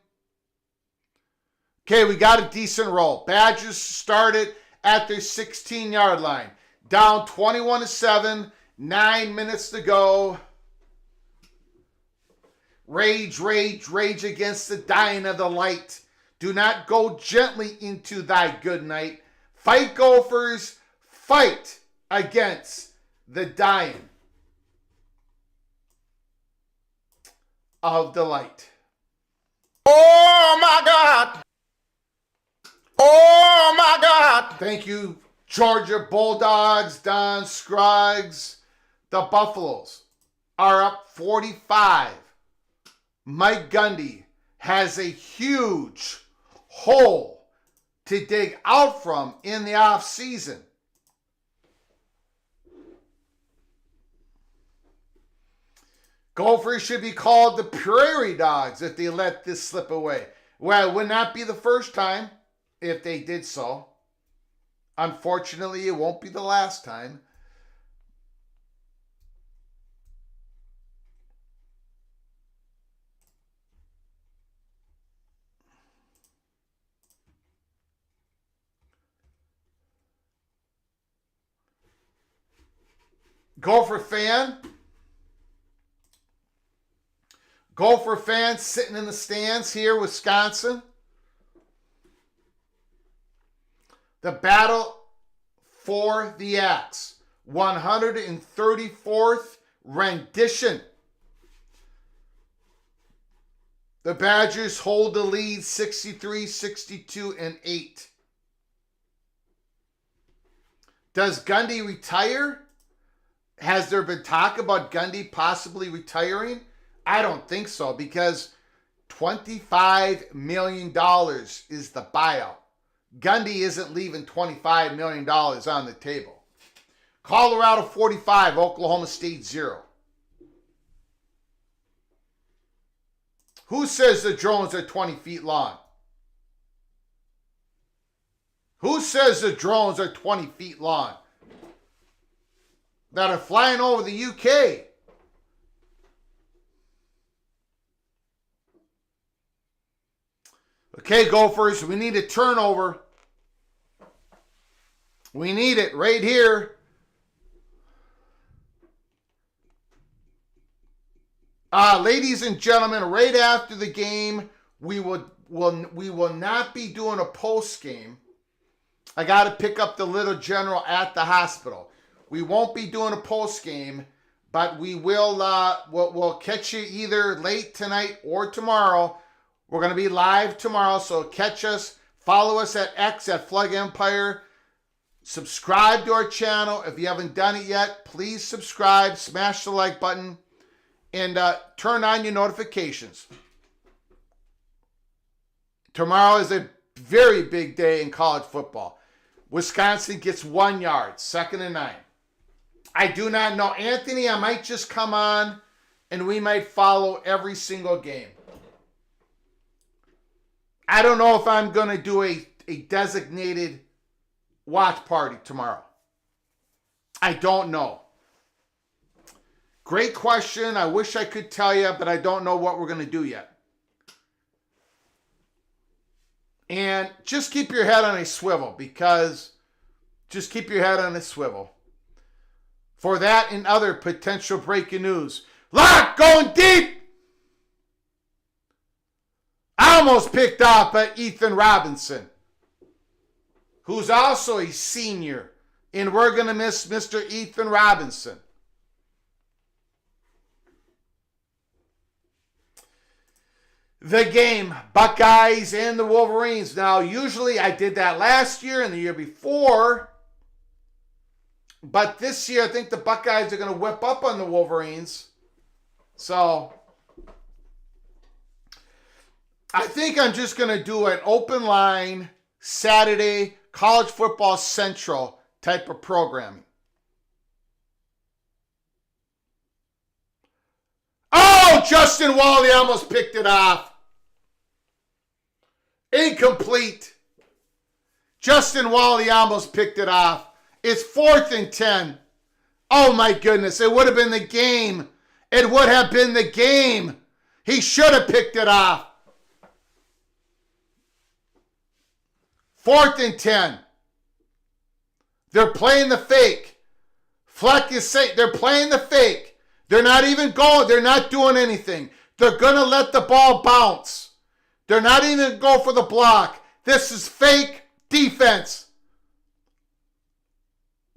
Okay, we got a decent roll. Badgers started at their 16-yard line. Down 21-7. 9 minutes to go. Rage, rage, rage against the dying of the light. Do not go gently into thy good night. Fight, Gophers. Fight against the dying of the light. Oh, my God. Oh, my God. Thank you, Georgia Bulldogs, Don Scruggs. The Buffaloes are up 45. Mike Gundy has a huge hole to dig out from in the offseason. Gophers should be called the Prairie Dogs if they let this slip away. Well, it would not be the first time if they did so. Unfortunately, it won't be the last time. Gopher fans sitting in the stands here, Wisconsin. The battle for the axe. 134th rendition. The Badgers hold the lead 63, 62, and 8. Does Gundy retire? Has there been talk about Gundy possibly retiring? I don't think so, because $25 million is the buyout. Gundy isn't leaving $25 million on the table. Colorado 45, Oklahoma State 0. Who says the drones are 20 feet long? Who says the drones are 20 feet long? That are flying over the UK. Okay, Gophers, we need a turnover. We need it right here. Ladies and gentlemen, right after the game, we will not be doing a post game. I got to pick up the little general at the hospital. We won't be doing a post game, But we'll catch you either late tonight or tomorrow. We're going to be live tomorrow, so catch us. Follow us at X at Flug Empire. Subscribe to our channel. If you haven't done it yet, please subscribe, smash the like button, and turn on your notifications. Tomorrow is a very big day in college football. Wisconsin gets 1 yard, 2nd and 9. I do not know. Anthony, I might just come on and we might follow every single game. I don't know if I'm going to do a designated watch party tomorrow. I don't know. Great question. I wish I could tell you, but I don't know what we're going to do yet. And just keep your head on a swivel, because just keep your head on a swivel. For that and other potential breaking news. Lock going deep! Almost picked off by Ethan Robinson, who's also a senior. And we're going to miss Mr. Ethan Robinson. The game, Buckeyes and the Wolverines. Now, usually I did that last year and the year before. But this year, I think the Buckeyes are going to whip up on the Wolverines. So, I think I'm just going to do an open line Saturday college football central type of programming. Oh, Justin Wally almost picked it off. Incomplete. Justin Wally almost picked it off. It's 4th and 10. Oh my goodness, it would have been the game. It would have been the game. He should have picked it off. 4th and 10. They're playing the fake. Fleck is saying they're playing the fake. They're not even going. They're not doing anything. They're going to let the ball bounce. They're not even going to go for the block. This is fake defense.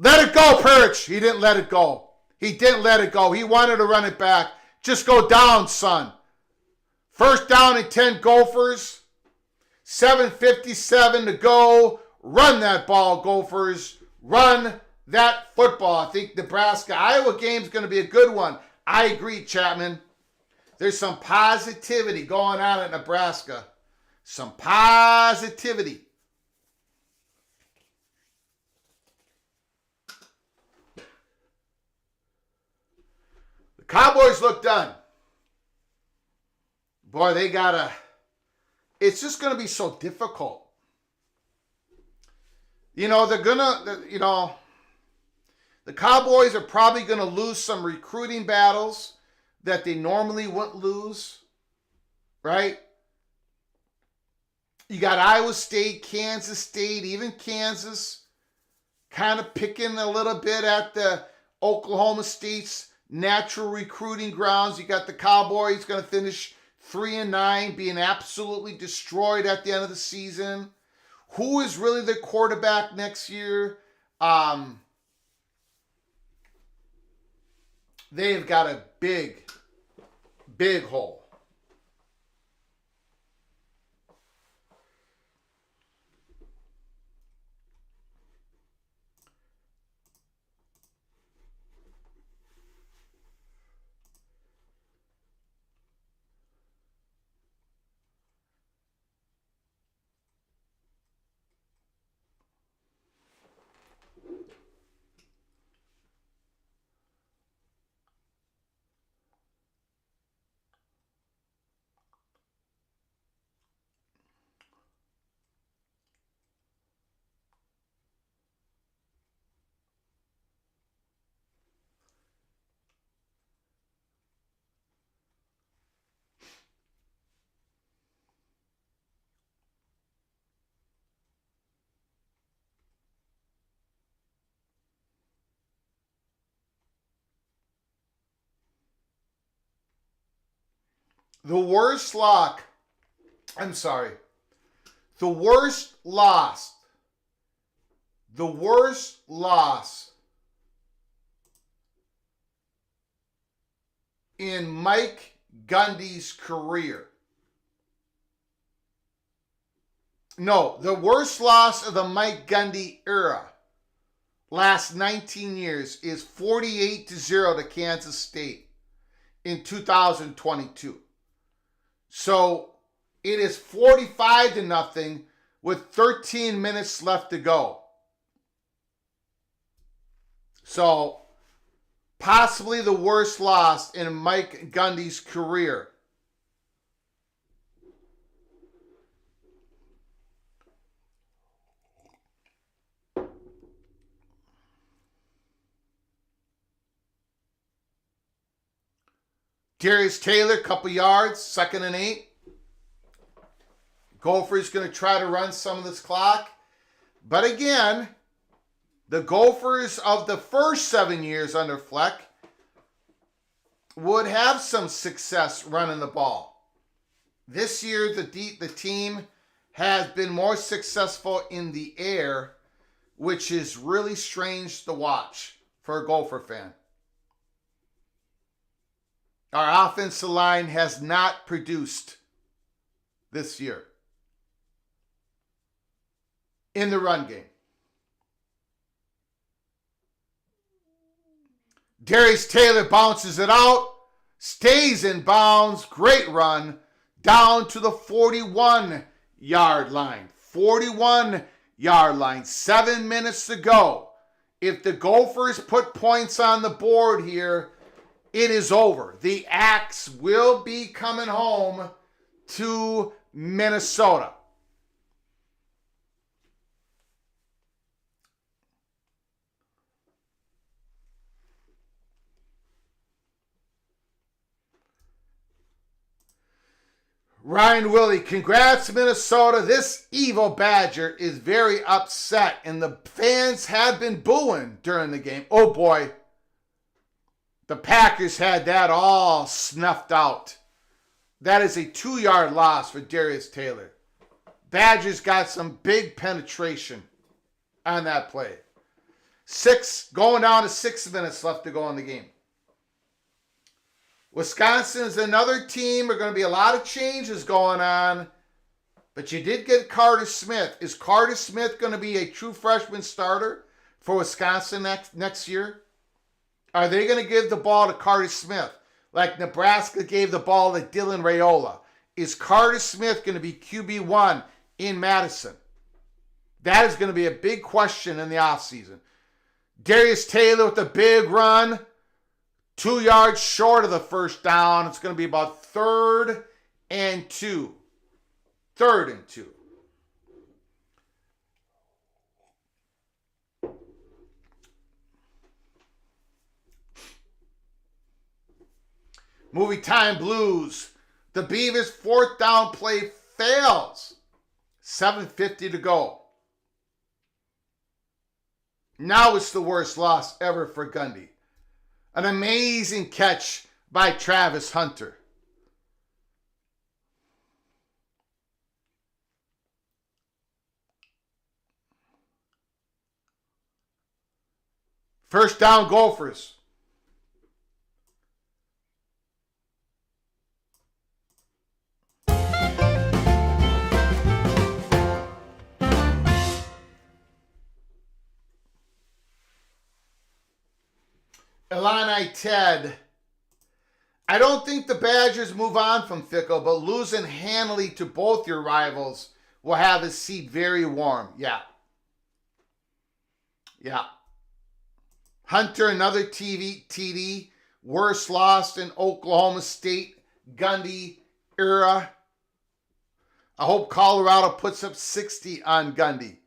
Let it go, Perch. He didn't let it go. He didn't let it go. He wanted to run it back. Just go down, son. 1st down and 10 Gophers. 7:57 to go. Run that ball, Gophers. Run that football. I think Nebraska-Iowa game is going to be a good one. I agree, Chapman. There's some positivity going on at Nebraska. Some positivity. The Cowboys look done. Boy, they gotta... It's just going to be so difficult. They're going to, the Cowboys are probably going to lose some recruiting battles that they normally wouldn't lose, right? You got Iowa State, Kansas State, even Kansas kind of picking a little bit at the Oklahoma State's natural recruiting grounds. You got the Cowboys going to finish 3-9, being absolutely destroyed at the end of the season. Who is really the quarterback next year? They've got a big, big hole. The worst loss in Mike Gundy's career. No, the worst loss of the Mike Gundy era, last 19 years, is 48-0 to Kansas State in 2022. So it is 45-0 with 13 minutes left to go. So possibly the worst loss in Mike Gundy's career. Darius Taylor, couple yards, 2nd and 8. Gophers going to try to run some of this clock. But again, the Gophers of the first 7 years under Fleck would have some success running the ball. This year, the team has been more successful in the air, which is really strange to watch for a Gopher fan. Our offensive line has not produced this year in the run game. Darius Taylor bounces it out, stays in bounds, great run, down to the 41-yard line. 41-yard line, 7 minutes to go. If the Gophers put points on the board here, it is over. The Axe will be coming home to Minnesota. Ryan Willie, congrats Minnesota. This evil Badger is very upset, and the fans have been booing during the game. Oh boy. The Packers had that all snuffed out. That is a 2-yard loss for Darius Taylor. Badgers got some big penetration on that play. Going down to 6 minutes left to go in the game. Wisconsin is another team. There are going to be a lot of changes going on. But you did get Carter Smith. Is Carter Smith going to be a true freshman starter for Wisconsin next year? Are they going to give the ball to Carter Smith like Nebraska gave the ball to Dylan Raiola? Is Carter Smith going to be QB1 in Madison? That is going to be a big question in the offseason. Darius Taylor with a big run, 2 yards short of the first down. It's going to be about 3rd and 2. 3rd and 2. Movie time blues. The Beavers' 4th down play fails. 7:50 to go. Now it's the worst loss ever for Gundy. An amazing catch by Travis Hunter. First down, Gophers. Illini Ted. I don't think the Badgers move on from Fickle, but losing handily to both your rivals will have his seat very warm. Yeah. Hunter, another TD. Worst loss in Oklahoma State Gundy era. I hope Colorado puts up 60 on Gundy.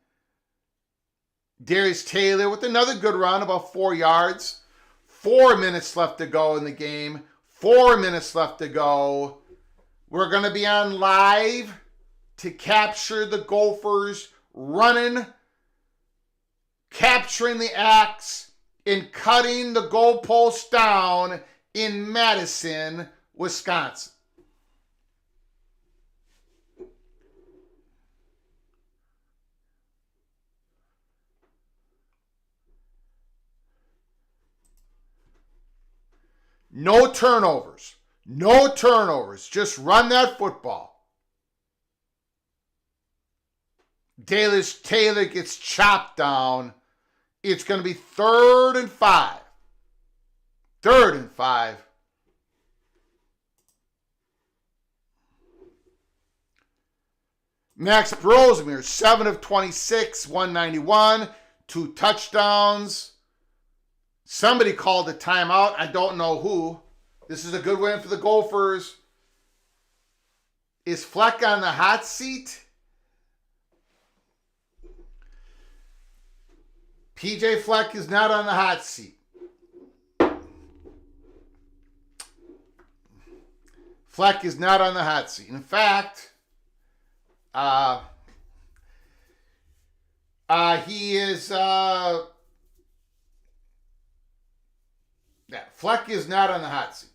Darius Taylor with another good run, about 4 yards. 4 minutes left to go in the game. 4 minutes left to go. We're going to be on live to capture the Gophers running, capturing the Axe, and cutting the goalpost down in Madison, Wisconsin. No turnovers. No turnovers. Just run that football. Dallas Taylor gets chopped down. It's going to be 3rd and 5. 3rd and 5. Max Brosmere, 7 of 26, 191, 2 touchdowns. Somebody called a timeout. I don't know who. This is a good win for the Gophers. Is Fleck on the hot seat? PJ Fleck is not on the hot seat. Fleck is not on the hot seat. In fact, he is, Fleck is not on the hot seat.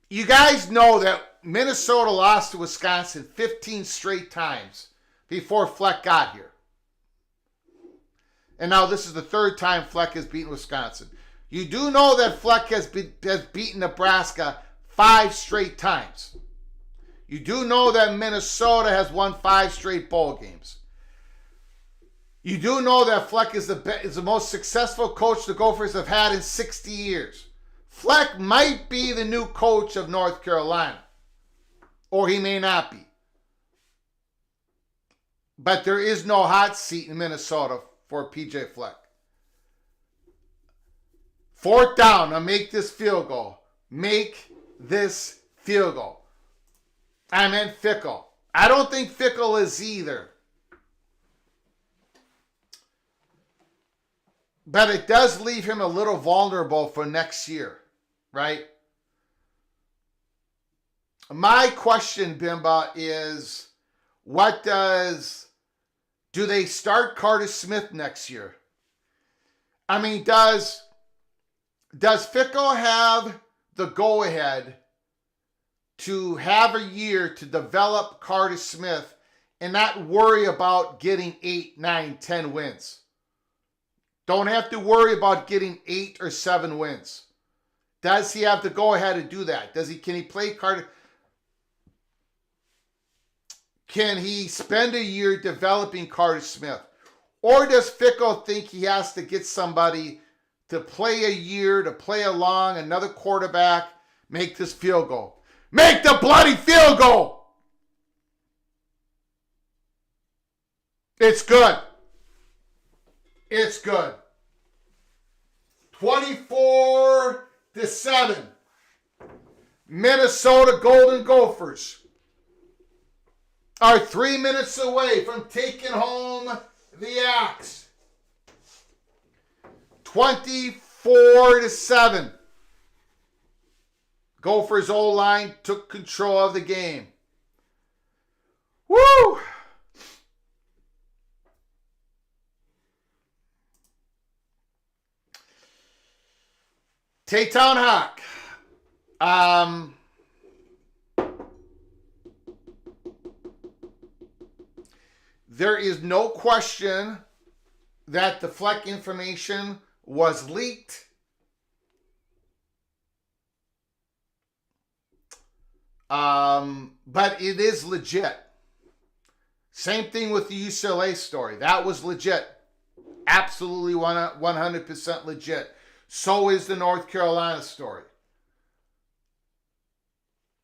You guys know that Minnesota lost to Wisconsin 15 straight times before Fleck got here. And now this is the 3rd time Fleck has beaten Wisconsin. You do know that Fleck has beaten Nebraska 5 straight times. You do know that Minnesota has won 5 straight bowl games. You do know that Fleck is the most successful coach the Gophers have had in 60 years. Fleck might be the new coach of North Carolina. Or he may not be. But there is no hot seat in Minnesota for PJ Fleck. 4th down. Now make this field goal. Make this field goal. I meant Fickle. I don't think Fickle is either. But it does leave him a little vulnerable for next year, right? My question, Bimba, is do they start Curtis Smith next year? I mean, does Fickle have the go-ahead to have a year to develop Curtis Smith and not worry about getting 8, 9, 10 wins? Don't have to worry about getting 8 or 7 wins. Does he have the go-ahead to do that? Can he play Curtis? Can he spend a year developing Curtis Smith? Or does Fickle think he has to get somebody to play a year, to play along, another quarterback, make this field goal? Make the bloody field goal! It's good. It's good. 24-7. Minnesota Golden Gophers are 3 minutes away from taking home the axe. 24-7. Gophers O-line took control of the game. Woo! Taytown Hawk. There is no question that the Fleck information was leaked. But it is legit. Same thing with the UCLA story. That was legit. Absolutely 100% legit. So is the North Carolina story.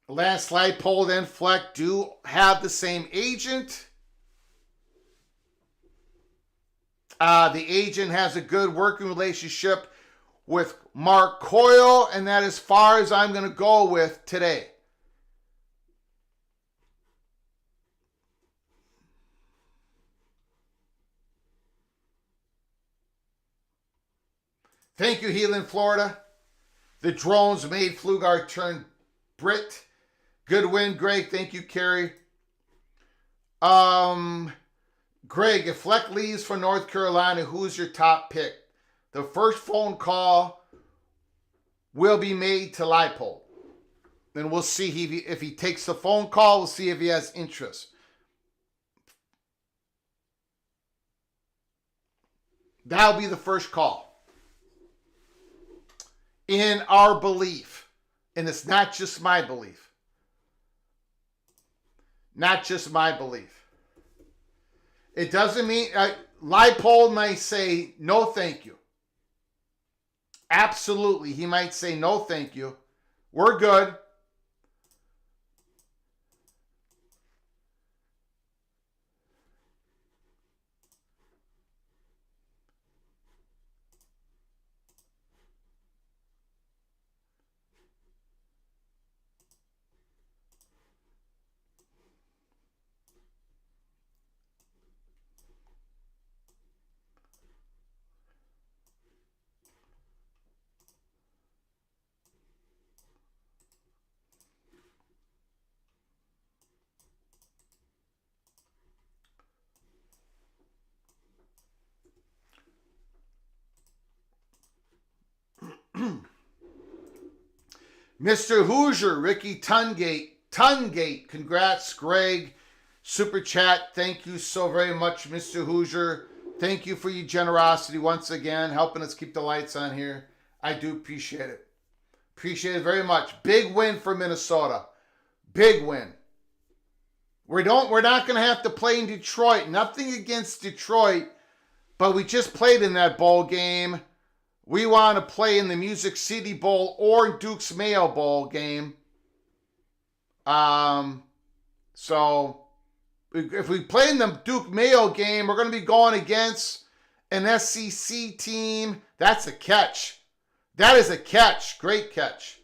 Lance Leipold and Fleck do have the same agent. The agent has a good working relationship with Mark Coyle, and that is as far as I'm going to go with today. Thank you, Healing, Florida. The drones made Flugar turn Brit. Good win, Greg. Thank you, Carrie. Greg, if Fleck leaves for North Carolina, who's your top pick? The first phone call will be made to Leipold. Then we'll see if he takes the phone call. We'll see if he has interest. That'll be the first call. In our belief. And it's not just my belief. Not just my belief. It doesn't mean... Leipold might say, no thank you. Absolutely. He might say, no thank you. We're good. Mr. Hoosier, Ricky Tungate, congrats, Greg. Super chat, thank you so very much, Mr. Hoosier. Thank you for your generosity once again, helping us keep the lights on here. I do appreciate it. Appreciate it very much. Big win for Minnesota. Big win. We're not going to have to play in Detroit. Nothing against Detroit, but we just played in that bowl game. We want to play in the Music City Bowl or Duke's Mayo Bowl game. So if we play in the Duke Mayo game, we're going to be going against an SEC team. That's a catch. That is a catch. Great catch.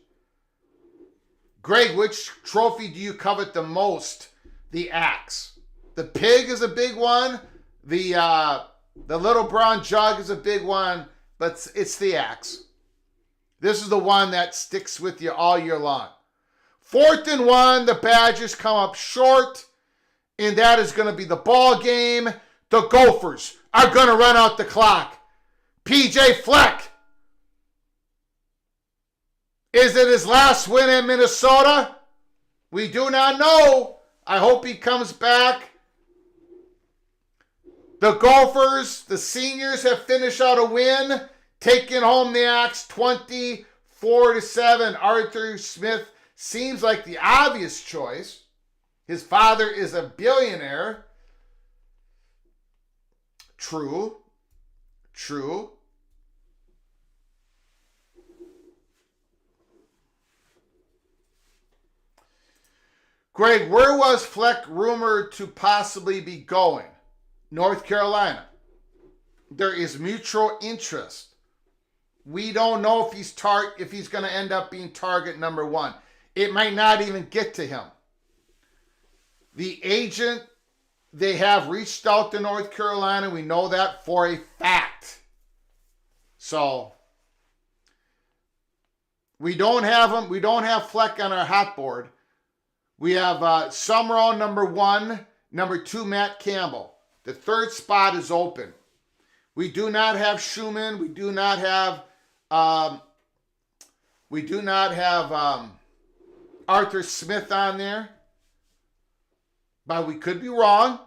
Greg, which trophy do you covet the most? The axe. The pig is a big one. The little brown jug is a big one. But it's the axe. This is the one that sticks with you all year long. 4th and 1, the Badgers come up short, and that is going to be the ball game. The Gophers are going to run out the clock. PJ Fleck. Is it his last win in Minnesota? We do not know. I hope he comes back. The Gophers, the seniors, have finished out a win, taking home the axe 24-7. Arthur Smith seems like the obvious choice. His father is a billionaire. True. Greg, where was Fleck rumored to possibly be going? North Carolina. There is mutual interest. We don't know if he's going to end up being target number 1. It might not even get to him. The agent, they have reached out to North Carolina. We know that for a fact. So we don't have him. We don't have Fleck on our hot board. We have Summerall number 1, number 2 Matt Campbell. The 3rd spot is open. We do not have Schumann. We do not have Arthur Smith on there. But we could be wrong.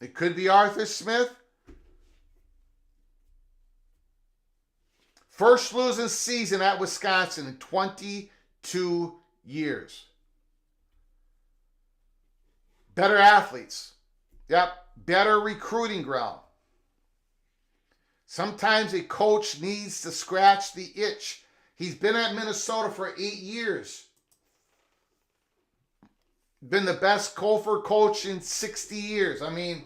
It could be Arthur Smith. First losing season at Wisconsin in 22 years. Better athletes. Yep. Better recruiting ground. Sometimes a coach needs to scratch the itch. He's been at Minnesota for 8 years. Been the best Gopher coach in 60 years. I mean,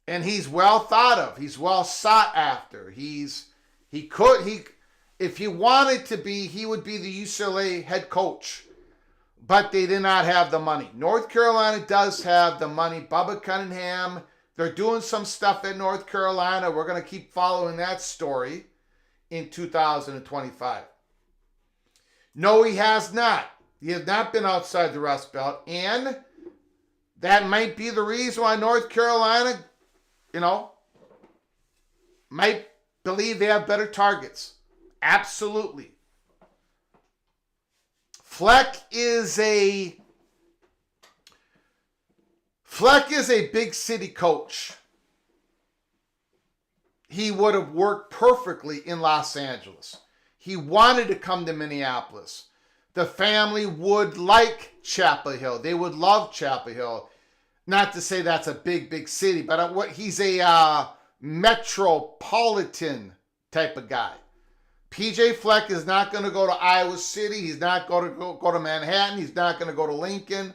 and he's well thought of. He's well sought after. If he wanted to be, he would be the UCLA head coach. But they did not have the money. North Carolina does have the money. Bubba Cunningham, they're doing some stuff at North Carolina. We're going to keep following that story in 2025. No, he has not. He has not been outside the Rust Belt. And that might be the reason why North Carolina, might believe they have better targets. Absolutely. Fleck is a big city coach. he would have worked perfectly in Los Angeles. He wanted to come to Minneapolis. The family would like Chapel Hill. They would love Chapel Hill. Not to say that's a big, big city, but he's a metropolitan type of guy. PJ Fleck is not going to go to Iowa City. He's not going to go to Manhattan. He's not going to go to Lincoln.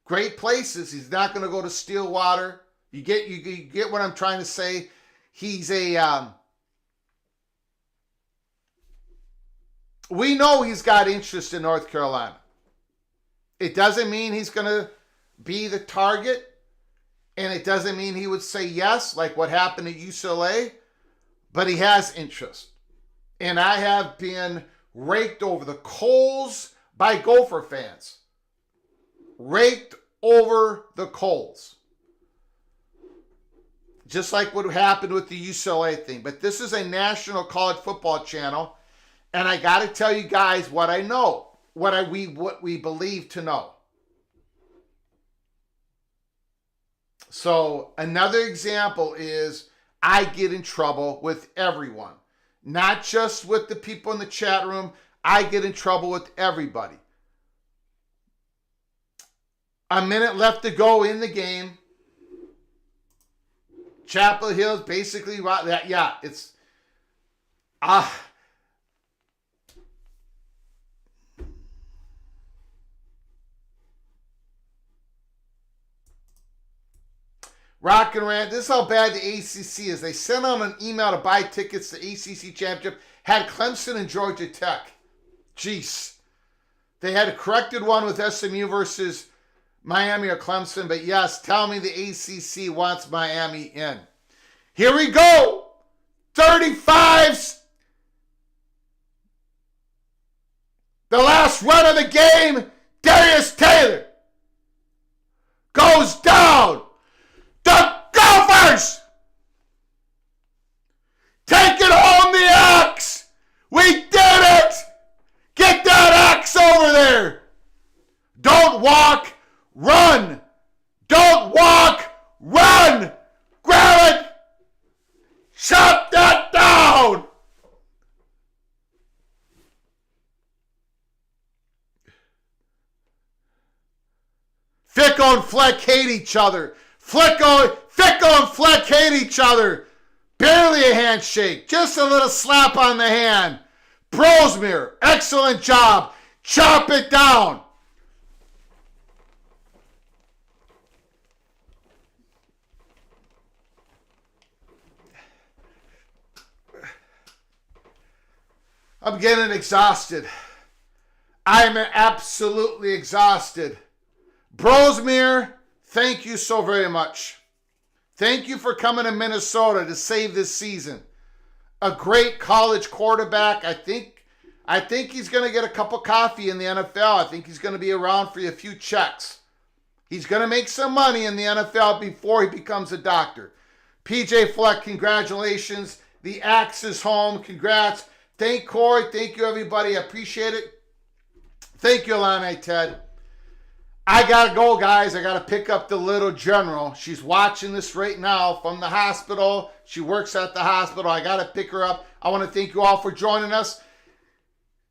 Great places. He's not going to go to Stillwater. You get what I'm trying to say? He's we know he's got interest in North Carolina. It doesn't mean he's going to be the target, and it doesn't mean he would say yes, like what happened at UCLA, but he has interest. And I have been raked over the coals by Gopher fans. Raked over the coals. Just like what happened with the UCLA thing. But this is a national college football channel, and I got to tell you guys what I know, what we believe to know. So another example is I get in trouble with everyone. Not just with the people in the chat room. I get in trouble with everybody. A minute left to go in the game. Chapel Hill's basically that. Yeah, it's Rock and Rant. This is how bad the ACC is. They sent out an email to buy tickets to ACC Championship. Had Clemson and Georgia Tech. Jeez. They had a corrected one with SMU versus Miami or Clemson. But yes, tell me the ACC wants Miami in. Here we go. 35s. The last run of the game. Darius Taylor goes down. The Gophers taking home the axe. We did it. Get that axe over there. Don't walk, run. Don't walk, run. Grab it. Shut that down. Fickle and Fleck hate each other. Fickle and Fleck hate each other. Barely a handshake. Just a little slap on the hand. Brosmere, excellent job. Chop it down. I'm getting exhausted. I'm absolutely exhausted. Brosmere, thank you so very much. Thank you for coming to Minnesota to save this season. A great college quarterback. I think he's going to get a cup of coffee in the NFL. I think he's going to be around for a few checks. He's going to make some money in the NFL before he becomes a doctor. PJ Fleck, congratulations. The axe is home. Congrats. Thank Corey. Thank you, everybody. I appreciate it. Thank you, Alani Ted. I got to go, guys. I got to pick up the little general. She's watching this right now from the hospital. She works at the hospital. I got to pick her up. I want to thank you all for joining us.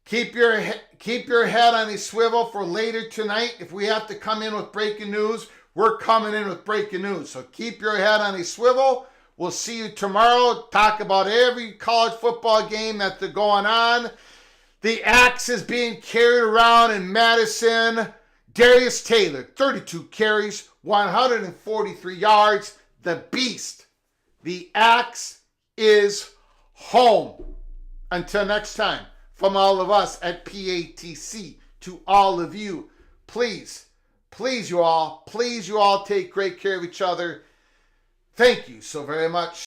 Keep your head on a swivel for later tonight. If we have to come in with breaking news, we're coming in with breaking news. So keep your head on a swivel. We'll see you tomorrow. Talk about every college football game that's going on. The axe is being carried around in Madison. Darius Taylor, 32 carries, 143 yards. The beast. The axe is home. Until next time, from all of us at PATC to all of you, please you all take great care of each other. Thank you so very much.